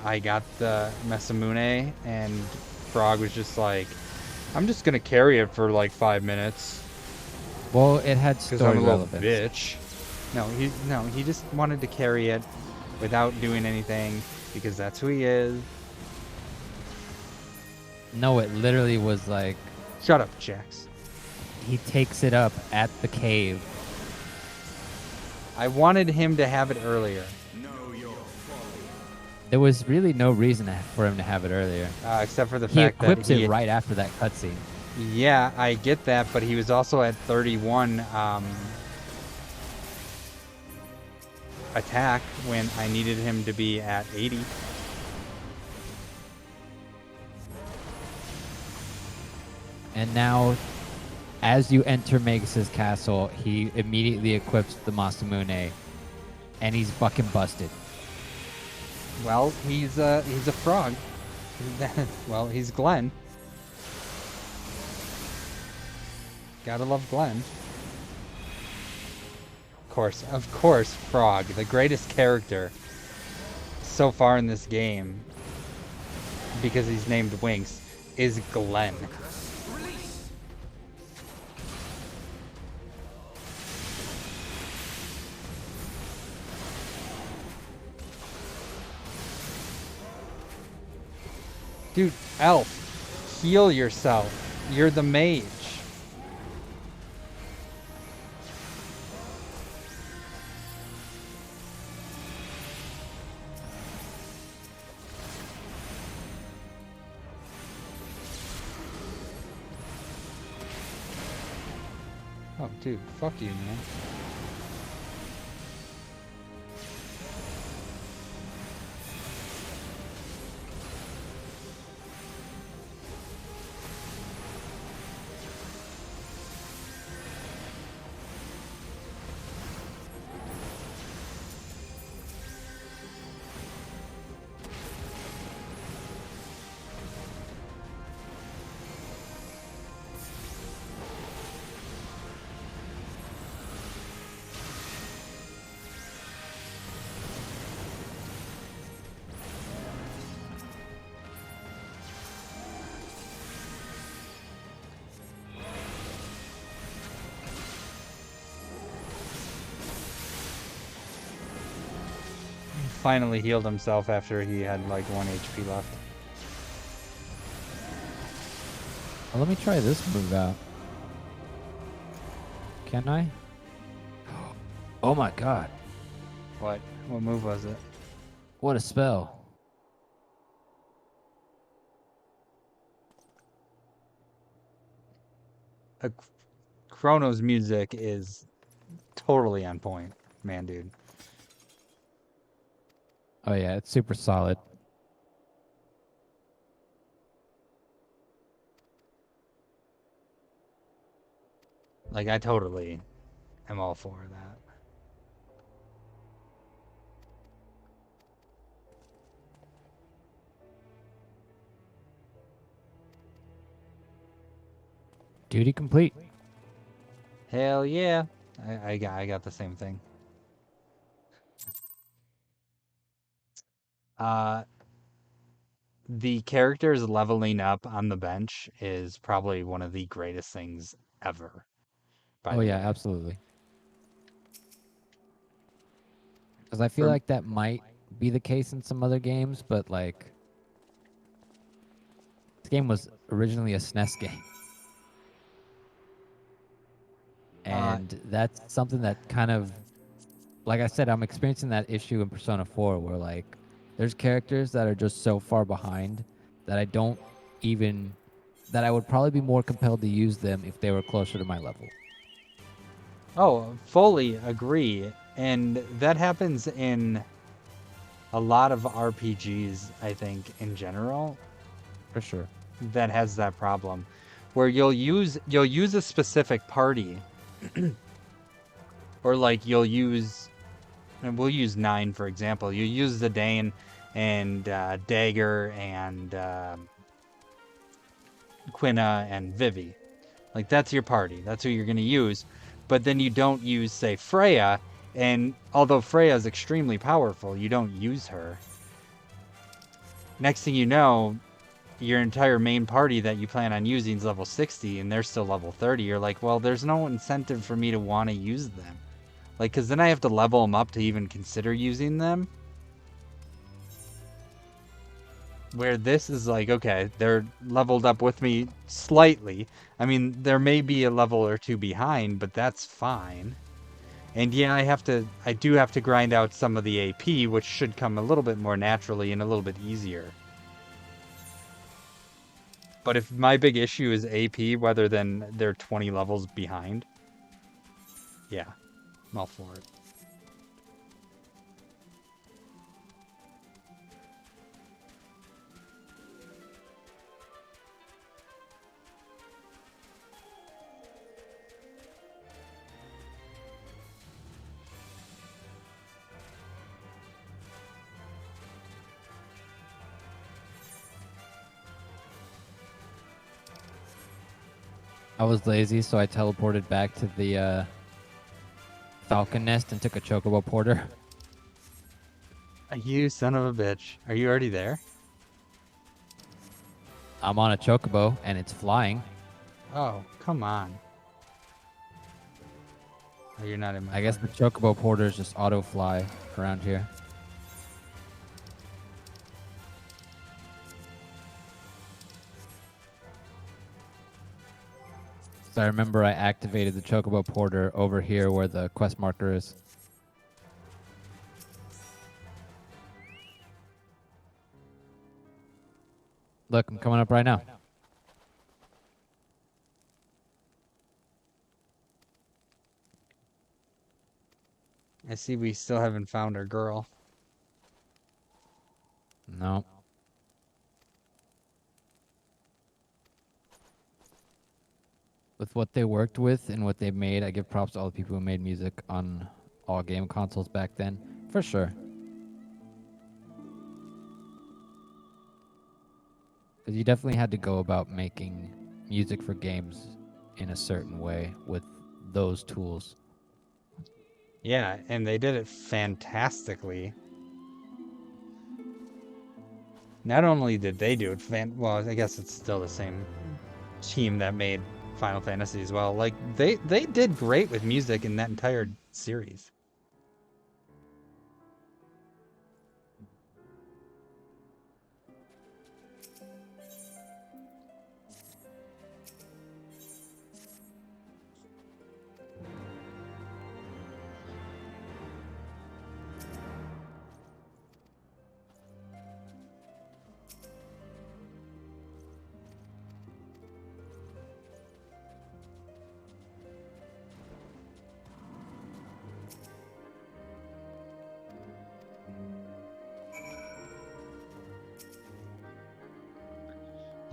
I got the Masamune and Frog was just like, I'm just gonna carry it for like 5 minutes Well, it had because story I'm a little relevance. bitch. No, he just wanted to carry it without doing anything because that's who he is. No, it literally was like Shut up, Jax. he takes it up at the cave. I wanted him to have it earlier. There was really no reason for him to have it earlier. Except for the He fact that equips it right after that cutscene. Yeah, I get that, but he was also at 31 attack when I needed him to be at 80. And now, as you enter Magus' castle, he immediately equips the Masamune, and he's fucking busted. Well, he's a frog. Well, he's Glenn. Gotta love Glenn. Of course, Frog, the greatest character so far in this game, because he's named Winx, is Glenn. Dude, Elf, heal yourself. You're the mage. Oh, dude, fuck you, man. Finally healed himself after he had like 1 HP left. Well, let me try this move out. Can I? Oh my god. What move was it? What a spell. Chrono's music is totally on point, man, dude. Oh yeah, it's super solid. Like, I totally am all for that. Duty complete. Hell yeah. I got the same thing. The characters leveling up on the bench is probably one of the greatest things ever. Oh yeah, absolutely. Because I feel like that might be the case in some other games, but like this game was originally a SNES game. And that's something that kind of, like I said, I'm experiencing that issue in Persona 4 where like there's characters that are just so far behind that I don't even, that I would probably be more compelled to use them if they were closer to my level. Oh, fully agree. And that happens in a lot of RPGs, I think, in general. For sure. That has that problem. Where you'll use a specific party. Or like you'll use, and we'll use 9 for example. You use the Dane and Dagger and Quina and Vivi. Like that's your party. That's who you're going to use. But then you don't use, say, Freya, And although Freya is extremely powerful, you don't use her. Next thing you know, your entire main party that you plan on using is level 60 and they're still level 30. You're like, well, there's no incentive for me to want to use them. Like, because then I have to level them up to even consider using them. Where this is like, okay, they're leveled up with me slightly. I mean, there may be a level or two behind, but that's fine. And yeah, I do have to grind out some of the AP, which should come a little bit more naturally and a little bit easier. But if my big issue is AP, rather than they're 20 levels behind, yeah, I'm all for it. I was lazy, so I teleported back to the Falcon Nest and took a Chocobo Porter. You son of a bitch. Are you already there? I'm on a Chocobo, and it's flying. Oh, come on. Oh, you're not in my I guess the Chocobo Porters just auto-fly around here. So I remember I activated the Chocobo Porter over here where the quest marker is. Look, I'm coming up right now. I see we still haven't found our girl. No. With what they worked with and what they made, I give props to all the people who made music on all game consoles back then. For sure. Because you definitely had to go about making music for games in a certain way with those tools. Yeah, and they did it fantastically. Not only did they do it well, I guess it's still the same team that made Final Fantasy as well. Like they did great with music in that entire series.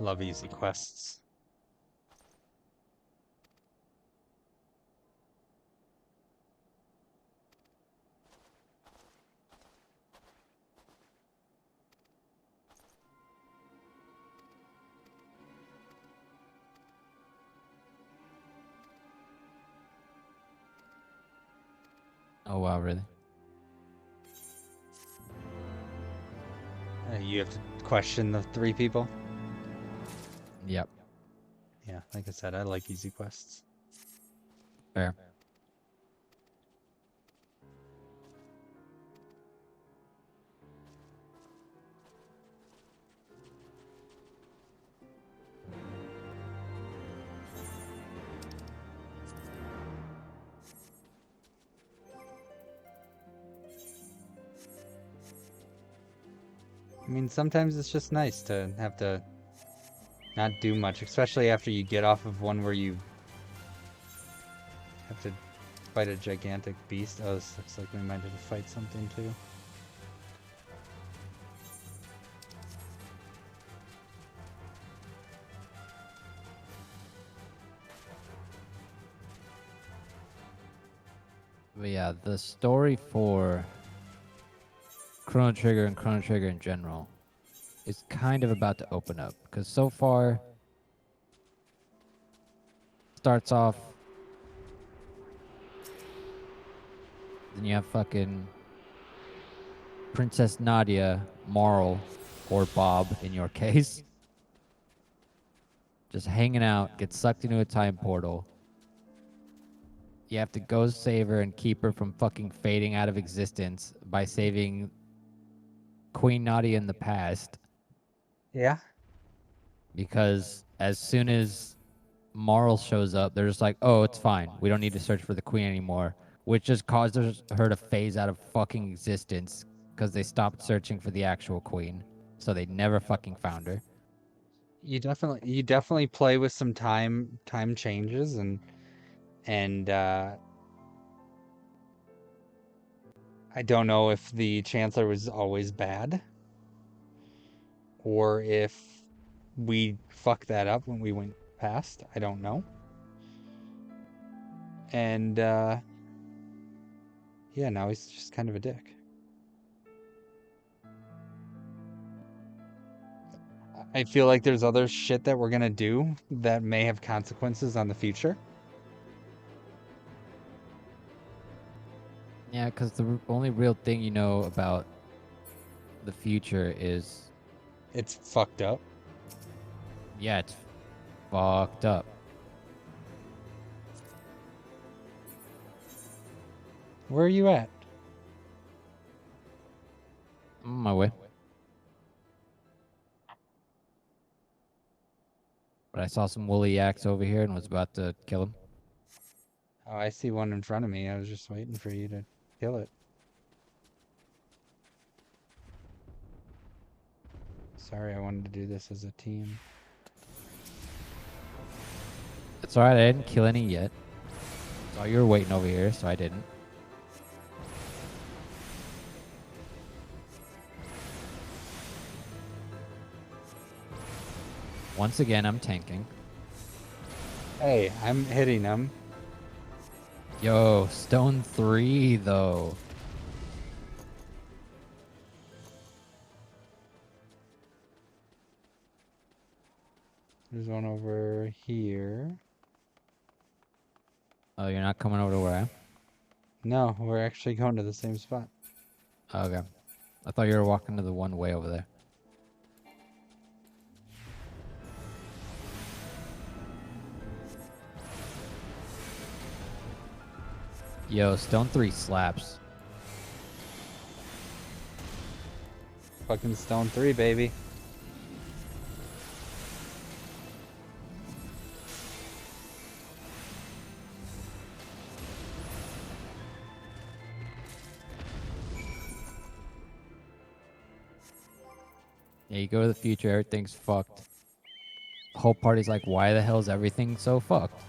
Love easy quests. Oh, wow, really? You have to question the 3 people? Yep. Yeah, like I said, I like easy quests. Fair. I mean, sometimes it's just nice to have to not do much, especially after you get off of one where you have to fight a gigantic beast. Oh, this looks like we might have to fight something too. But yeah, the story for Chrono Trigger and Chrono Trigger in general is kind of about to open up. Because so far, starts off Then you have fucking Princess Nadia, Marl, or Bob in your case. Just hanging out, get sucked into a time portal. You have to go save her and keep her from fucking fading out of existence by saving Queen Nadia in the past. Yeah. Because as soon as Marl shows up, they're just like, oh, it's fine. We don't need to search for the queen anymore. Which just causes her to phase out of fucking existence because they stopped searching for the actual queen. So they never fucking found her. You definitely play with some time changes and I don't know if the Chancellor was always bad or if we fucked that up when we went past. I don't know. And yeah, now he's just kind of a dick. I feel like there's other shit that we're gonna do that may have consequences on the future. Yeah, because the only real thing you know about the future is... It's fucked up. Yeah, it's fucked up. Where are you at? I'm on my way. But I saw some woolly yaks over here and was about to kill him. Oh, I see one in front of me. I was just waiting for you to kill it. Sorry, I wanted to do this as a team. It's alright, I didn't kill any yet. Saw you were waiting over here, so I didn't. Once again, I'm tanking. Hey, I'm hitting them. Yo, stone 3 though. There's one over here. Oh, you're not coming over to where I am? No, we're actually going to the same spot. Okay. I thought you were walking to the one way over there. Yo, stone 3 slaps. Fucking stone 3, baby. Yeah, you go to the future, everything's fucked. The whole party's like, why the hell is everything so fucked?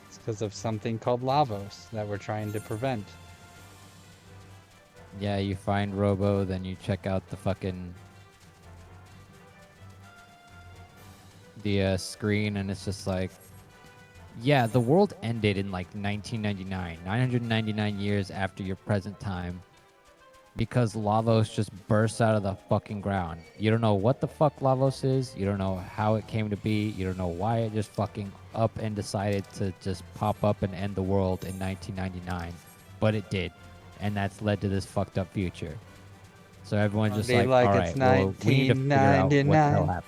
It's because of something called Lavos that we're trying to prevent. Yeah, you find Robo, then you check out the fucking... the screen, and it's just like... Yeah, the world ended in like 1999, 999 years after your present time. Because Lavos just bursts out of the fucking ground. You don't know what the fuck Lavos is. You don't know how it came to be. You don't know why it just fucking up and decided to just pop up and end the world in 1999. But it did. And that's led to this fucked up future. So everyone's just like, Like alright, it's well, we need to figure out what the hell 1999. happened.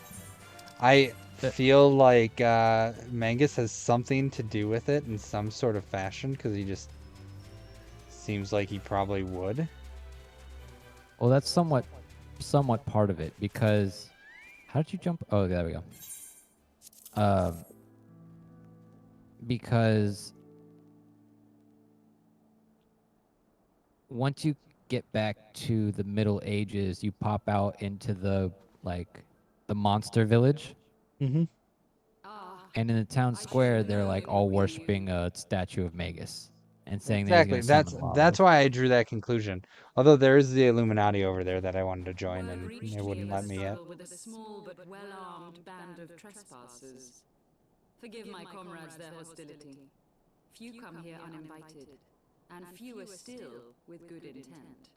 I feel like Mangus has something to do with it in some sort of fashion, because he just seems like he probably would. Well, that's somewhat part of it, because... How did you jump? Oh, there we go. Because... once you get back to the Middle Ages, you pop out into the, like, the monster village. Mm-hmm. And in the town square, they're, like, all worshipping a statue of Magus. And saying Exactly. that he's going to summon That's Lavos. why I drew that conclusion. Although there is the Illuminati over there that I wanted to join, and they wouldn't let me yet. With a small but well-armed band of trespassers. Forgive my comrades their hostility. Few come here uninvited, and fewer still with good intent.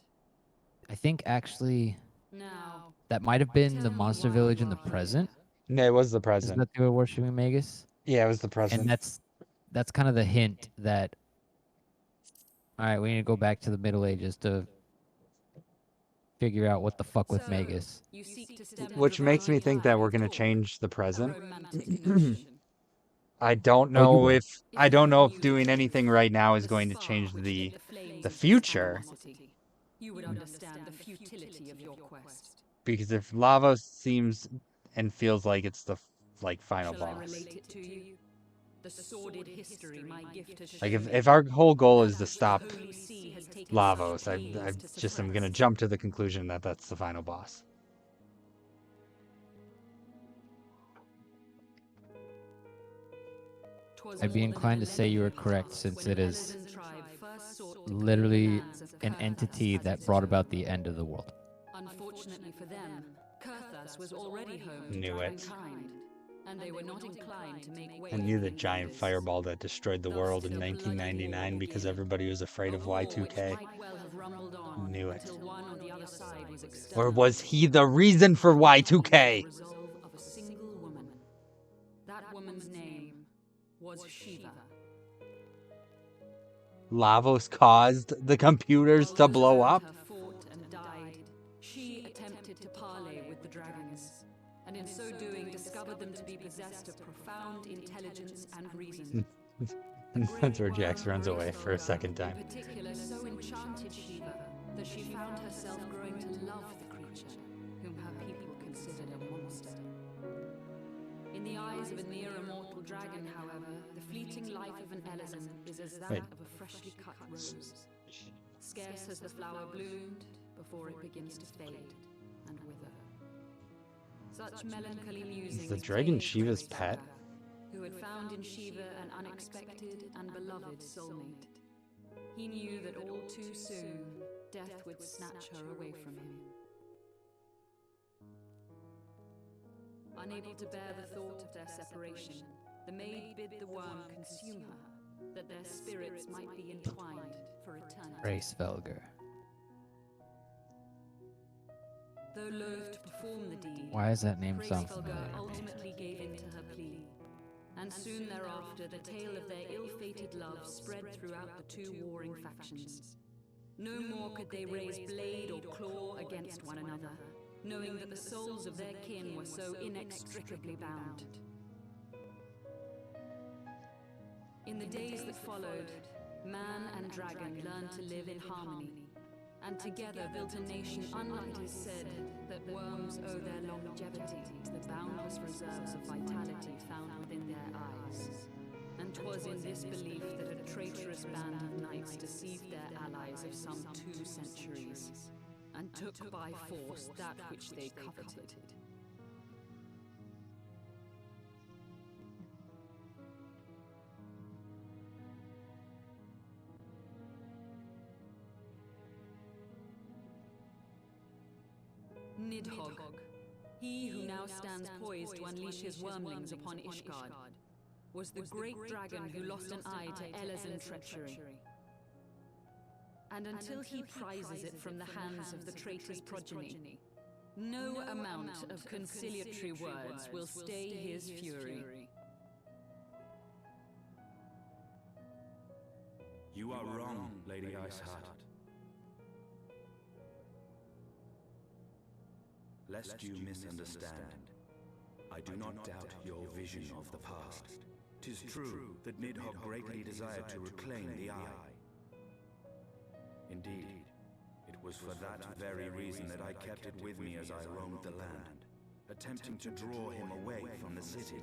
I think, actually, Now, that might have been the monster village in the present. No, it was the Is present. that they were worshipping Magus? Yeah, it was the present. And that's kind of the hint that Alright, we need to go back to the Middle Ages to figure out what the fuck with Magus. You seek to stem the Which makes me divine think that tide we're of gonna talk, change the a present. romantic notion. I don't Oh, you know will. if If I you don't ever know if knew the doing truth, anything right now is the going to spark change which the lit the flames the of this future. animosity, you would understand the futility of your quest. Because if Lavos seems and feels like it's the like final Shall I boss. relate it to you? The sordid history my gift has Like shown if me. our whole goal is That to which the stop Holy See has taken Lavos, such I pains to just am gonna suppress. jump to the conclusion that that's the final boss. I'd be inclined to say you were correct, since it is literally an entity that brought about the end of the world. Unfortunately for them, Kurthas was already home to Knew it. dragonkind, and they were not inclined to make way I knew for the giant invaders. fireball that destroyed the Thus world did in a bloody 1999 war because begin. everybody was afraid A of war which Y2K. might well have rumbled on Knew it. until one or the other side was Or exterminated. was he the reason for The Y2K? resolve of a single woman. That woman's name was Shiva. Lavos caused the computers to While those blow around up? her fought and died, she attempted to parley with the dragons, and in so doing discovered them to be possessed of profound intelligence and reason. That's where Jax runs away for a second time. In particular, so enchanted Shiva that she found herself growing to love the creature, whom her people considered a monster. In the eyes of a near immortal dragon, however, the fleeting life of an Elezen is as that Wait. of a freshly cut rose. Scarce has the flower bloomed before it begins to fade and wither. Such melancholy musings. Is the dragon plagued Shiva's Prince pet? Shiva, who had found in Shiva an unexpected and beloved soulmate. He knew that all too soon, death would snatch her away from him. Unable to bear the thought of their separation, the maid bid the worm consume her, that their spirits might be entwined for eternity. Race Velger. Though loath to perform the deed, Why does that name sound Gracefelger familiar? ultimately gave in to her plea, and soon thereafter the tale of their ill-fated love spread throughout the two warring factions. No more could they raise blade or claw against one another, knowing that the souls of their kin were so inextricably bound. In the days that followed, man and dragon learned to live in harmony, and together built a nation unlike it is said that worms owe their longevity to the boundless reserves of vitality found within their eyes. And 'twas in this belief that a traitorous band of knights deceived their allies of some 2 centuries, and took by force that which they coveted. Nidhogg, he who now stands poised to unleash his wormlings upon Ishgard, was the great dragon who lost an eye to Elezen treachery. And until he prizes it from the hands of the traitor's progeny, no amount of conciliatory words will stay his fury. You are wrong, Lady Iceheart. Lest you misunderstand, I do not doubt your vision of the past. 'Tis true that Nidhogg greatly desired to reclaim the Eye. Indeed, it was for that very reason that I kept it with me as I roamed the land, attempting to draw him away from the city.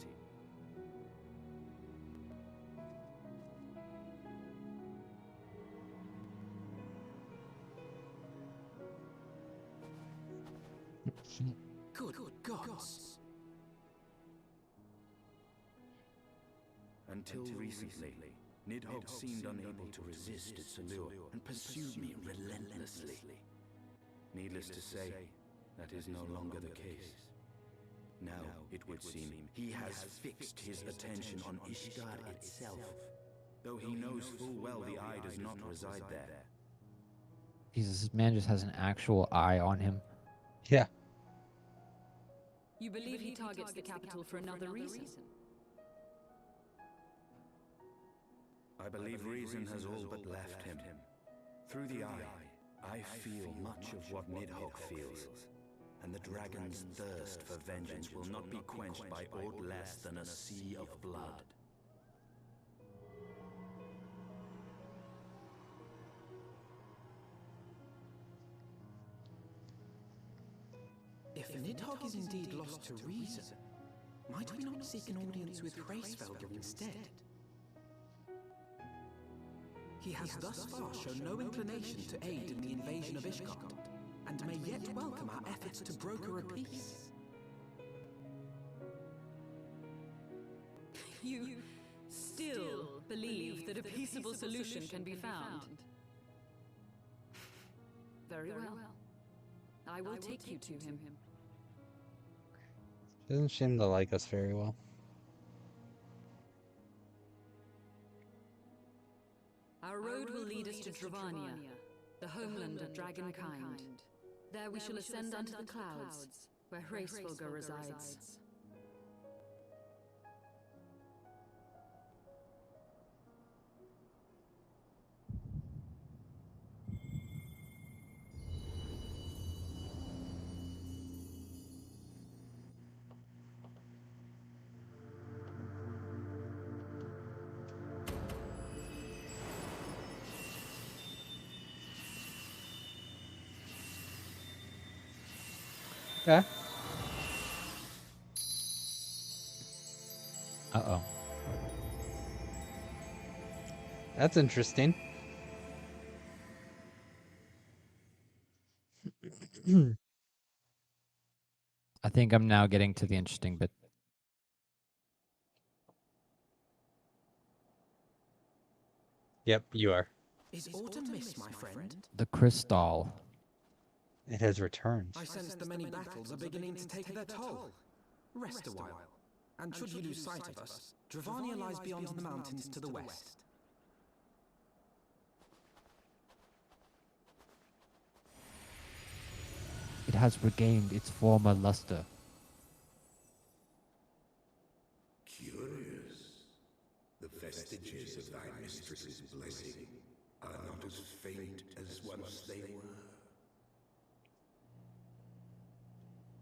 Good gods! Until recently, Nidhogg seemed unable to resist its allure and pursued me relentlessly. Needless to say, that is no longer the case. Now, it would seem, he has fixed his attention on Ishgard itself, though he knows full well the Eye does not reside there. Jesus, this man just has an actual eye on him. Yeah. You believe he targets the capital for another reason? I believe reason has all but left him. Through the eye, I feel much of what Nidhogg feels, and the dragon's thirst for vengeance will not be quenched by aught less than a sea of blood. If Nidhogg is indeed lost to reason, might we not seek an audience with Hraesvelgr instead? He has thus far shown no inclination to aid in the invasion of Ishgard, and may yet welcome our efforts to broker a peace. You still believe that a peaceable solution can be found? Very well. I will take you to him. She doesn't seem to like us very well. Our road will lead us to Dravania, the homeland of dragonkind. There we shall ascend unto the clouds, where Hraesvelgr resides. Okay. Uh-oh. That's interesting. I think I'm now getting to the interesting bit. Yep, you are. Is autumn mist, my friend? The crystal. It has returned. I sense the many battles are beginning to take their toll. Rest a while, and should you lose sight of us, Dravania lies beyond the mountains to the west. It has regained its former luster. Curious. The vestiges of thy mistress's blessing are not as faint as once they were.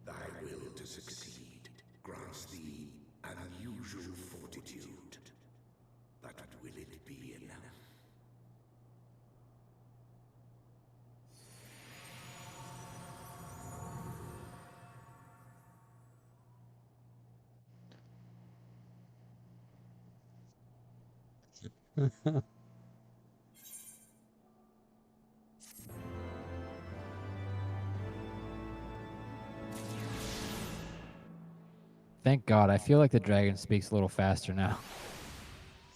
Thy will to succeed grants thee unusual fortitude. But will it be enough? Thank God, I feel like the dragon speaks a little faster now.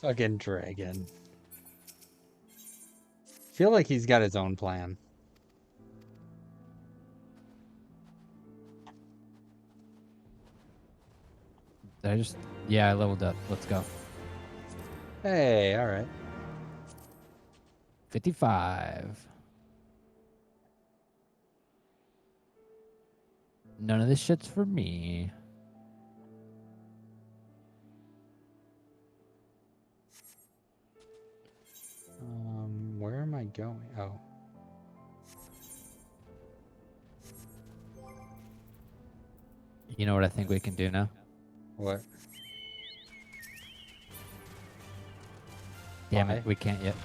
Fucking dragon. Feel like he's got his own plan. Did I just... Yeah, I leveled up. Let's go. Hey, alright. 55. None of this shit's for me. Where am I going? Oh. You know what I think we can do now? What? Damn Why? it, we can't yet.